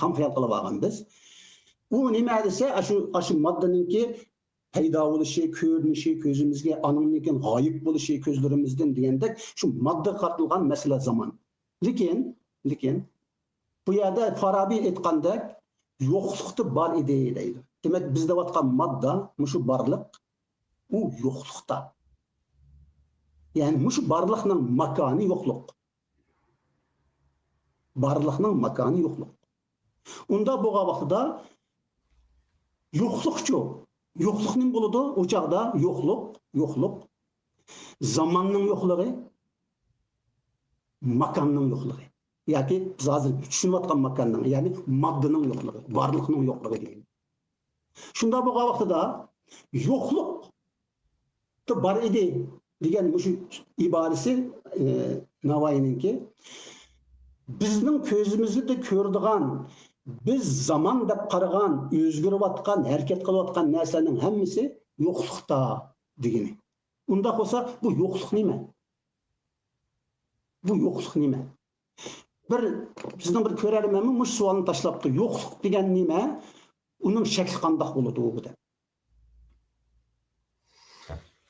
ham xiyol qilib olgan biz. U nima desa, shu moddaninki paydo bo'lishi, ko'rinishi, ko'zimizga anondan g'oyib bo'lishi ko'zlarimizdan degandek, shu modda qartilgan masala zaman. Lekin bu yerda Farabiy aytgandek yo'qlikda bor edi deydi. Demak, bizda vatgan modda, shu borliq, u yo'qlikda. Yani mushu barliqning makoni yo'qlik. Unda bo'lgan vaqtida yo'qlik nim bo'ladi? O chaqda yo'qlik Zamanның yo'qligi, makonning yo'qligi. Yoki biz hozir tushunayotgan makonning, ya'ni moddaning yo'qligi, borliqning yo'qligi deydi. Shunda bo'lgan vaqtida yo'qlik bar edi degan shu iborasi Navoiyninki bizning ko'zimizda ko'radigan, biz zaman deb qaragan, o'zgarayotgan, harakat qilayotgan narsaning hammasi yo'qlikda degani. Unda bo'lsa bu yo'qlik nima? Bu yo'qlik nima? Bizning bir ko'rarmanmi mush savolni tashlabdi. Yo'qlik degan nima? Uning shakli qanday bo'ladi u deb.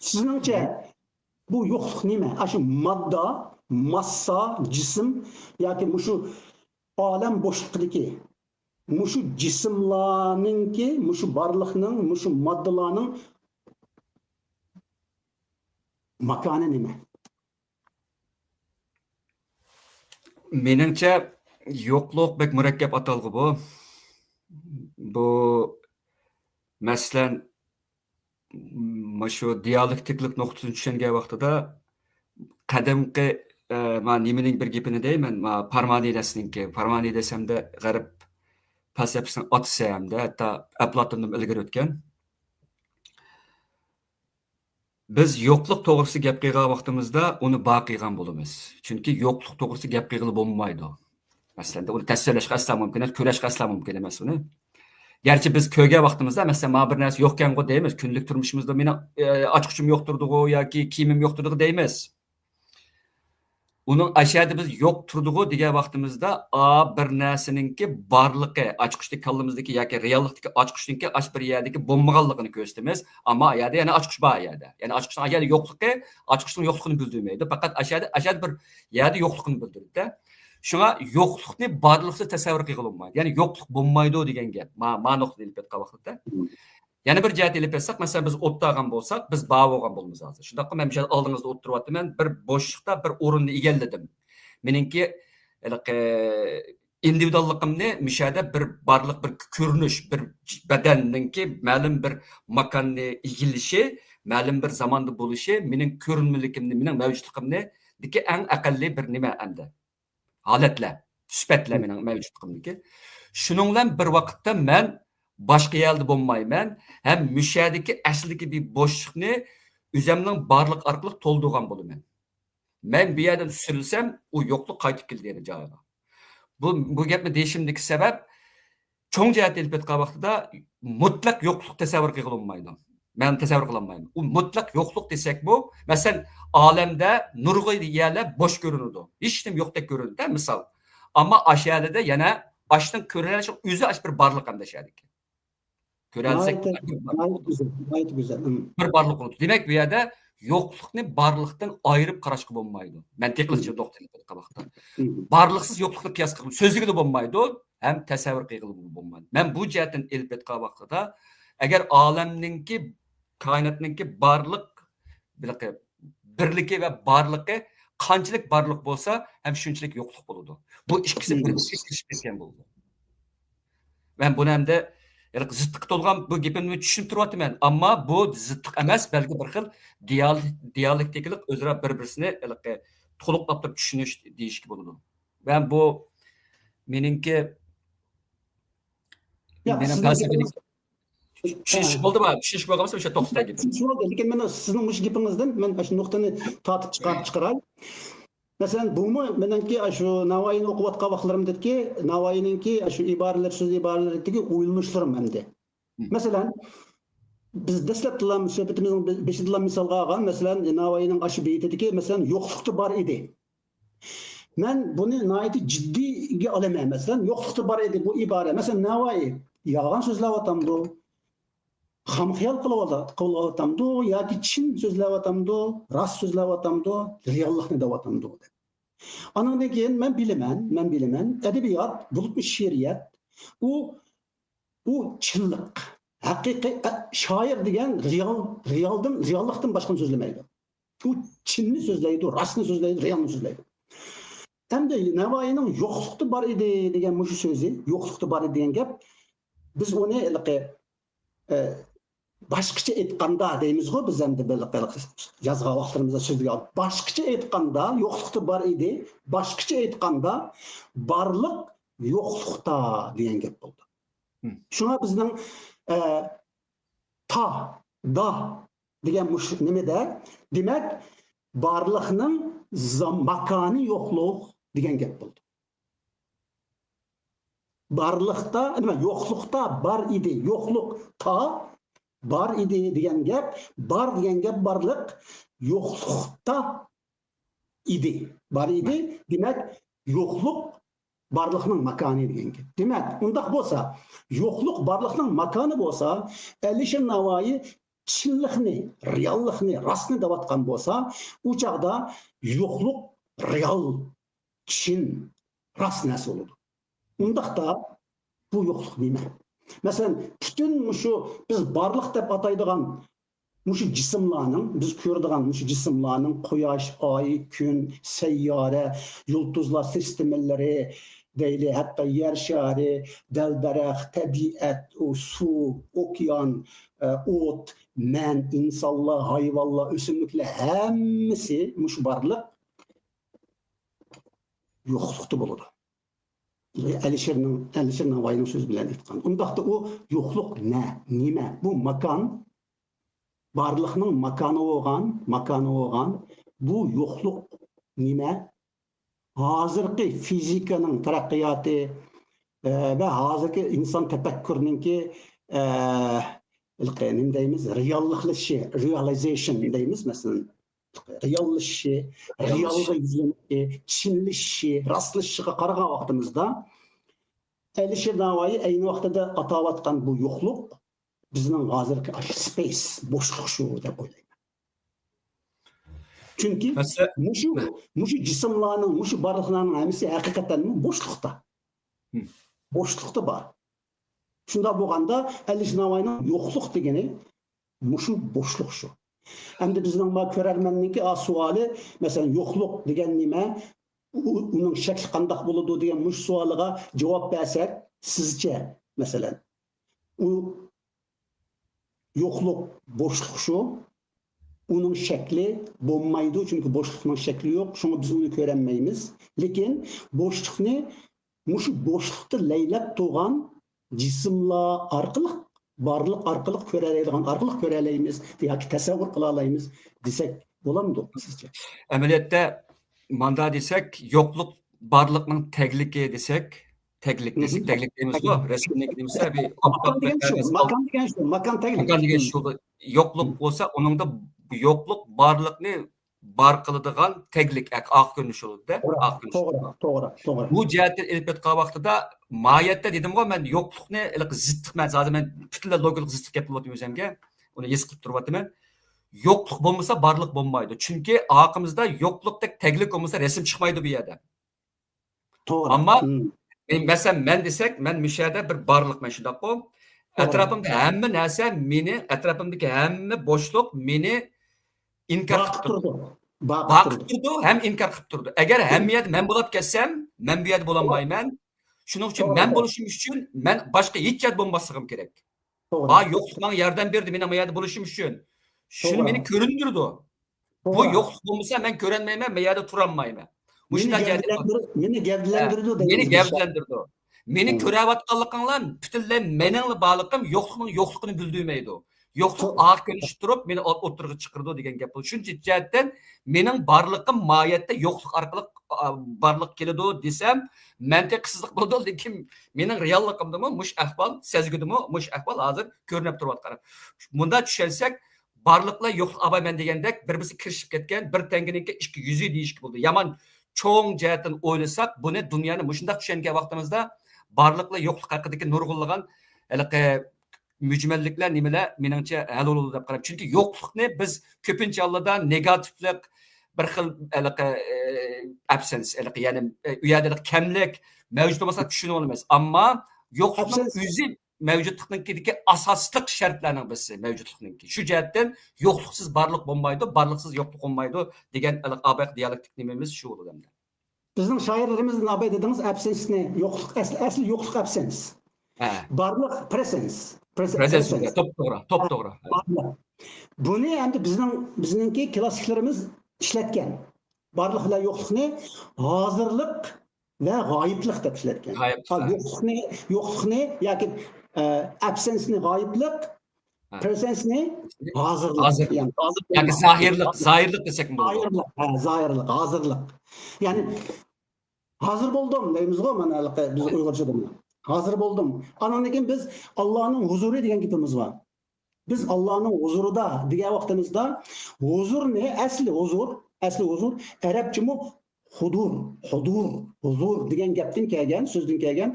Sizningcha bu yo'qlik nima? Shu modda, massa, jism yoki shu olam bo'shliqligi, shu jismlarningki, shu borliqning, shu moddalarning makoni nima? Meningcha yo'qlik bek murakkab atalg'i bu. Bu masalan shu dialektiklik nuqtasini tushungan vaqtida qadimgi men nimaning bir gapini deyman, Parmenidesninki. Parmenidesda g'arb falsafasining otasi hamda hatto Aflatundan ilgari o'tgan. Biz yo'qlik to'g'risida gap qilgan vaqtimizda uni boqiygan bo'lamiz. Chunki yo'qlik to'g'risida gap qilg'ili bo'lmaydi. Masalan, uni tasvirlashga asla mumkin emas, ko'rishga asla mumkin emas uni. Gerçi biz ko'rgan vaqtimizda masalan, ma bir narsa yo'qkan-ku deymiz. Kunlik turmushimizda meni ochquchim yo'qtirdi-ku yoki kiyimim yo'qtirdi deymiz. Uning ashadi biz yo'q turdi-ku degan vaqtimizda bir narsaninki borligi, ochquchlik kallamizdagi yoki reallikdagi ochquchninki bir yerdagi bo'lmaganligini ko'rsatamiz. Ammo ayada yana ochquch bor ayada. Ya'ni ochquchning ayada yo'qligi, ochquchning yo'qligini bildirmaydi. Faqat ashadi bir yerda yo'qligini bildiradi. Shunga yo'qlikni borliqsiz tasavvur qilolmaydi. Ya'ni yo'qlik bo'lmaydi degan gap. Ma'noqni ilib etgan vaqtda. Yana bir jihat ilib etsaq, masalan biz o'tdagan bo'lsak, biz bog' bo'lgan bo'lamiz hozir. Shundaqqa men o'sha oldingizda o'tiryapman, bir bo'shliqda bir o'rinni egalladim. Meningki individualligimni mishada bir borliq bir ko'rinish, bir badanninki ma'lum bir makonni egillashi, ma'lum bir zamonda bo'lishi, mening ko'rinmaligimni, mening mavjudligimni diki eng aqalli bir nima endi. Holatlar, sifatlar mening mavjudligimniki. Shuning bilan bir vaqtda men boshqa yerda bo'lmayman, ham mushadagi aslidagi bir bo'shliqni o'zimning borliq orqali to'ldirgan bo'laman. Men bu yerdan surilsam, u yo'qlik qaytib keldi yana joyiga. Bu gapni deyishimdagi sabab cho'ng jihat ilib etgan vaqtida mutlaq yo'qlik tasavvur qilolmaydi. Men tasavvur qilolmayman. U mutlaq yo'qlik desak bu, masalan, olamda nurg'un yerlar bo'sh ko'rinadi. Hech nima yo'qdek ko'rinadi, misol. Ammo ashiyada yana ashning ko'rinishi o'zi bir borliq ham dashadi. Ko'ralsak gayet güzel. Bir borliq bo'ladi. Demak, bu yerda yo'qlikni borliqdan ayirib qarashga bo'lmaydi. Mantiqlicha to'xtalib o'tgan vaqtda. Borliqsiz yo'qlikni qiyos qilib so'zligida bo'lmaydi, ham tasavvur qilib bo'lmaydi. Men bu jihatdan ilib etgan vaqtida agar olamninki, koinotninki borliq birligi va borligi qanchalik borliq bo'lsa, ham shunchalik yo'qlik bo'ladi. Bu ikkisi birlashib ketgan bo'ldi. Men buni hamda ziddiqqa to'lgan bu gapimni tushunib turyapman, ammo bu ziddiq emas, balki bir xil dialektiklik o'zaro bir-birini to'liqlab turib tushunish deyishga bo'ladi. Men bu meningki mening falsafalik tushunish bo'ldimi? Tushunish bo'lgansa o'sha to'xtatay deb. Tushunish bo'ldi, lekin men sizning mush gapingizdan men shu nuqtani tortib chiqaray. Masalan, bumi menimki shu Navoiyni o'qiyotgan vaqtlarimdaki, Navoiyninki shu iboralar, so'z iboralaridagi o'ylanishlarim hamda. Masalan, biz dastlabdan suhbatimizning beshidan misolga olgan, masalan, Navoiyning shu beytidagi masalan yo'qlikda bor edi. Men buni nihoyat jiddiyga olaman. Masalan, yo'qlikda bor edi bu ibora. Masalan, Navoiy yolg'on so'zlayapti, xomxiyol qilyapti yoki chin so'zlayapti, rost so'zlayapti, reallikni deyapti. Andan keyin men bilaman, adabiyot, bulutli she'riyat, u chinlik, haqiqiy shoir degan reallikdan boshqani so'zlamaydi. U chinni so'zlaydi, rostni so'zlaydi, realni so'zlaydi. Endi Navoiyning yo'qlikda bor edi degan shu so'zi, yo'qlikda bor edi degan gap, biz uni Başqacha aytganda deymiz-ku biz endi yazgan vaqtlarimizda so'zga olib. Başqacha aytganda yo'qlikda bor edi, başqacha aytganda barliq yo'qlikda degan gap bo'ldi. Shuna bizning ta, da degan nimada, demak, barliqning makoni yo'qlik degan gap bo'ldi. Barliqda, nima, yo'qlikda bor edi, yo'qlikda bar edi degan gap, bar degan gap barliq, yo'qlikda edi. Bar edi, demak, yo'qlik barliqning makoni degan gap. Demak, undaq bo'lsa, yo'qlik barliqning makoni bo'lsa, Alisher Navoiy chinlikni, reallikni, rostni deyotgan bo'lsa, u chaqda yo'qlik real, chin, rost narsa bo'ladi. Undaqda bu yo'qlik nima? Masalan, bütün şu biz barlıq deb ataydigan şu cisimlarning, biz ko'radigan şu cisimlarning quyosh, oy, kun, sayyora, yulduzlar sistemlari, deyli, hatto yer shari, dal-daraxt, tabiat, suv, okean, o't, man, insonlar, hayvonlar, o'simliklar hammasi şu barlıq yo'qlikda bo'ladi. Alisher Navoiyning so'zi bilan aytgan. Undaqda u yo'qlik nima? Bu makon, barliqning makoni bo'lgan, bu yo'qlik nima? Hozirgi fizikaning taraqqiyoti va hozirgi inson tafakkurininki nima deymiz? Reallashishi, realization deymiz masalan. Reallashishi, realga yuzlanishi, chinlashishi, rostlashishiga qaragan vaqtimizda Alisher Navoiy ayni vaqtida atayotgan bu yo'qlik bizning hozirgi space, bo'shliq shu deb o'ylayman. Chunki mushu jismlarning, mushu barliqlarning hammasi haqiqatan bo'shliqda. Bo'shliqda bor. Shunda bo'lganda Alisher Navoiyning yo'qlik degani mushu bo'shliq shu. Endi bizning ko'rarmanniki savoli, masalan, yo'qlik degan nima, uning shakli qanday bo'ladi degan mush savoliga javob bersak, sizcha, masalan, u yo'qlik, bo'shliq shu, uning shakli bo'lmaydi, chunki bo'shliqning shakli yo'q, shuni biz uni ko'rolmaymiz. Lekin bo'shliqni mush bo'shliqda laylab turgan jismlar orqali barliq orqali ko'ralaymiz yoki tasavvur qila olamiz desak bo'lamdi sizcha? Amaliyotda manda desak, yo'qlik barliqning tagligi desak, taglik deymiz-ku, rasmning nimasi bir makon degan shu. Yo'qlik bo'lsa, uningda yo'qlik barliqni bar qiladigan taglik, oq ko'rinish bo'ladi-da. To'g'ri. Bu jihatdan elib o'tgan vaqtida mohiyatda dedim-ku, men yo'qlikni ziddiq, hozir men butunlay logik ziddiq gap qilyapman o'zimga. Uni his qilib turyapman. Yo'qlik bo'lmasa barliq bo'lmaydi. Chunki oqimizda yo'qlikdek taglik bo'lmasa rasm chiqmaydi bu yerda. To'g'ri. Ammo masalan men desak, men mishada bir barliqman shundaqku. Atrofimda hamma narsa meni, atrofimdagi hamma bo'shliq meni inkor qilib turdi. Baqib turdi, ham inkor qilib turdi. Agar hamiyat men bo'lib ketsam, men bu yerda bo'lolmayman. Shuning uchun men bo'lishim uchun men boshqa hech yer bo'lmasligim kerak. Yo'qlik menga yordam berdi, men bu yerda bo'lishim uchun. Shuni meni ko'rindirdi. Bu yo'qlik bo'lmasa men ko'ranmayman, men yerda tura olmayman. Meni gavdlandirdi. Meni ko'rayotganliginglar butunlay mening bog'liqim yo'qligini bildirmaydi. Yo'qlik oq ko'rinishib turib, meni o'tirg'i chiqirdi degan gap bu. Shuncha jihatdan mening barliqim mohiyatda yo'qlik orqali barliq keladi desam, mantiqsizlik bo'ladi, lekin mening realligimdimi mush ahvol, sezgidimi mush ahvol hozir ko'rinib turibdi. Bunda tushunsak, barliqlar yo'qlik olmayman degandek bir-birisi kirishib ketgan, bir tanginiki ikki yuzi deyishki bo'ldi. Yomon cho'ng jihatdan o'ylasak, buni dunyoni mushundaq tushungan vaqtimizda barliqlar yo'qlik haqidagi nurg'unlagan mücmellikler nimeler menimce hal olur deb qarab. Chunki yo'qlikni biz ko'pincha hollarda negativlik bir xil absence, ya'ni u yerda kamlik mavjud bo'lmasa tushuna olmaymiz. Ammo yo'qlikning o'zi mavjudlikningki asosliq shartlarning birisi mavjudlikningki. Shu jihatdan yo'qliksiz barliq bo'lmaydi, barliqsiz yo'qlik bo'lmaydi degan abaq dialektik nimamiz shu bo'ladi. Bizning shoirlarimizning abay dediğimiz absence'ni, yo'qlik asli yo'qlik absence. Barlıq presence. Presence. Top to'g'ri. Barlıq. Bunu endi bizningki klassiklarimiz ishlatgan. Barliqlar yo'qlikni hozirlik va g'oyiblik deb ishlatgan. Yo'qlikni yoki absence'ni g'oyiblik, presence'ni hozirlik. Yani zahirlik desek mi bo'ladi? Zahirlik, hozirlik. Ya'ni hozir bo'ldim deymiz-ku, mana biz Uyg'urchada buni. Hozir bo'ldim. Andan keyin biz Allohning huzuri degan gapimiz bor. Biz Allohning huzurida degan vaqtimizda huzur ne? Asli huzur Arabchami huzur degan gapdan kelgan, so'zdan kelgan.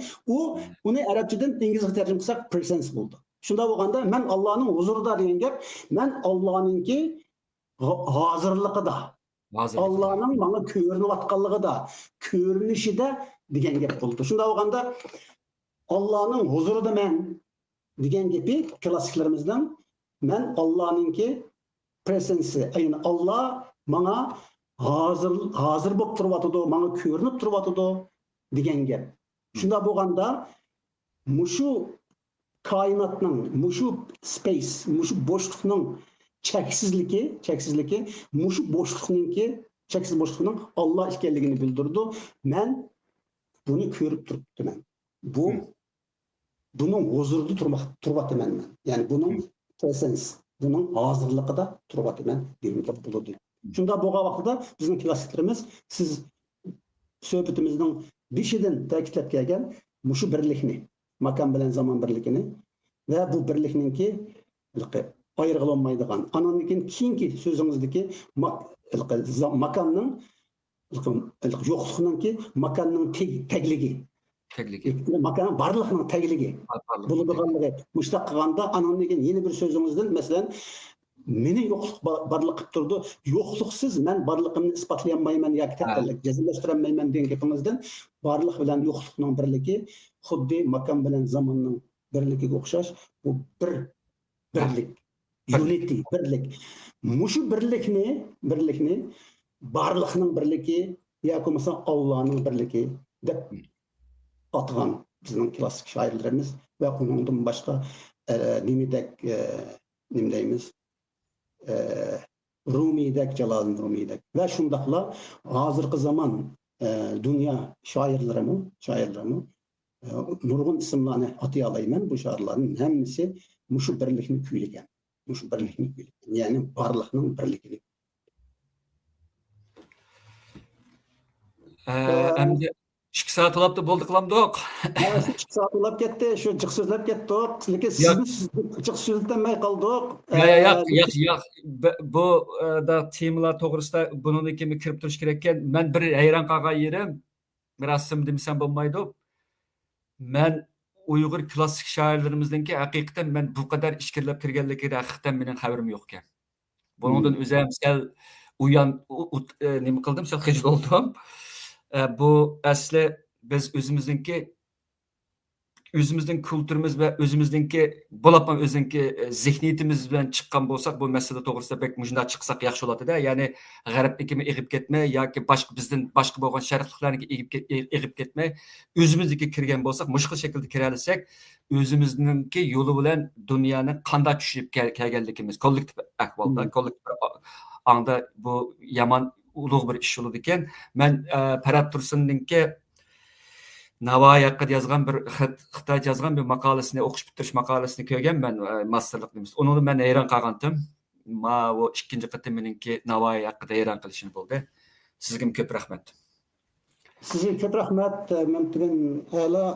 Uni Arabchadan inglizga tarjima qilsak presence bo'ldi. Shunda bo'lganda men Allohning huzurida degan gap, men Allohningki hozirligida, Allohning menga ko'rinayotganligida, ko'rinishida degan gap bo'ldi. Shunda bo'lganda Allohning huzurida men degan gapi klassiklarimizdan men Allohningki presensi, ya'ni Alloh menga hozir bo'lib turibdi, menga ko'rinib turibdi degan gap. Shunda bo'lganda mushu koinotning, mushu space, mushu bo'shliqning cheksizligi, mushu bo'shliqningki cheksiz bo'shliqning Alloh ekanligini bildirdi. Men buni ko'rib turibman. Bunun huzurida turibman men. Ya'ni bunun presence, bunun hozirligida turibman degan gap bo'ladi. Shunda bo'lgan vaqtida bizning klassiklarimiz siz suhbatimizning beshidan ta'kidlab kelgan mushu birlikni, makon bilan zamon birligini va bu birlikninki ayirg'ilolmaydigan. Andan keyingi so'zingizdagi makonning yo'qliginingki makonning tagligi. Makon barliqning tagligi. Bo'ladiganligi. Mushtaq qilganda andan keyin yeni bir so'zingizdan masalan meni yo'qlik barliq qilib turdi. Yo'qliksiz men barliqimni isbotlayolmayman yoki jazmlashtirolmayman degan gapingizdan barliq bilan yo'qlikning birligi xuddi makon bilan zamonning birligiga o'xshash. Bu birlik, unity, birlik. Mushu birlikni barliqning birligi yoki bo'lmasa Allohning birligi deb atgan bizning klassik shoirlarimiz va undan boshqa nima deymiz? Rumiydak, Jaloliddin Rumiydak va shundaqla hozirgi zamon dunyo shoirlarimi nurg'un ismlarni atay olayman. Bu shoirlarning hammasi mushu birlikni kuylagan. Ya'ni barliqning birligini. Endi 2 saat olapti bo'ldi qilamdiq. 2 saat olab ketdi, shu jiq so'zlab ketdik. Lekin sizni jiq so'zlamay qoldik. Yo'q. Bu da temalar to'g'risida bundan keyin kirib turish kerak ekan. Men bir hayron qolgan yerim, rasm demsam bo'lmaydi. Men Uyg'ur klassik shoirlarimizningki haqiqatan men bu qadar ishkirlab kirganligiga haqiqatan mening xabarim yo'q ekan. Bundan o'zim sal nima qildim, sal xijil oldum. Bu asli biz o'zimizning kulturimiz va o'zimizningki bo'lapman o'zinki zihniyatimiz bilan chiqqan bo'lsak, bu masala to'g'risida bek mujna chiqsak yaxshi bo'ladi-da. Ya'ni g'arbnikimi egib ketmay yoki bizdan boshqa bo'lgan sharqliklarniki egib ketmay, o'zimizga kirgan bo'lsak, mushkil shaklda kira olsak, o'zimizningki yo'li bilan dunyoni qanday tushunib kelganligimiz, kollektiv ahvolda, kollektiv anda bu yomon ulug' bir ish bo'ladi ekan. Men Farhod Tursunninki Navoiy haqida yozgan bir Xitoycha yozgan bir maqolasini o'qish bitirish maqolasini ko'rganman, masterlik deymiz. Uni men hayron qolgandim. Bu ikkinchi qatim meningki Navoiy haqida hayron qilishim bo'ldi. Sizga ko'p rahmat. Sizga ko'p rahmat. Mumkin a'lo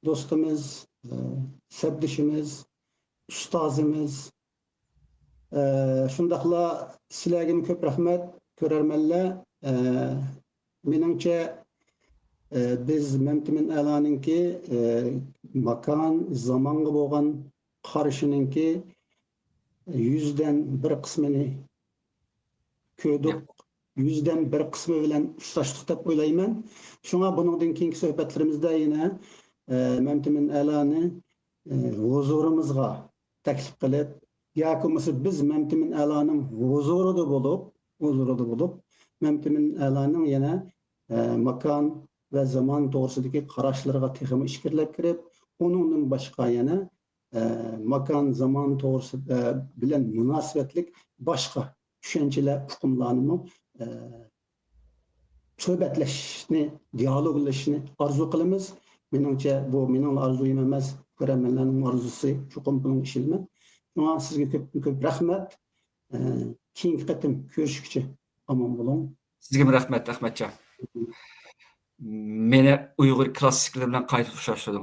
do'stimiz, sabdishimiz, ustozimiz. Shundaqla sizlarga ko'p rahmat. Ko'rarmanlar. Meningcha biz Mümtəmin Əlanınki makan, zamanğa bo'lgan qarashininki 100dan bir qismini ko'rdik. 100dan bir qismi bilan ushlashdik deb o'ylayman. Shunga buningdan keyingi suhbatlarimizda yana Mümtəmin Əlani huzurimizga taklif qilib, yoki biz Mümtəmin Əlanın huzurida bo'lib, Mümtəmin Əlanın yana makan ve zaman doğrusidagi qarashlarga texmi ishkirlab kirib, Onundan başqa yana makan, zaman to'g'risida bilan munosabatlik boshqa tushunchalar, uqumlarni suhbatlashishni, dialoglashishni orzu qilamiz. Meningcha bu mening orzuyim emas, ko'rarmanlarning orzusi, chuqur buning ishilma. Shunga sizga ko'p rahmat. Keyingi qatim ko'rishguncha omon bo'ling. Sizga rahmat, Ahmadjon. Meni Uyg'ur klassiklar bilan qayta uchrashdingiz.